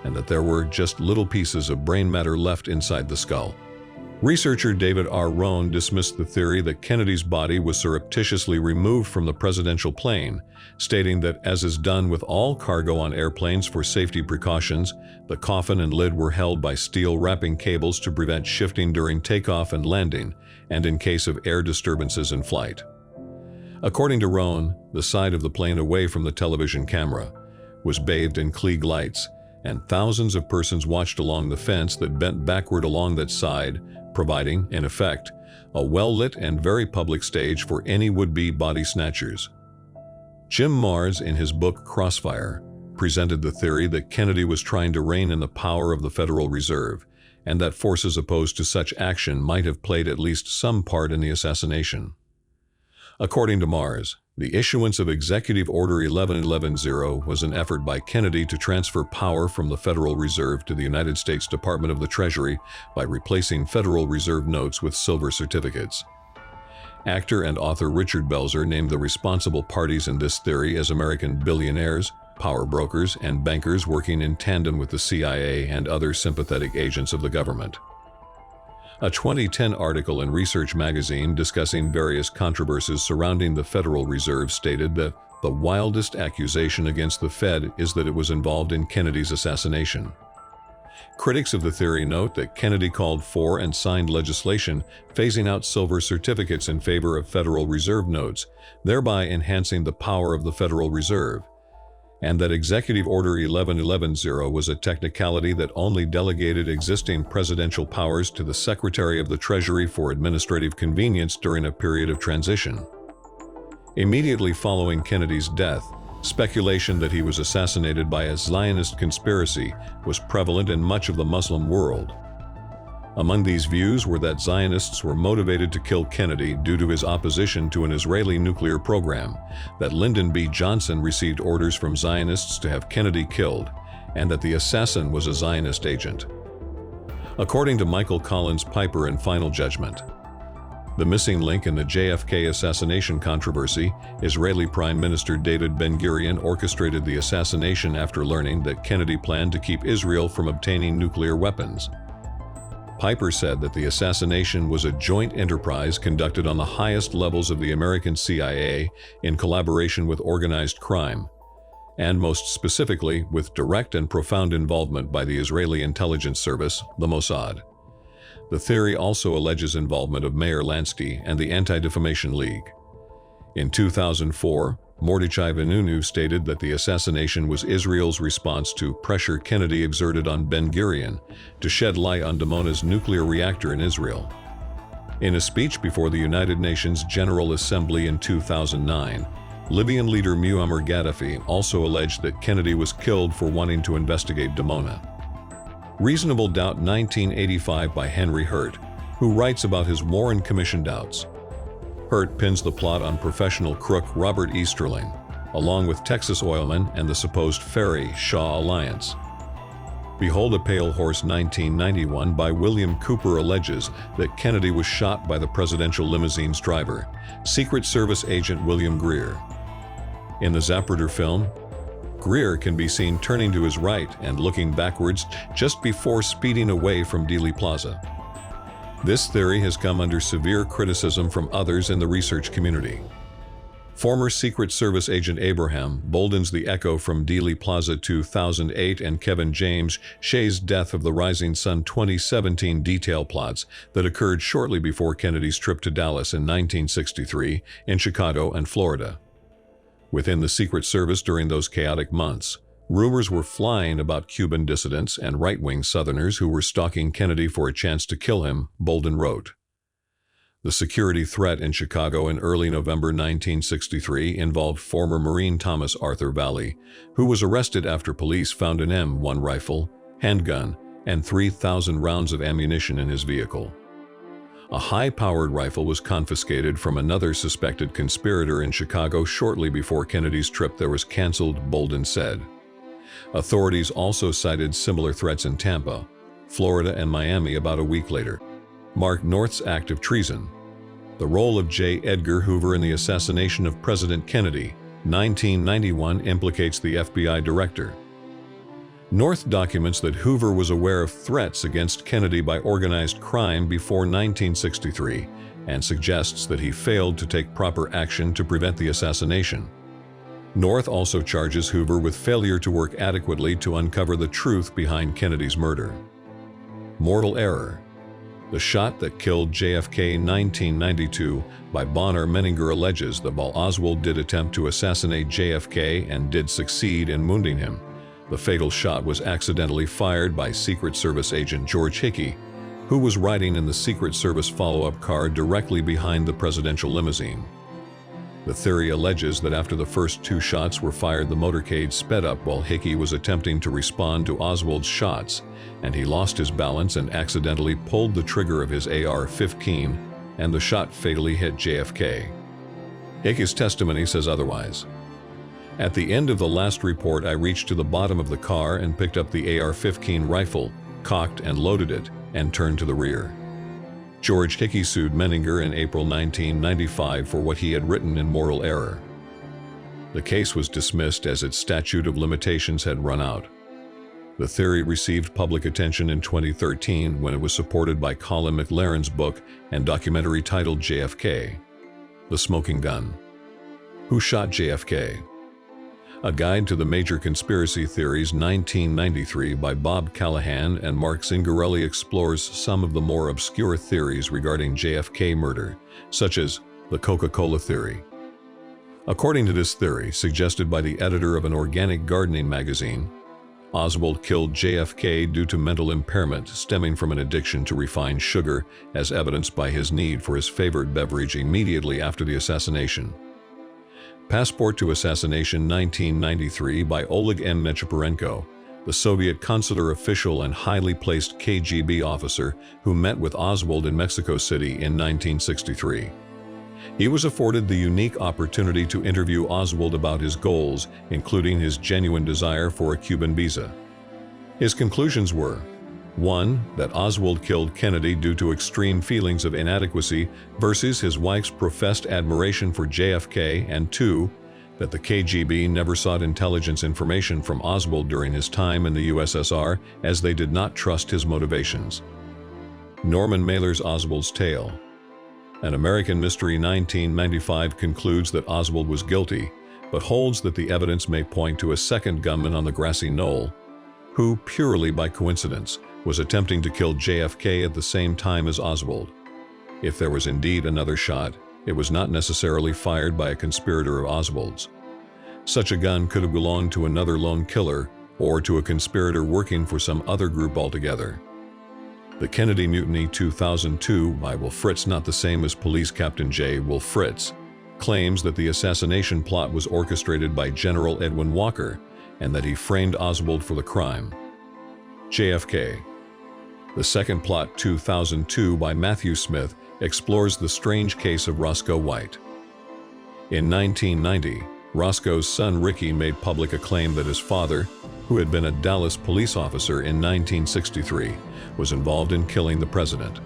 and that there were just little pieces of brain matter left inside the skull. Researcher David R. Rohn dismissed the theory that Kennedy's body was surreptitiously removed from the presidential plane, stating that, as is done with all cargo on airplanes for safety precautions, the coffin and lid were held by steel wrapping cables to prevent shifting during takeoff and landing, and in case of air disturbances in flight. According to Rohn, the side of the plane away from the television camera was bathed in Klieg lights, and thousands of persons watched along the fence that bent backward along that side, providing, in effect, a well-lit and very public stage for any would-be body snatchers. Jim Marrs, in his book Crossfire, presented the theory that Kennedy was trying to rein in the power of the Federal Reserve, and that forces opposed to such action might have played at least some part in the assassination. According to Marrs, the issuance of Executive Order 1110 was an effort by Kennedy to transfer power from the Federal Reserve to the United States Department of the Treasury by replacing Federal Reserve notes with silver certificates. Actor and author Richard Belzer named the responsible parties in this theory as American billionaires, power brokers, and bankers working in tandem with the CIA and other sympathetic agents of the government. A 2010 article in Research magazine discussing various controversies surrounding the Federal Reserve stated that the wildest accusation against the Fed is that it was involved in Kennedy's assassination. Critics of the theory note that Kennedy called for and signed legislation phasing out silver certificates in favor of Federal Reserve notes, thereby enhancing the power of the Federal Reserve, and that Executive Order 1110 was a technicality that only delegated existing presidential powers to the Secretary of the Treasury for administrative convenience during a period of transition. Immediately following Kennedy's death, speculation that he was assassinated by a Zionist conspiracy was prevalent in much of the Muslim world. Among these views were that Zionists were motivated to kill Kennedy due to his opposition to an Israeli nuclear program, that Lyndon B. Johnson received orders from Zionists to have Kennedy killed, and that the assassin was a Zionist agent. According to Michael Collins Piper in Final Judgment, the missing link in the JFK assassination controversy, Israeli Prime Minister David Ben-Gurion orchestrated the assassination after learning that Kennedy planned to keep Israel from obtaining nuclear weapons. Piper said that the assassination was a joint enterprise conducted on the highest levels of the American CIA in collaboration with organized crime, and most specifically with direct and profound involvement by the Israeli intelligence service, the Mossad. The theory also alleges involvement of Meir Lansky and the Anti-Defamation League. In 2004, Mordechai Vanunu stated that the assassination was Israel's response to pressure Kennedy exerted on Ben-Gurion to shed light on Damona's nuclear reactor in Israel. In a speech before the United Nations General Assembly in 2009, Libyan leader Muammar Gaddafi also alleged that Kennedy was killed for wanting to investigate Damona. Reasonable Doubt 1985 by Henry Hurt, who writes about his Warren Commission doubts. Hurt pins the plot on professional crook Robert Easterling, along with Texas oilmen and the supposed Ferry-Shaw alliance. Behold a Pale Horse 1991 by William Cooper alleges that Kennedy was shot by the presidential limousine's driver, Secret Service agent William Greer. In the Zapruder film, Greer can be seen turning to his right and looking backwards just before speeding away from Dealey Plaza. This theory has come under severe criticism from others in the research community. Former Secret Service agent Abraham boldens the echo from Dealey Plaza 2008 and Kevin James Shea's Death of the Rising Sun 2017 detail plots that occurred shortly before Kennedy's trip to Dallas in 1963 in Chicago and Florida. Within the Secret Service during those chaotic months, rumors were flying about Cuban dissidents and right-wing Southerners who were stalking Kennedy for a chance to kill him, Bolden wrote. The security threat in Chicago in early November 1963 involved former Marine Thomas Arthur Valley, who was arrested after police found an M1 rifle, handgun, and 3,000 rounds of ammunition in his vehicle. A high-powered rifle was confiscated from another suspected conspirator in Chicago shortly before Kennedy's trip that was canceled, Bolden said. Authorities also cited similar threats in Tampa, Florida, and Miami about a week later. Mark North's act of treason. The role of J. Edgar Hoover in the assassination of President Kennedy, 1991, implicates the FBI director. North documents that Hoover was aware of threats against Kennedy by organized crime before 1963 and suggests that he failed to take proper action to prevent the assassination. North also charges Hoover with failure to work adequately to uncover the truth behind Kennedy's murder. Mortal error. The shot that killed JFK in 1992 by Bonner Menninger alleges that while Oswald did attempt to assassinate JFK and did succeed in wounding him, the fatal shot was accidentally fired by Secret Service agent George Hickey, who was riding in the Secret Service follow-up car directly behind the presidential limousine. The theory alleges that after the first two shots were fired, the motorcade sped up while Hickey was attempting to respond to Oswald's shots, and he lost his balance and accidentally pulled the trigger of his AR-15, and the shot fatally hit JFK. Hickey's testimony says otherwise. At the end of the last report, I reached to the bottom of the car and picked up the AR-15 rifle, cocked and loaded it, and turned to the rear. George Hickey sued Menninger in April 1995 for what he had written in Mortal Error. The case was dismissed as its statute of limitations had run out. The theory received public attention in 2013 when it was supported by Colin McLaren's book and documentary titled JFK, The Smoking Gun. Who Shot JFK? A Guide to the Major Conspiracy Theories 1993 by Bob Callahan and Mark Zingarelli explores some of the more obscure theories regarding JFK murder, such as the Coca-Cola theory. According to this theory, suggested by the editor of an organic gardening magazine, Oswald killed JFK due to mental impairment stemming from an addiction to refined sugar, as evidenced by his need for his favorite beverage immediately after the assassination. Passport to Assassination 1993 by Oleg M. Nechepurenko, the Soviet consular official and highly placed KGB officer who met with Oswald in Mexico City in 1963. He was afforded the unique opportunity to interview Oswald about his goals, including his genuine desire for a Cuban visa. His conclusions were: 1. That Oswald killed Kennedy due to extreme feelings of inadequacy versus his wife's professed admiration for JFK, and 2. That the KGB never sought intelligence information from Oswald during his time in the USSR, as they did not trust his motivations. Norman Mailer's Oswald's Tale. An American Mystery 1995 concludes that Oswald was guilty, but holds that the evidence may point to a second gunman on the grassy knoll, who, purely by coincidence, was attempting to kill JFK at the same time as Oswald. If there was indeed another shot, it was not necessarily fired by a conspirator of Oswald's. Such a gun could have belonged to another lone killer or to a conspirator working for some other group altogether. The Kennedy Mutiny 2002 by Will Fritz, not the same as Police Captain J. Will Fritz, claims that the assassination plot was orchestrated by General Edwin Walker and that he framed Oswald for the crime. JFK. The Second Plot 2002 by Matthew Smith explores the strange case of Roscoe White. In 1990, Roscoe's son Ricky made public a claim that his father, who had been a Dallas police officer in 1963, was involved in killing the president.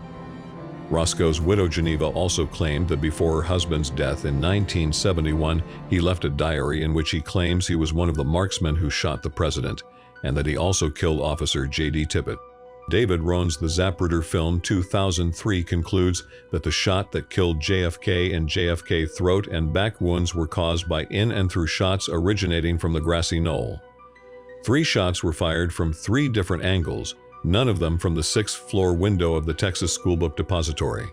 Roscoe's widow Geneva also claimed that before her husband's death in 1971, he left a diary in which he claims he was one of the marksmen who shot the president, and that he also killed Officer J.D. Tippit. David Rohn's The Zapruder Film 2003 concludes that the shot that killed JFK and JFK throat and back wounds were caused by in and through shots originating from the grassy knoll. 3 shots were fired from 3 different angles, none of them from the 6th-floor window of the Texas Schoolbook Depository.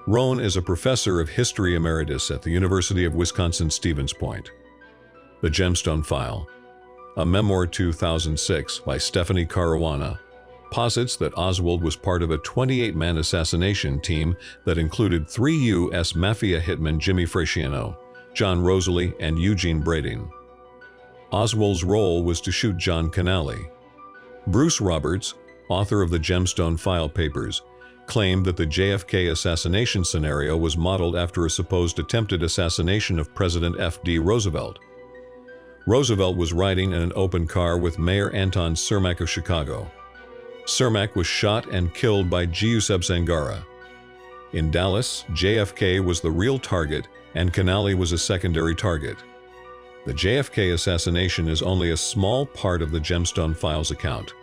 Rohn is a professor of history emeritus at the University of Wisconsin-Stevens Point. The Gemstone File, a memoir 2006 by Stephanie Caruana, posits that Oswald was part of a 28-man assassination team that included 3 U.S. Mafia hitmen Jimmy Frasciano, John Rosalie, and Eugene Brading. Oswald's role was to shoot John Canale. Bruce Roberts, author of the Gemstone File papers, claimed that the JFK assassination scenario was modeled after a supposed attempted assassination of President F.D. Roosevelt. Roosevelt was riding in an open car with Mayor Anton Cermak of Chicago. Cermak was shot and killed by Giuseppe Zangara. In Dallas, JFK was the real target and Canale was a secondary target. The JFK assassination is only a small part of the Gemstone Files account.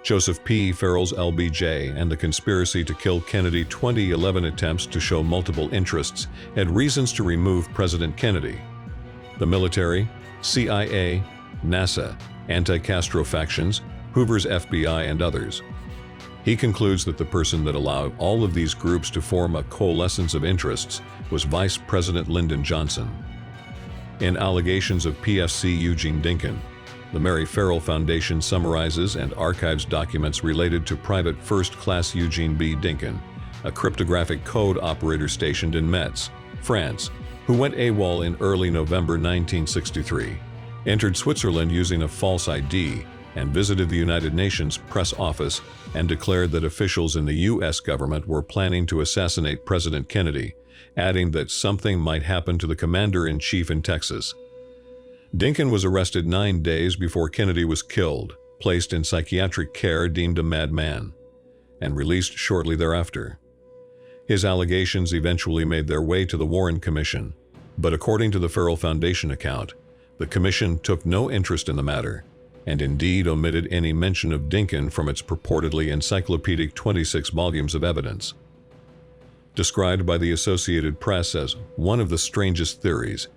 Joseph P. Farrell's LBJ and the Conspiracy to Kill Kennedy 2011 attempts to show multiple interests had reasons to remove President Kennedy. The military, CIA, NASA, anti-Castro factions, Hoover's FBI, and others. He concludes that the person that allowed all of these groups to form a coalescence of interests was Vice President Lyndon Johnson. In Allegations of PFC Eugene Dinkin, the Mary Farrell Foundation summarizes and archives documents related to Private First Class Eugene B. Dinkin, a cryptographic code operator stationed in Metz, France, who went AWOL in early November 1963, entered Switzerland using a false ID, and visited the United Nations press office and declared that officials in the U.S. government were planning to assassinate President Kennedy, adding that something might happen to the commander-in-chief in Texas. Dinkin was arrested 9 days before Kennedy was killed, placed in psychiatric care deemed a madman, and released shortly thereafter. His allegations eventually made their way to the Warren Commission, but according to the Farrell Foundation account, the commission took no interest in the matter, and indeed omitted any mention of Dinkin from its purportedly encyclopedic 26 volumes of evidence. Described by the Associated Press as one of the strangest theories,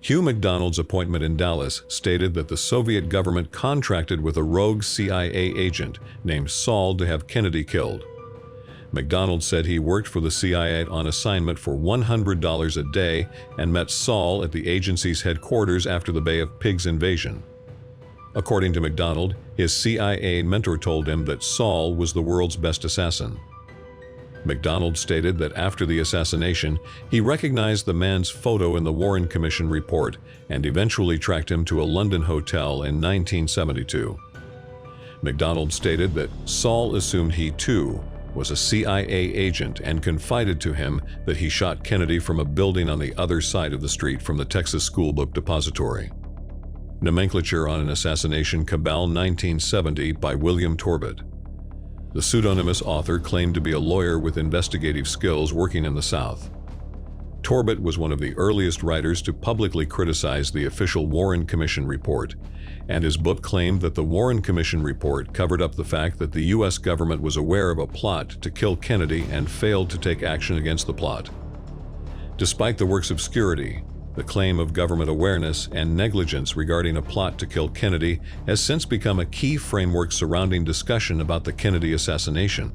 Hugh McDonald's appointment in Dallas stated that the Soviet government contracted with a rogue CIA agent named Saul to have Kennedy killed. McDonald said he worked for the CIA on assignment for $100 a day and met Saul at the agency's headquarters after the Bay of Pigs invasion. According to McDonald, his CIA mentor told him that Saul was the world's best assassin. McDonald stated that after the assassination, he recognized the man's photo in the Warren Commission report and eventually tracked him to a London hotel in 1972. McDonald stated that Saul assumed he, too, was a CIA agent and confided to him that he shot Kennedy from a building on the other side of the street from the Texas Schoolbook Depository. Nomenclature on an Assassination Cabal 1970 by William Torbett. The pseudonymous author claimed to be a lawyer with investigative skills working in the South. Torbett was one of the earliest writers to publicly criticize the official Warren Commission report, and his book claimed that the Warren Commission report covered up the fact that the U.S. government was aware of a plot to kill Kennedy and failed to take action against the plot. Despite the work's obscurity, the claim of government awareness and negligence regarding a plot to kill Kennedy has since become a key framework surrounding discussion about the Kennedy assassination.